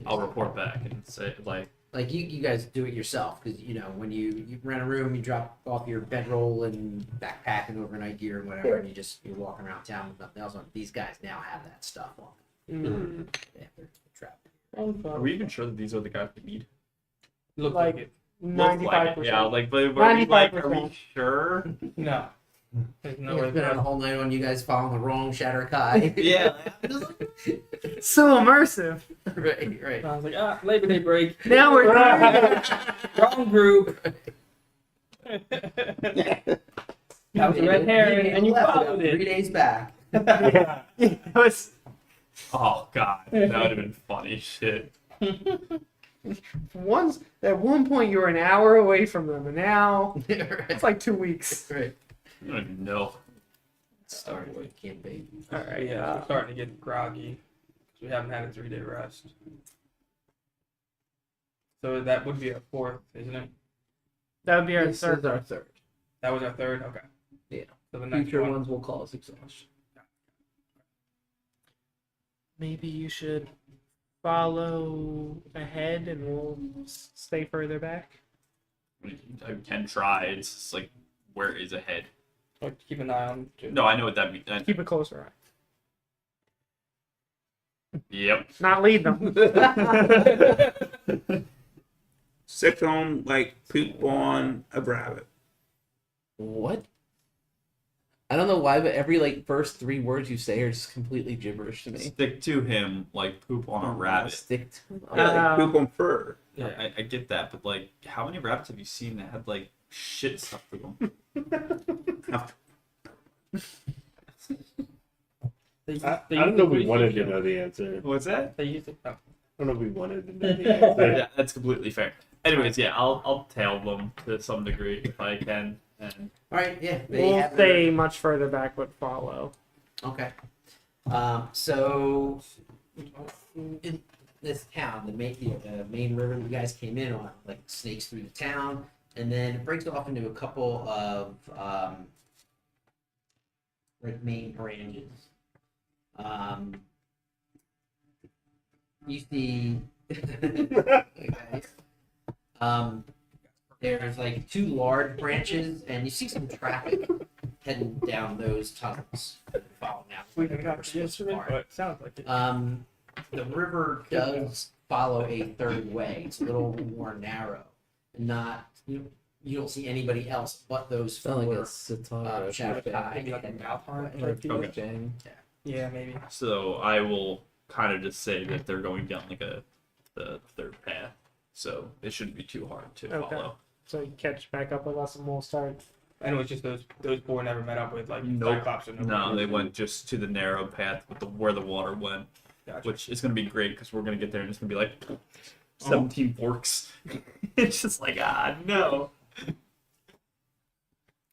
I'll report back and say like, Like you guys do it yourself because you know when you rent a room, you drop off your bedroll and backpack and overnight gear and whatever, and you're walking around town with nothing else on. These guys now have that stuff on. Mm. They have their trap. are we even sure that these are the guys we need? Looks Like- like it. Looks like 95%. it. Yeah, like, but are we, like, are we 95%. sure? No. There's no No, way. it's been on a whole night on you guys following the wrong Shatter Kai. Yeah. So immersive. right. I was like, Labor Day break. Now we're Wrong group. That was a red herring, and you left followed about 3 it. days back. it was Oh god, that would have been funny shit. at one point you were an hour away from them, and now right. it's like 2 weeks. Right. I don't even know. Started with campaign. All right, Yeah, we're starting to get groggy because we haven't had a 3-day rest. So that would be a 4th, isn't it? That would be our This third. is our third. That was our 3rd. Okay. Yeah. So the next Future one. ones will cause exhaustion. Maybe you should follow ahead, and we'll stay further back. I can try. It's just like, where is ahead? Like, keep an eye on. No, I know what that means. Keep a closer eye. Yep. Not lead them. Sick on like poop on a rabbit. What? I don't know why, but every like first 3 words you say are just completely gibberish to me. Stick to him like poop on a rabbit. Stick to Yeah, like poop on fur. Yeah, I get that, but like, how many rabbits have you seen that had like shit stuff to them? I don't know if we wanted to know the answer. What's that? They used to. Oh. I don't know if we wanted to know the answer. Yeah, that's completely fair. Anyways, yeah, I'll tail them to some degree if I can. And All right. Yeah. They We'll have their- stay much further back, but follow. Okay. So in this town, the main river you guys came in on, like snakes through the town, and then it breaks off into a couple of like main branches. You see, okay. There's like 2 large branches, and you see some traffic heading down those tunnels, following out. We haven't got to yesterday, Apart. but it sounds like it. The river does follow a third way. It's a little more narrow, not you don't see anybody else but those four. Shadow Kai Maybe like a and- mouth hunt Right. type deal. Okay. Yeah, maybe. So I will kind of just say that they're going down like the third path. So it shouldn't be too hard to Okay. follow. So you catch back up with us and we'll start. And it was just those four never met up with like Nope. Cyclops or No, they went just to the narrow path with where the water went, Gotcha. which is going to be great because we're going to get there and it's going to be like 17 forks. It's just like, no.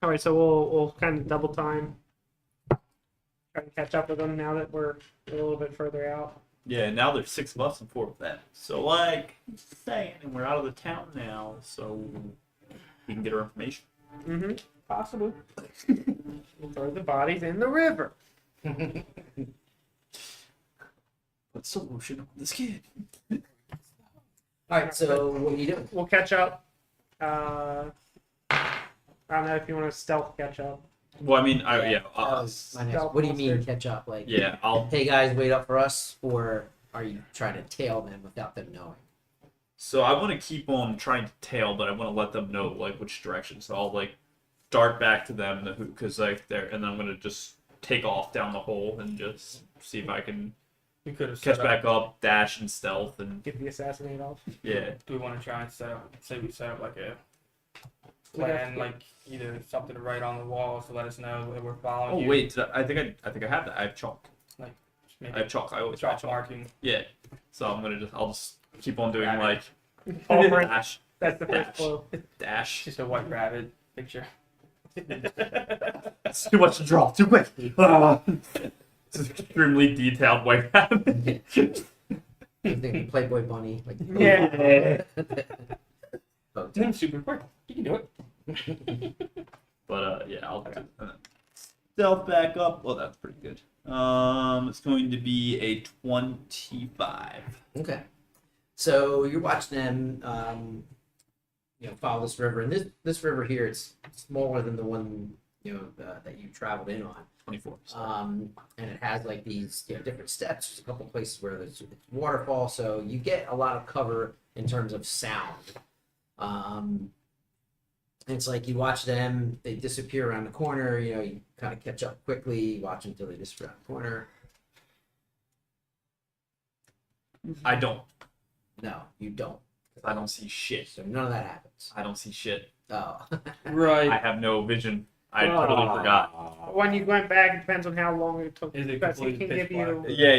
All right, so we'll kind of double time. Try to catch up with them now that we're a little bit further out. Yeah, now there's 6 of us and 4 of them. So, like, just saying, and we're out of the town now, so we can get our information. Mm-hmm. Possibly. We'll throw the bodies in the river. Put solution on this kid. All right, so what are you doing? We'll catch up. I don't know if you want to stealth catch up. Well, I mean, My next- what do you mean catch up? Like, yeah, I'll. hey guys, wait up for us, or are you trying to tail them without them knowing? So I want to keep on trying to tail, but I want to let them know like which direction. So I'll like dart back to them because like they're, and then I'm gonna just take off down the hole and just see if I can We could have catch back up, dash, and stealth, and Get the assassinate off. yeah. Do we want to try and set up? Say we set up like a We'd have plan, to- like either something to write on the walls to let us know that we're following Oh you. wait, I think I have that. I have chalk. Maybe I have chalk. I always chalk write chalk. marking. Yeah. So I'll just keep on doing Rabbit. like All right, dash, that's the first Dash. clue. dash. Just a white rabbit picture. It's too much to draw. Too quick. It's an extremely detailed white rabbit. I think Playboy Bunny, like Yeah. Oh, Super quick. You can do it. But yeah, I'll do stealth back up. Well, that's pretty good. It's going to be a 25. Okay. So you're watching them, follow this river, and this river here, it's smaller than the one that you traveled in on. 24. And it has like these different steps. There's a couple places where there's it's waterfall, so you get a lot of cover in terms of sound. It's like you watch them, they disappear around the corner. You kind of catch up quickly, watch until they disappear around the corner. I don't. No, you don't. I don't see shit. So none of that happens. I don't see shit. Oh. I Right. have no vision. I totally forgot. When you went back, it depends on how long it took. Is it Because he completely can pitch give you. black? Yeah,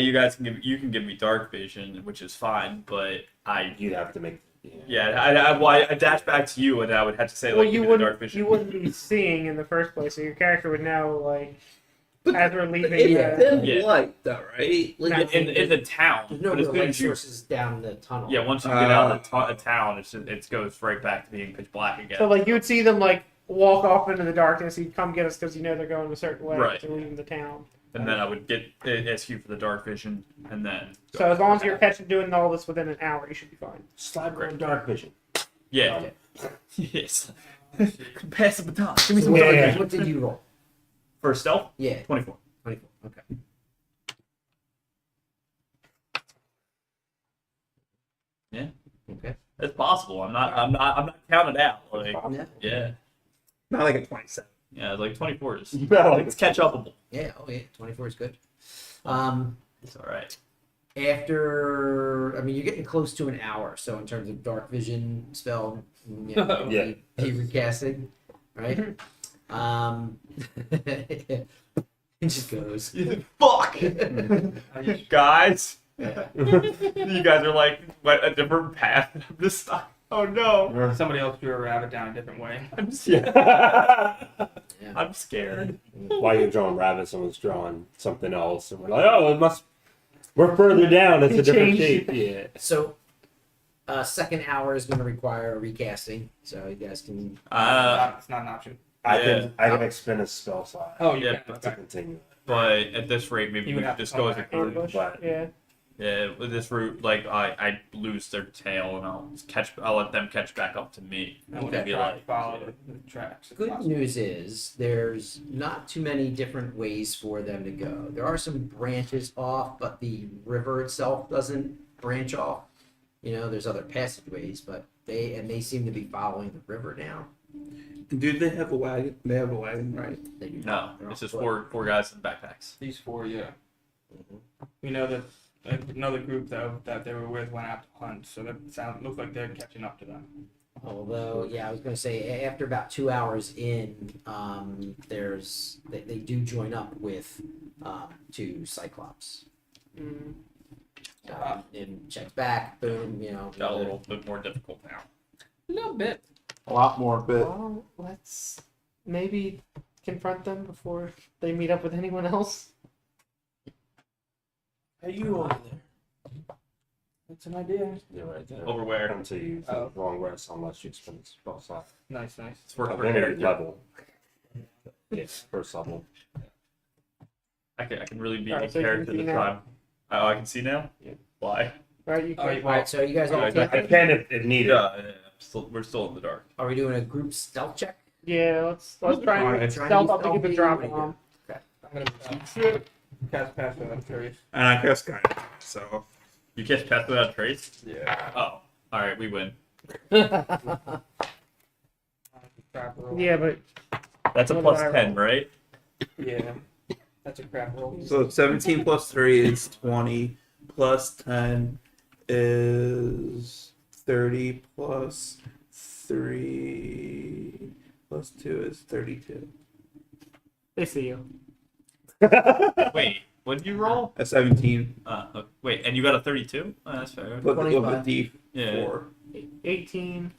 you can give me dark vision, which is fine, but You'd have to make. I dash back to you, and I would have to say like Well, give you me the dark wouldn't. vision. You wouldn't be seeing in the first place, so your character would know like as we're leaving. Yeah. Yeah. light, though, right? Like, in the town. there's no but as real soon light as you, sources down the tunnel. yeah, once you get out of the town, it goes right back to being pitch black again. So like you would see them like walk off into the darkness. You'd come get us because they're going a certain way. Right. They're leaving the town. And then I would ask you for the dark vision, and then So as long as you're doing all this within an hour, you should be fine. Slide on dark vision. yeah, yes. Pass the baton. Give me some dark vision. What did you roll? For stealth, Yeah, 24. 24. Okay. Yeah. Okay. It's possible. I'm not counted out. Like, Yeah. yeah, Not like a 27. yeah. Like 24 is No. it's catch upable. Yeah. Oh yeah. 24 is good. It's all right. After, you're getting close to an hour. So in terms of dark vision spell, Yeah. recasting, right? It just goes. Fuck, guys. You guys are like what, a different path. I'm just stuck. Oh no. Somebody else drew a rabbit down a different way. I'm scared. Yeah. I'm scared. While you're drawing rabbits, someone's drawing something else, and we're like, oh, we're further down. It's a different shape. Yeah. So, second hour is going to require recasting. So you guys can. It's not an option. I Yeah. can expend a spell slot Oh, you Yeah, can. to Okay. continue. but at this rate, maybe You we would could have to just come go as a back. group. Ambush. but- Yeah. Yeah, with this route, like I lose their tail, and I'll let them catch back up to me. I would Okay. Be try to like, follow the tracks. if Good possible. news is there's not too many different ways for them to go. There are some branches off, but the river itself doesn't branch off. There's other passageways, but they seem to be following the river now. Dude, they have a wagon. They have a wagon, right? They do No, not. They're it's on just foot. four guys in backpacks. These four, yeah. Mhm. We know that another group though that they were with went out to hunt, so that looks like they're catching up to them. Although, yeah, I was going to say after about 2 hours in, they do join up with 2 Cyclops. Mm. And checks back, boom, Got a little bit more difficult now. A little bit. A lot more, but Well, let's maybe confront them before they meet up with anyone else. Hey, you over there? That's an idea. You're right there. Over where? Until you use the long rest, unless you spend the spell slot. Nice, nice. It's for Any character. level. Yes, first level. I can really be Alright, a so you can character of see the now? tribe. Oh, I can see now? Yeah. Why? Right, you Oh, can. you- All right, so you guys all Yeah, camping? I can if needed. Yeah. We're still in the dark. Are we doing a group stealth check? Yeah, let's try and Try and stealth up to get the stealthy, drop what do you on. I'm gonna cast past them. I'm curious. and I guess kind of. So You catch Path without trace? Yeah. Oh. Alright, we win. Crap roll. Yeah, but That's a What plus did I 10, roll? right? Yeah. That's a crap roll. so 17 plus 3 is 20. Plus 10 is 30. Plus 3 plus 2 is 32. they see you. Wait, what did you roll? A 17. Wait, and you got a 32? Oh, that's fair. Put the 25. D4. Yeah. 18.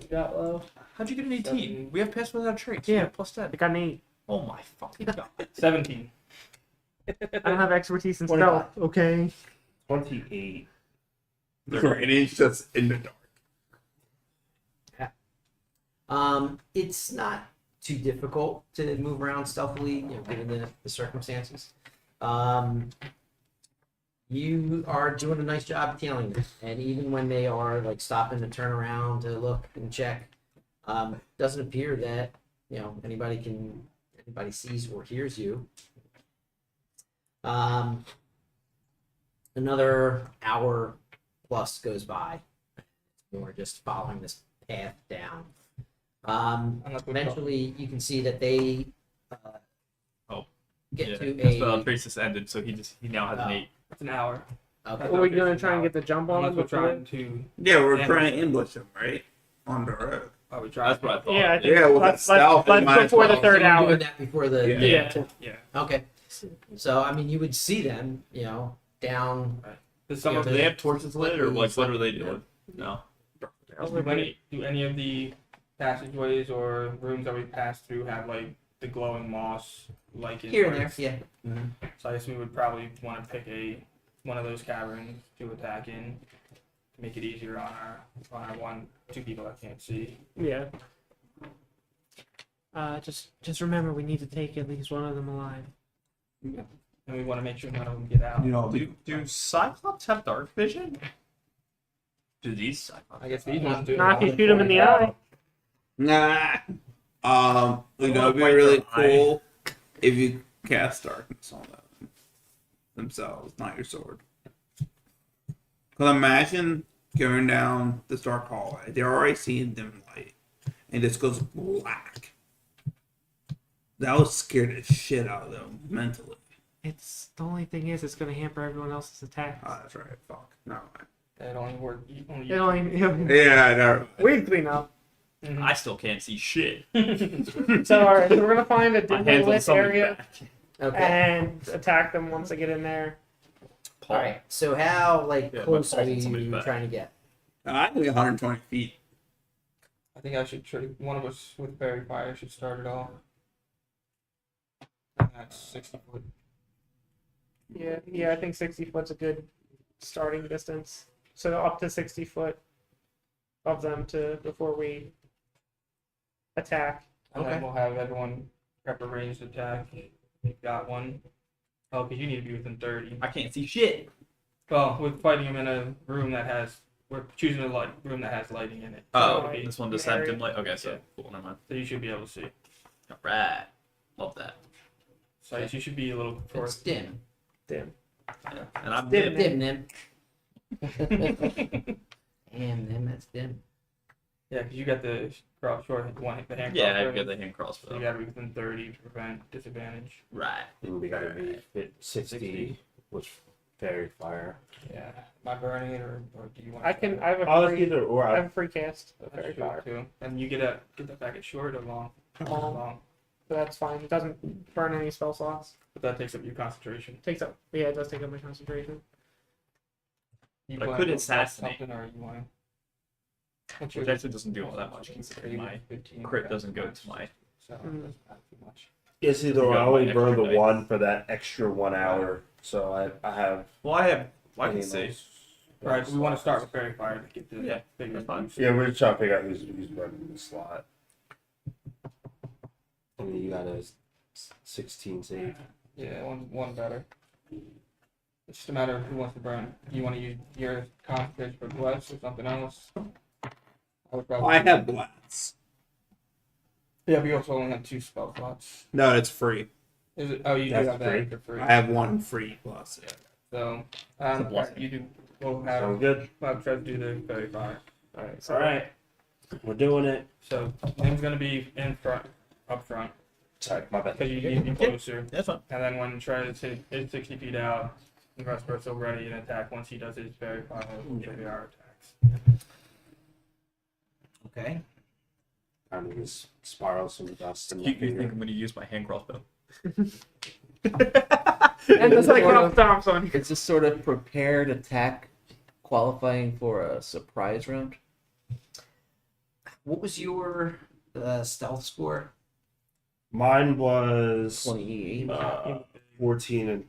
You got low. How'd you get an 18? We have Path without trace. Yeah. You have plus 10. I got an 8. Oh my fucking god. 17. I don't have expertise in 25. stealth. Okay. 28. Right, it's just in the dark. It's not too difficult to move around stealthily, given the circumstances. You are doing a nice job tailing them, and even when they are like stopping to turn around to look and check, doesn't appear that anybody sees or hears you. Another hour plus goes by. We're just following this path down. Eventually, you can see that they get Yeah. to Path without a. trace just ended, so he now has an Oh. 8. It's an hour. Okay. Are we gonna try and get the jump on Unless them we're before? trying to. Yeah, we're Yeah. trying to ambush him, right? On the road. Are we trying? That's what I thought. Yeah, I think Yeah, with that stealth, let's you might as before the well. third So you're hour. doing that before the. Yeah. Yeah. Okay. So I mean, you would see them, down. Does some Yeah, of Do the they have torches lit, or like what are they doing? No. do any of the passageways or rooms that we passed through have like the glowing moss like Here and there, yeah. So I guess we would probably want to pick one of those caverns to attack in to make it easier on our 2 people that can't see. Yeah. Just remember, we need to take at least one of them alive. And we want to make sure none of them get out. You know, Do Cyclops have dark vision? Do these Cyclops? I guess these ones do. Not if you shoot them in the eye. nah. It would be White really their eye. cool if you cast darkness on them themselves, not your sword. Because imagine going down this dark hallway. They're already seeing dim light, and it just goes black. That would scare the shit out of them mentally. It's the only thing is, it's gonna hamper everyone else's attacks. Oh, that's right. Fuck. No. That only work. Only It only Yeah, I know. we clean up. Mhm. I still can't see shit. So alright, so we're gonna find a My dimly hands on lit somebody's area back. Okay. and attack them once they get in there. All right. So how Yeah, my close are pulse on somebody's you back. trying to get? I think 120 feet. I think I should try. One of us with fairy fire should start it off. That's 60 foot. Yeah, I think 60 foot's a good starting distance. So up to 60 foot of them before we attack. And Okay. then we'll have everyone prep a ranged attack. They've got one. Oh, because you need to be within 30. I can't see shit. Well, we're fighting them in a room that has. We're choosing a room that has lighting in it. Oh, So it'll be- this one does have dim light. Okay, so cool. Never mind. So you should be able to see. All right. Love that. So you should be a little It's forth. dim. Dim. Yeah. And I'm Dim. dim. Dim, Nim. Damn, Nim, that's dim. Yeah, because you got the short one, the hand Yeah, crossbow. I've got the hand So crossbow. you got to be within 30 to prevent disadvantage. Right. And we gotta be fit 60, which fairy fire. Yeah. Am I burning it, or do you want? I can. I have a Oh, it's free. either or. I have a free cast. of That's Fairy true Fire. too. And you get that back at short or long? Long. Long. So that's fine. It doesn't burn any spell slots. But that takes up your concentration. Takes up. Yeah, it does take up my concentration. You But I wanna could go assassinate. something, or you want to? Which actually doesn't do all that much considering my crit doesn't go to my. So Mm. that's not too much. It's either You or. got I only my burn extra the dice. one for that extra 1 hour, so I have. Well, I can any of see. those. Right. We want to start with fairy fire to get the Yeah, bigger that's fine. boost. Yeah, we're just trying to figure out who's running the slot. I mean, you got a 16 save. Yeah, one better. It's just a matter of who wants to burn. Do you want to use your concentration for bless or something else? I would probably. I have blast. Yeah, we also only have 2 spell slots. No, it's free. Is it? Oh, you do That's have free. that for free. I have one free plus. Yeah. So, a blessing. you do. We'll Sounds have. good. I'll try to do the fairy fire. All right. So All right, we're doing it. So name's gonna be in front, up front, Sorry, my bad. because you need to be closer. That's fine. And then when Trez is 60 feet out, the rest of us will ready and attack. Once he does his fairy fire, we'll give you our attacks. Okay. Kind of just spiral some dust in my You think finger. I'm going to use my hand crossbow? and the Cyclops stomps on you. It's a sort of prepared attack qualifying for a surprise round. What was your stealth score? Mine was 28. 14 and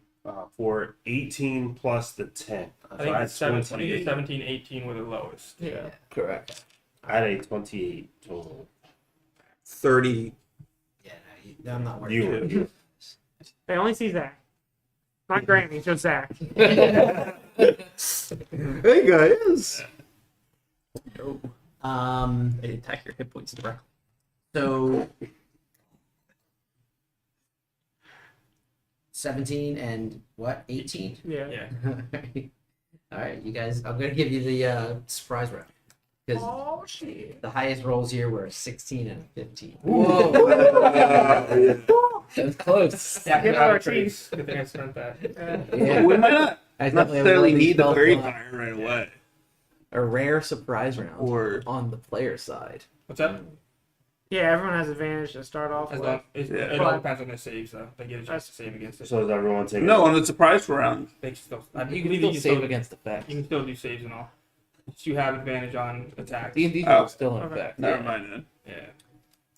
for 18 plus the 10. I think it's 17, 28. 17, 18 were the lowest. Yeah. Correct. I had a 28 total. 30. Yeah, no, I'm not worried. You They only see Zach. Not Granny, just Zach. Hey guys. They attack your hit points directly. So 17 and what? 18? Yeah. Yeah. All right, you guys. I'm gonna give you the surprise round because Oh shit. the highest rolls here were a 16 and a 15. Whoa. That was close. Yeah, Give out our of trace. Good thing I spent that. Yeah. We might not I definitely have necessarily one need the spell fairy slot. fire right away. A rare surprise round Or on the player side. What's that? Yeah, everyone has advantage to start off As with. long, it all depends on their saves, though. They get a chance to save against it. So is everyone taking? no, on the surprise round. They can still, You can still save against effect. You can still do saves and all. Just you have advantage on attacks. D&D Oh. is still in Okay. effect. Never mind then. Yeah.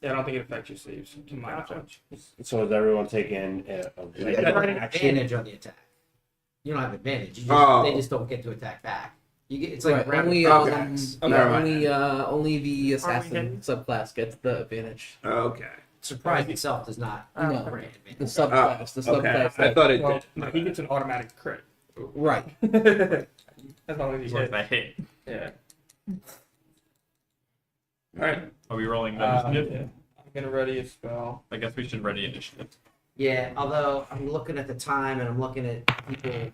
Yeah, I don't think it affects your saves, to my Gotcha. knowledge. So is everyone taking a You regular don't have action? advantage on the attack. You don't have advantage. You just, Oh. They just don't get to attack back. You get it's like Right, a round only, of okay. attacks. Okay. Never mind. only the assassin hidden? subclass gets the advantage. Okay. Surprise itself does not Oh, No. grant The advantage. subclass. The Okay. subclass. I thought it Well, did. no, he gets an automatic crit. Right. As long as As he long as hit. I hit. Yeah. Alright. Are we rolling Yeah. initiative? I'm gonna ready a spell. I guess we should ready initiative. Yeah, although I'm looking at the time and I'm looking at people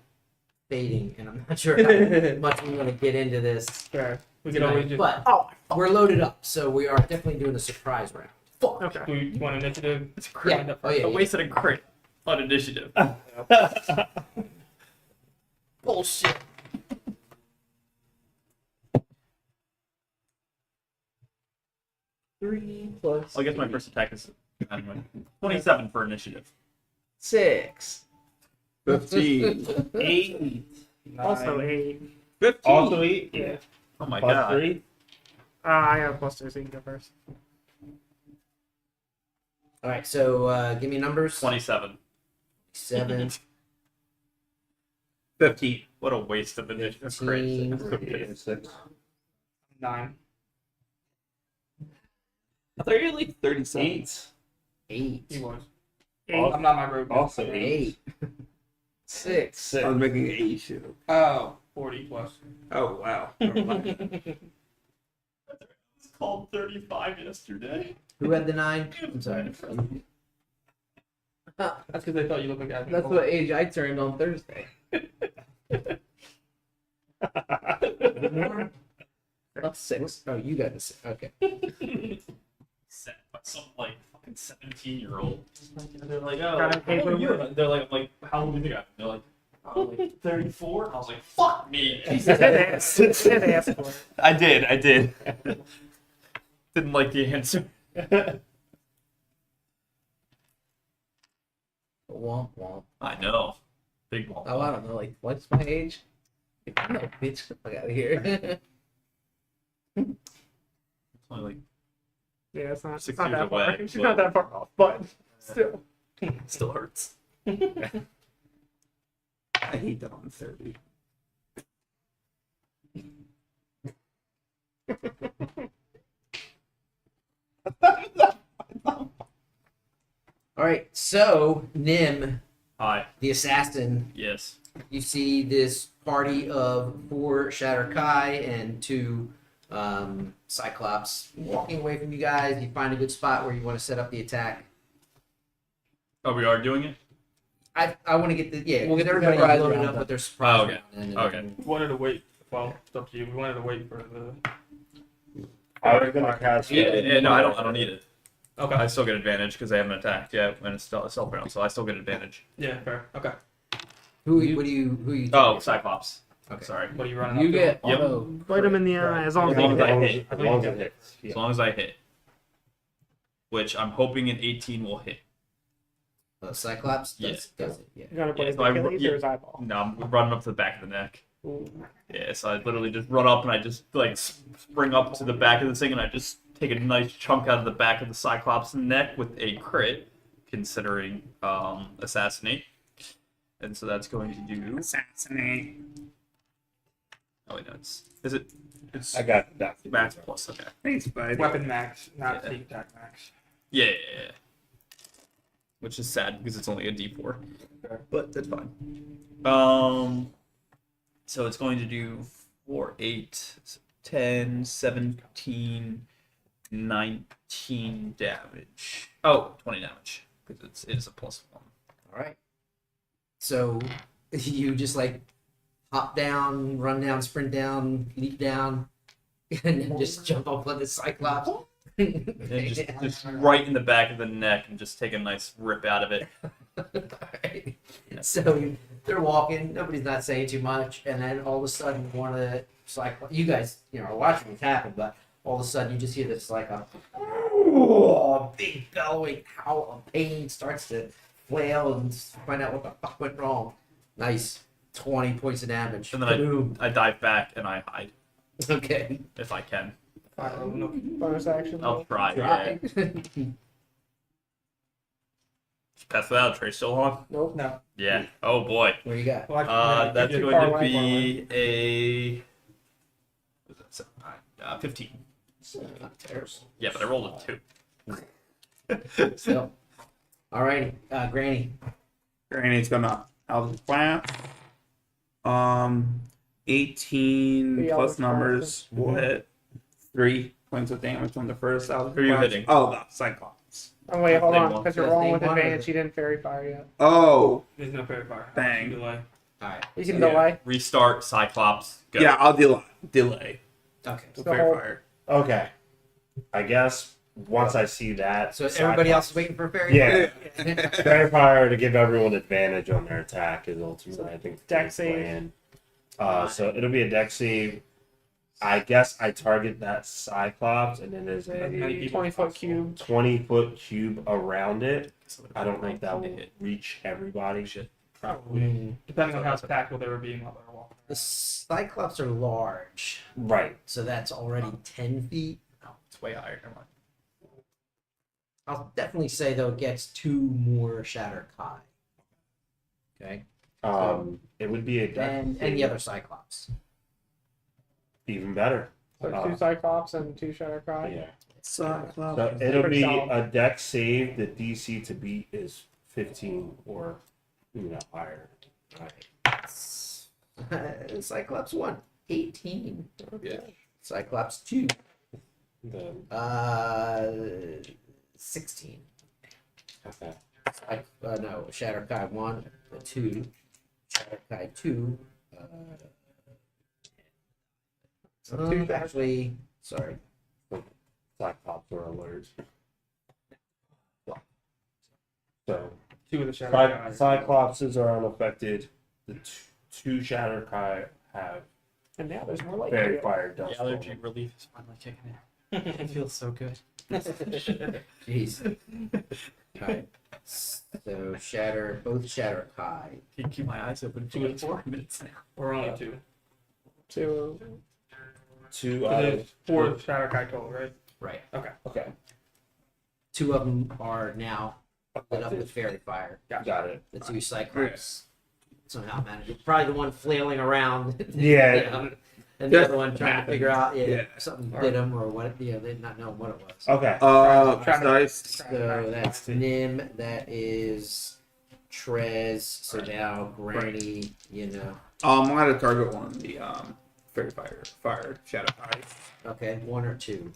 fading, and I'm not sure how much we want to get into this. Fair. We can tonight, always just. but we're loaded up, so we are definitely doing a surprise round. Fuck. Okay. Do you want initiative? It's a crit. Yeah. Oh yeah. I yeah. wasted a crit on initiative. Bullshit. Three plus. I guess my first attack is anyway. 27 for initiative. 6. 15. 8. Also 9. 8. 15. Also 8. Yeah. Oh my Plus god. 3. I have +2, so you can go first. All right, so give me numbers. 27. 7. 15. What a waste of initiative 15. crit. 6. 9. I thought you were like 37. 8. 8. He was. 8. I'm not my rogue. Also 8. 8. 6. I was making an 8 too. Oh, 40 plus. Oh wow. Never mind. It's called 35 yesterday. Who had the 9? I'm sorry. That's because they thought you looked like Adam. That's what age I turned on Thursday. That's 6. Oh, you got this. Okay. Set by some like fucking 17-year-old. They're like, oh, Got a how paper old are you? with- They're like, I'm like, how old do you think I am? They're like, oh, like 34. I was like, fuck me. Did ask for it. I did. Didn't like the answer. Womp womp. I know. Big ball. Oh, I don't know. Like, what's my age? No, bitch. Get the fuck out of here. Only like Yeah, it's not, 6 it's not years that far. away, She's but- not that far off, but still. still hurts. I hate that I'm 30. All right, so Nim, Hi. the assassin, Yes. you see this party of 4 Shatter Kai and 2 Cyclops walking away from you guys. You find a good spot where you want to set up the attack. Oh, we are doing it? I want to get the We'll get the everybody surprise loaded round up done. with their surprise Oh, okay. round, and Okay. We wanted to wait. Well, it's up to you. We wanted to wait for the. I was gonna cast. Yeah, no, I don't need it. Okay. I still get advantage because I haven't attacked yet, and it's still a self round, so I still get advantage. Yeah, fair. Okay. who are you? Oh, Cyclops. Okay. Sorry. What are you running You up to? get Yep. auto. Bite him in the eye as long As long as I as hit. As long as it hits. As Yeah. long as I hit. Which I'm hoping an 18 will hit. Cyclops Yeah. does it. Yeah. you're gonna put Yeah, his so I- Achilles yeah. or his eyeball. No, I'm running up to the back of the neck. Ooh. Yeah, so I literally just run up and I just like spring up to the back of the thing and I just take a nice chunk out of the back of the Cyclops' neck with a crit, considering assassinate. And so that's going to do. Assassinate. Oh wait, no, is it? It's I got that. max plus. Okay. Thanks, bud. Weapon max, not Yeah. sneak attack max. Yeah. Which is sad because it's only a D4, but that's fine. So it's going to do 4, 8, 10, 17, 19 damage. Oh, 20 damage because it is a +1. All right. So you just like hop down, run down, sprint down, leap down, and then just jump up on the Cyclops. And then just right in the back of the neck and just take a nice rip out of it. Alright. So they're walking, nobody's not saying too much, and then all of a sudden one of the Cyclops, you guys, are watching what's happened, but all of a sudden you just hear this like a big bellowing howl of pain starts to flail and find out what the fuck went wrong. Nice. 20 points of damage. And then Kaboom. I dive back and I hide Okay. if I can. Bonus action. I'll try. Try. Yeah. Pass without Trey still on? Nope. No. Yeah. Oh boy. What do you got? Well, actually, That's you too going far to away, be a 15. Not terrible. Yeah, but I rolled a 2. So, alrighty. Granny. Granny's gonna Eldritch Blast. 18 The plus Eldritch numbers will hit 3 points of damage on the first Eldritch Who are you Blast. hitting? Oh, the Cyclops. Oh wait, hold Name on, one. because you're Yeah, rolling name with one of advantage. the- You didn't fairy fire yet. Oh, There's no fairy fire. Bang. Delay. Alright. You can Yeah. delay. Restart Cyclops. Go. yeah, I'll delay. Okay. So The fair whole- fire. Okay. I guess once I see that. So everybody else is waiting for a fairy? Yeah. Fairy fire to give everyone advantage on their attack is ultimately, I think, the Dex save. plan. So it'll be a dex save. I guess I target that Cyclops, and then there's As many a people 20-foot cube. 20-foot cube around it. I don't think that will hit. reach everybody. Shit. Probably. Depending on how tactical they were being while they were walking. The Cyclops are large, Right. so that's already 10 feet. Oh, it's way higher. Never mind. I'll definitely say, though, it gets 2 more Shatter Kai. Okay? It would be a dex And save. the other Cyclops. Even better. So 2 Cyclops and 2 Shatter Cry. Yeah. Cyclops. So it'll Pretty be solid. a dex save. The DC to beat is 15 or higher. Alright. Cyclops 1, 18. Yeah. Cyclops 2, Then 16. okay. No, Shatter Kai 1, 2, Shatter Kai 2. Actually, sorry. Cyclops are alert. So Two of the shadow guys. Cyclopses are unaffected. The two Shatterkai have And now there's more light. fairy fire The dust. allergy relief is finally kicking in. It feels so good. Jeez. Alright. So both Shatter Kai. Can keep my eyes open for 4 minutes now. We're on two. Two. Two So out there's of 4 shadow guy total, right? Right. okay. 2 of them are now lit up with fairy fire. Got it. The 2 Cyclops somehow managed it. Probably the one flailing around. Yeah. You know, and the other one trying to figure out Yeah. something bit him or what. They did not know what it was. Okay. Dice. So that's Nim. That is Trez. So now Granny. I'm gonna target one of the fairy fire shadow eyes. Okay, 1 or 2.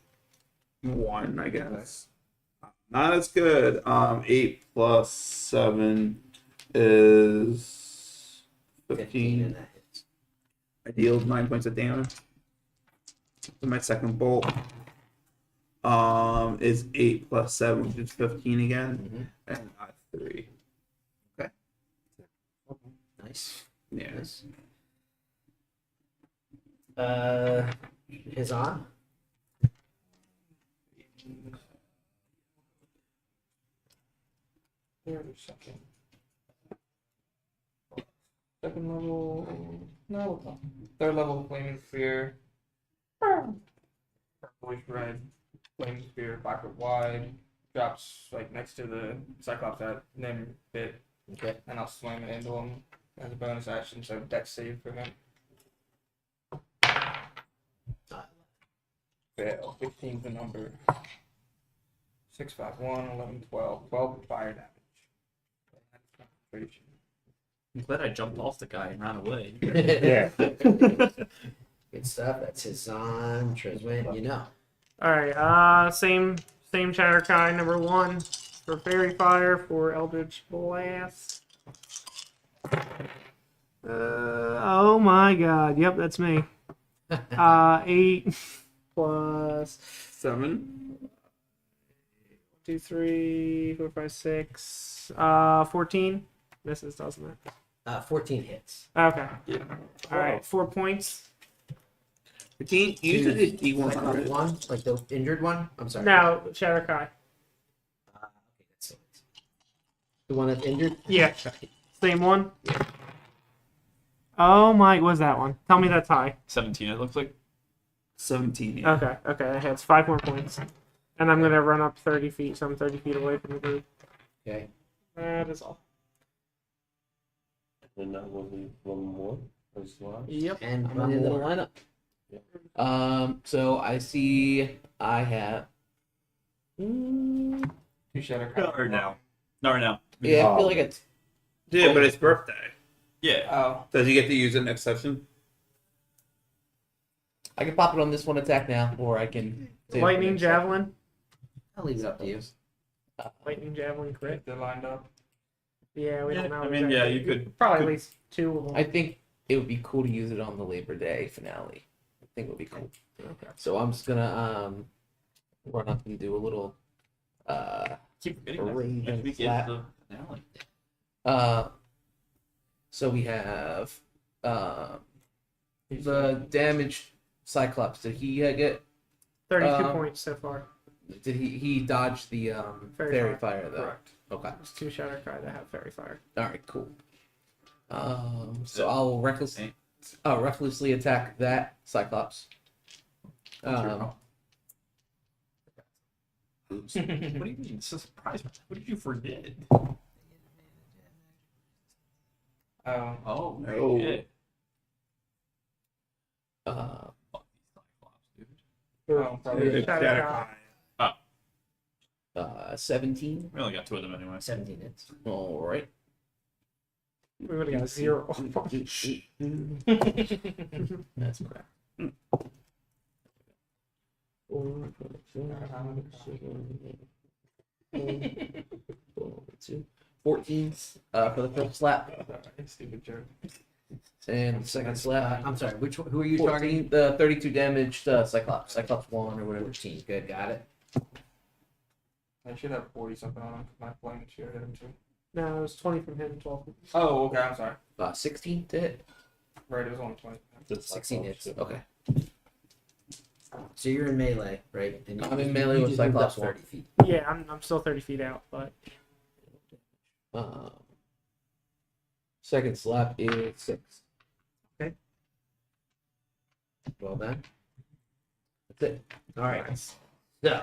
1, I guess. Not as good. 8 plus 7 is 15 15. and that hits. I deal 9 points of damage. So my second bolt is 8 plus 7, which is 15 again, and 3. Nice. Yeah. Nice. His on. Second. Second level. No. Third level flaming sphere. Purplish red. Flaming sphere, 5 foot wide. Drops like next to the Cyclops that Nim bit, Okay. and I'll slam it into him as a bonus action, so dex save for him. Fail. 15's the number. 6, 5, 1, 11, 12. 12 fire damage. Concentration. I'm glad I jumped off the guy and ran away. Yeah. Good stuff. That's his on. Trez went. All right. Same Shatter Kai number 1 for Fairy Fire for Eldritch Blast. Oh my God. Yep, that's me. 8 plus 7. 2, 3, 4, 5, 6. 14. Misses, doesn't it? 14 hits. Okay. All right. 4 points. 15. You said it's Cyclops D100. 1, like the injured one. I'm sorry. No, Shatter Kai. Okay, that's the one that's injured. Yeah. Same one. Oh my, what's that one? Tell me that's high. 17, it looks like. 17. Yeah. Okay, that hits 5 more points. And I'm gonna run up 30 feet, so I'm 30 feet away from the group. Okay. That is all. And that will be one more as well. Yep. And I'm into the one more. lineup. So I see I have. 2 shadow Not right now. Not right now. Yeah, I feel like it's. Yeah, but it's birthday. Yeah. Oh. Does he get to use it next session? I can pop it on this one attack now, or I can. save it for Lightning next Javelin. I'll leave it up to you. Lightning Javelin crit. If they're lined up. Yeah, we Yeah, don't know. I mean, yeah, you could. Probably could- at least 2 of them. I think it would be cool to use it on the Labor Day finale. I think it would be cool. Okay. So I'm just gonna run up and do a little Keep forgetting that. Raven Next week is flat. the finale. So we have the damaged Cyclops. Did he get? 32 Um, points so far. Did he dodge the Fairy fairy fire. fire though? Correct. Okay. There's 2 Shatter Cry that have Fairy Fire. All right. Cool. So I'll recklessly attack that Cyclops. What do you mean? It's a surprise. What did you forget? Oh, No. shit. Uh, Fuck these Cyclops, dude. Probably. Shatter Cry. 17. We only got 2 of them anyway. 17 hits. All right. We would have got 0. That's crap. 14 for the first slap. Stupid jerk. And second slap. I'm sorry. Who are you 14, targeting? the 32 damaged Cyclops. Cyclops 1 or whatever. 14. Good. Got it. I should have 40 something on him. My flaming sphere hit him too. No, it was 20 from him, 12 from Oh, okay. I'm sorry. 16 to hit. Right, it was only 20. 16 hits. Okay. So you're in melee, right? And I'm in melee with just moved up Cyclops one. 30 feet. Yeah, I'm still 30 feet out, but Second slap is 6. Well done. That's it. All right. So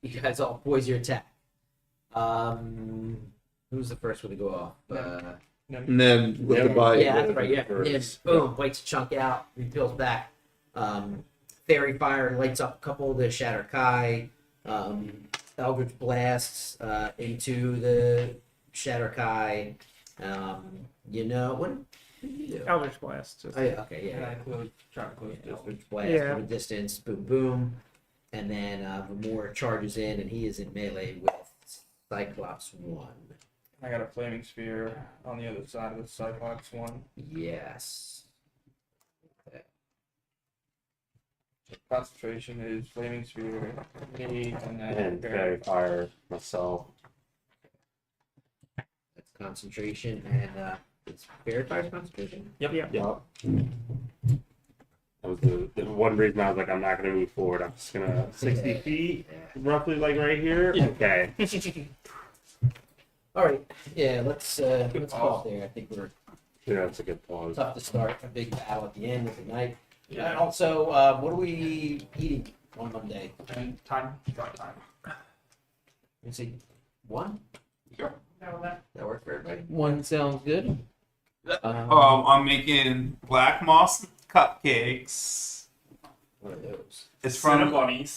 you guys all poise your attack. Who's the first one to go off? And then with the bite. Yeah, that's right. Yeah. Nim, boom, bites a chunk out, repeals back. Fairy fire lights up a couple of the Shatter Kai. Eldritch blasts into the Shatter Kai. You know what? did you do? Eldritch Blast. Oh, yeah, okay, And yeah. I try to close Yeah, distance. Eldritch blast Yeah. from a distance, boom, boom, and then Vamor charges in, and he is in melee with Cyclops 1. I got a flaming sphere on the other side of the Cyclops one. Yes. Concentration is flaming sphere, me, and then And Fairy Fire myself. That's concentration, and it's Fairy Fire's concentration? Yep. Yep. That was the one reason I was like, I'm not going to move forward. I'm just going to 60 feet, Yeah. roughly like right here. Yeah. Okay. All right. Yeah, let's call it there. I think we're Yeah, that's a good pause. tough to start a big battle at the end of the night. And also, what are we eating on Monday? And time, start time. You see, one? Sure. That work for everybody? 1 sounds good. I'm making black moss cupcakes. One of those. It's from bunnies.